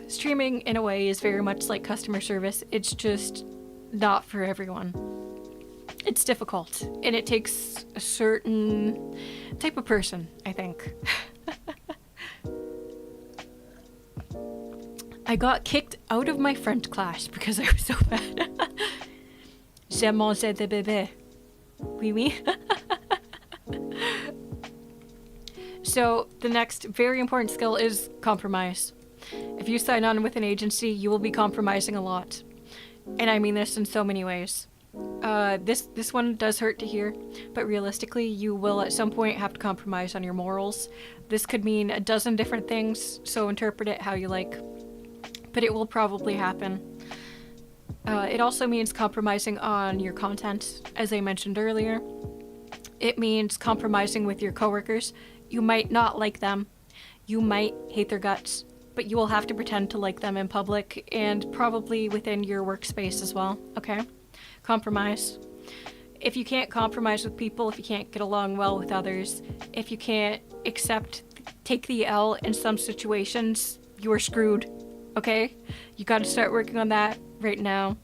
Streaming, in a way, is very much like customer service. It's just not for everyone. It's difficult, and it takes a certain type of person, I think. I got kicked out of my French class because I was so bad. J'ai mangé des bébés. Oui, oui. So, the next very important skill is compromise. If you sign on with an agency, you will be compromising a lot. And I mean this in so many ways. This one does hurt to hear, but realistically, you will at some point have to compromise on your morals. This could mean a dozen different things, so interpret it how you like. But it will probably happen. It also means compromising on your content, as I mentioned earlier. It means compromising with your coworkers. You might not like them. You might hate their guts, but you will have to pretend to like them in public and probably within your workspace as well, okay? Compromise. If you can't compromise with people, if you can't get along well with others, if you can't take the L in some situations, you are screwed, okay? You gotta start working on that right now.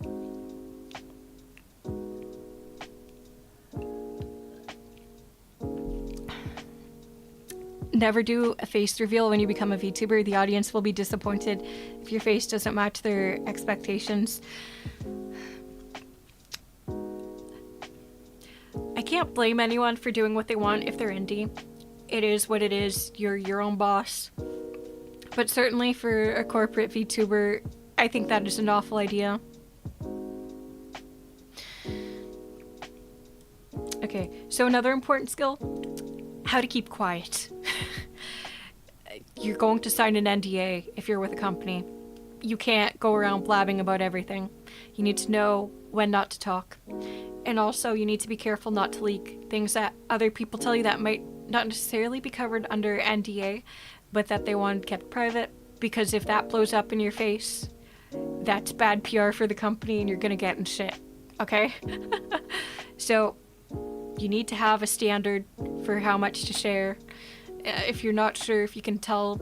Never do a face reveal when you become a VTuber. The audience will be disappointed if your face doesn't match their expectations. I can't blame anyone for doing what they want if they're indie. It is what it is. You're your own boss. But certainly for a corporate VTuber, I think that is an awful idea. Okay, so another important skill, how to keep quiet. You're going to sign an NDA if you're with a company. You can't go around blabbing about everything. You need to know when not to talk. And also, you need to be careful not to leak things that other people tell you that might not necessarily be covered under NDA, but that they want kept private. Because if that blows up in your face, that's bad PR for the company and you're gonna get in shit. Okay? So, you need to have a standard for how much to share. If you're not sure if you can tell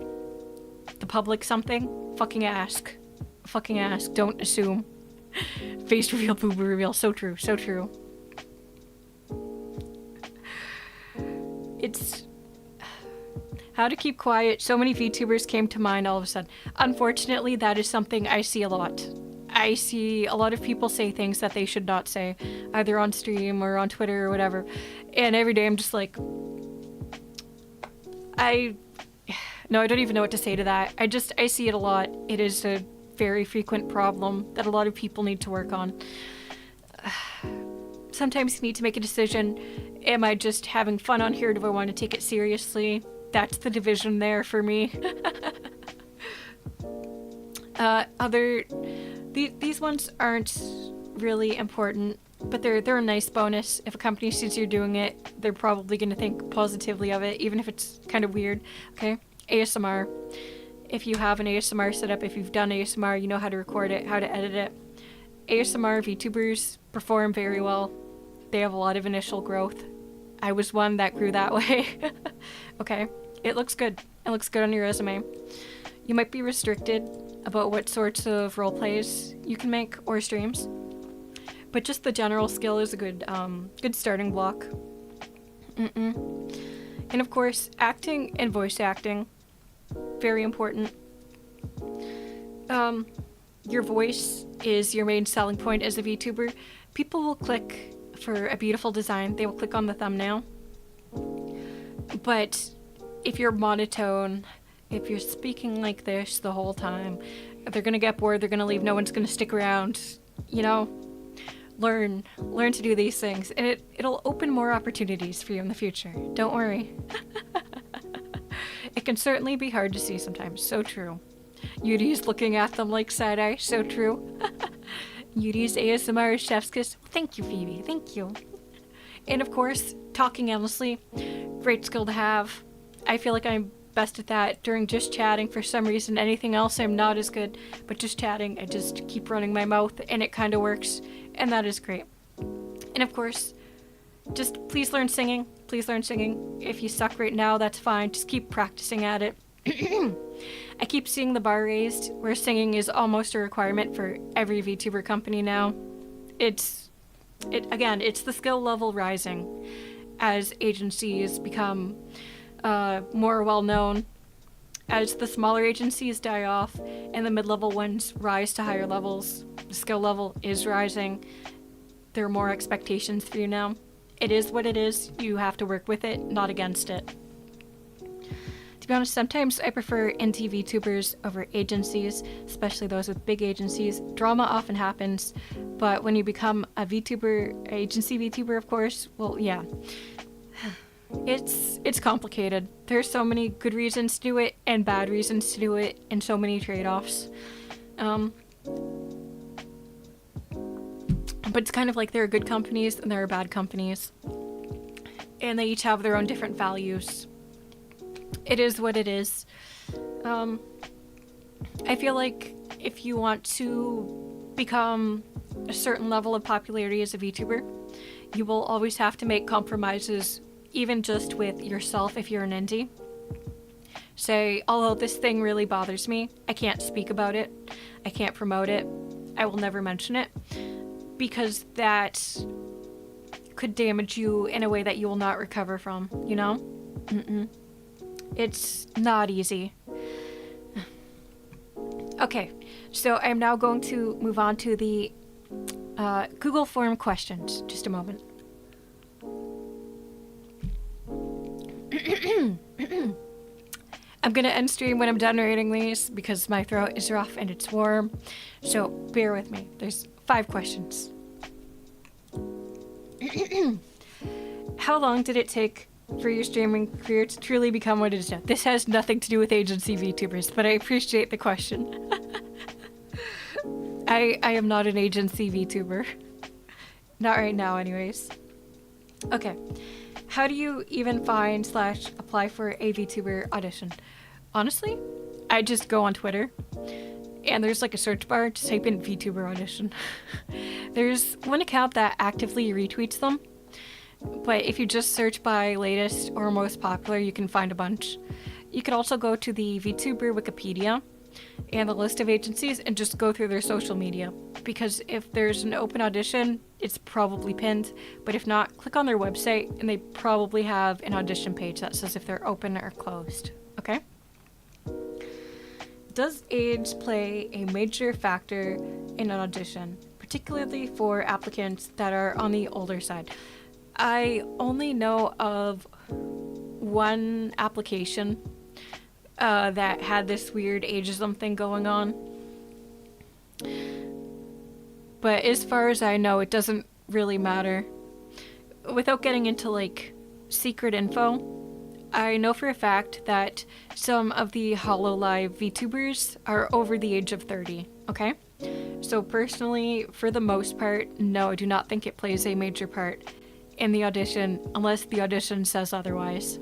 the public something, fucking ask. Fucking ask. Don't assume. Face reveal, boob reveal. So true. So true. It's how to keep quiet. So many VTubers came to mind all of a sudden. Unfortunately, that is something I see a lot. I see a lot of people say things that they should not say, either on stream or on Twitter or whatever. And every day I'm just like, I don't even know what to say to that. I see it a lot. It is a very frequent problem that a lot of people need to work on. Sometimes you need to make a decision. Am I just having fun on here? Do I want to take it seriously? That's the division there for me. These ones aren't really important, but they're a nice bonus. If a company sees you're doing it, they're probably going to think positively of it, even if it's kind of weird. Okay? ASMR. If you have an ASMR setup, if you've done ASMR, you know how to record it, how to edit it. ASMR VTubers perform very well. They have a lot of initial growth. I was one that grew that way. Okay? It looks good. It looks good on your resume. You might be restricted about what sorts of role plays you can make or streams, but just the general skill is a good starting block. And of course, acting and voice acting, very important. Your voice is your main selling point as a VTuber. People will click for a beautiful design. They will click on the thumbnail. But if you're monotone, if you're speaking like this the whole time, they're gonna get bored, they're gonna leave, no one's gonna stick around. You know, learn to do these things, and it'll open more opportunities for you in the future. Don't worry. It can certainly be hard to see sometimes, so true. Yudi's looking at them like side-eye, so true. Yudi's ASMR chef's kiss. Thank you, Phoebe, thank you. And of course, talking endlessly, great skill to have. I feel like I'm best at that during just chatting. For some reason, anything else I'm not as good, but just chatting, I just keep running my mouth and it kind of works, and that is great. And of course, just please learn singing. Please learn singing. If you suck right now, that's fine. Just keep practicing at it. I keep seeing the bar raised where singing is almost a requirement for every VTuber company now. It's the skill level rising as agencies become more well-known. As the smaller agencies die off and the mid-level ones rise to higher levels, the skill level is rising. There are more expectations for you now. It is what it is. You have to work with it, not against it. To be honest, sometimes I prefer indie VTubers over agencies, especially those with big agencies. Drama often happens, but when you become a VTuber, agency VTuber, of course, well, yeah. It's complicated. There's so many good reasons to do it and bad reasons to do it, and so many trade-offs. But it's kind of like there are good companies and there are bad companies, and they each have their own different values. It is what it is. I feel like if you want to become a certain level of popularity as a VTuber, you will always have to make compromises, even just with yourself if you're an indie. Say, although this thing really bothers me, I can't speak about it, I can't promote it, I will never mention it, because that could damage you in a way that you will not recover from, you know? It's not easy. Okay, so I'm now going to move on to the Google form questions. Just a moment. I'm gonna end stream when I'm done reading these because my throat is rough and it's warm, so bear with me. There's 5 questions. How long did it take for your streaming career to truly become what it is now? This has nothing to do with agency VTubers, but I appreciate the question. I am not an agency VTuber. Not right now, anyways. Okay. How do you even find / apply for a VTuber audition? Honestly, I just go on Twitter and there's like a search bar, just type in VTuber audition. There's one account that actively retweets them, but if you just search by latest or most popular, you can find a bunch. You could also go to the VTuber Wikipedia and the list of agencies and just go through their social media, because if there's an open audition, it's probably pinned, but if not, click on their website and they probably have an audition page that says if they're open or closed. Okay? Does age play a major factor in an audition, particularly for applicants that are on the older side? I only know of one application that had this weird ageism thing going on. But as far as I know, it doesn't really matter. Without getting into like secret info, I know for a fact that some of the HoloLive VTubers are over the age of 30, okay? So personally, for the most part, no, I do not think it plays a major part in the audition, unless the audition says otherwise.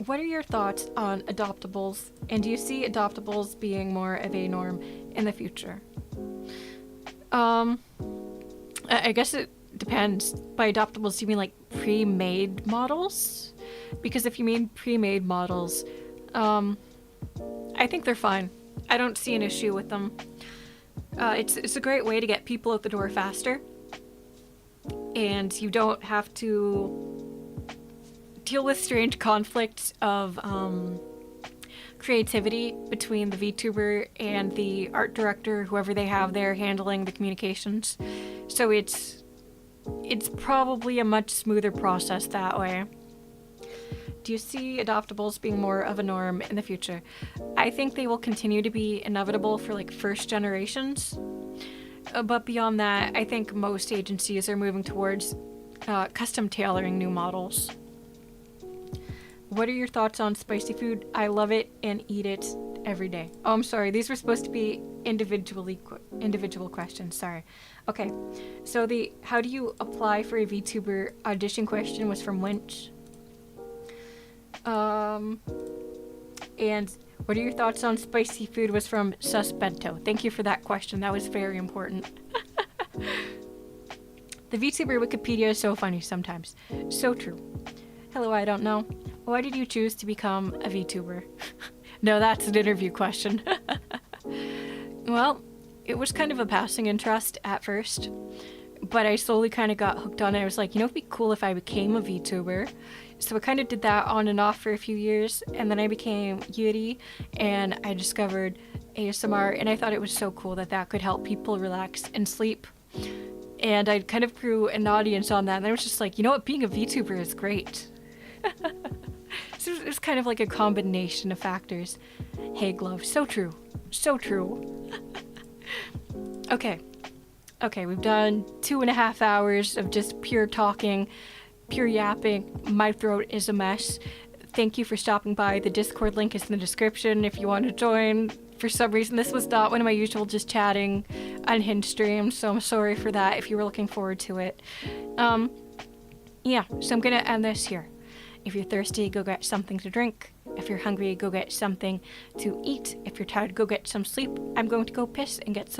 What are your thoughts on adoptables, and do you see adoptables being more of a norm in the future? I guess it depends. By adoptables, you mean like pre-made models? Because if you mean pre-made models, I think they're fine. I don't see an issue with them. It's a great way to get people out the door faster, and you don't have to deal with strange conflicts of creativity between the VTuber and the art director, whoever they have there handling the communications. So it's probably a much smoother process that way. Do you see adoptables being more of a norm in the future? I think they will continue to be inevitable for like first generations. But beyond that, I think most agencies are moving towards custom tailoring new models. What are your thoughts on spicy food? I love it and eat it every day. Oh, I'm sorry. These were supposed to be individual questions. Sorry. Okay. So the how do you apply for a VTuber audition question was from Winch. And what are your thoughts on spicy food was from Suspento. Thank you for that question. That was very important. The VTuber Wikipedia is so funny sometimes. So true. Hello, I don't know. Why did you choose to become a VTuber? No, that's an interview question. Well, it was kind of a passing interest at first, but I slowly kind of got hooked on it. I was like, it'd be cool if I became a VTuber. So I kind of did that on and off for a few years, and then I became Yuri, and I discovered ASMR, and I thought it was so cool that could help people relax and sleep. And I kind of grew an audience on that, and I was just like, being a VTuber is great. So it was kind of like a combination of factors. Hey, Glove, so true. So true. Okay, we've done 2.5 hours of just pure talking, pure yapping. My throat is a mess. Thank you for stopping by. The Discord link is in the description if you want to join. For some reason, this was not one of my usual just chatting unhinged streams, so I'm sorry for that if you were looking forward to it. Yeah, so I'm gonna end this here. If you're thirsty, go get something to drink. If you're hungry, go get something to eat. If you're tired, go get some sleep. I'm going to go piss and get some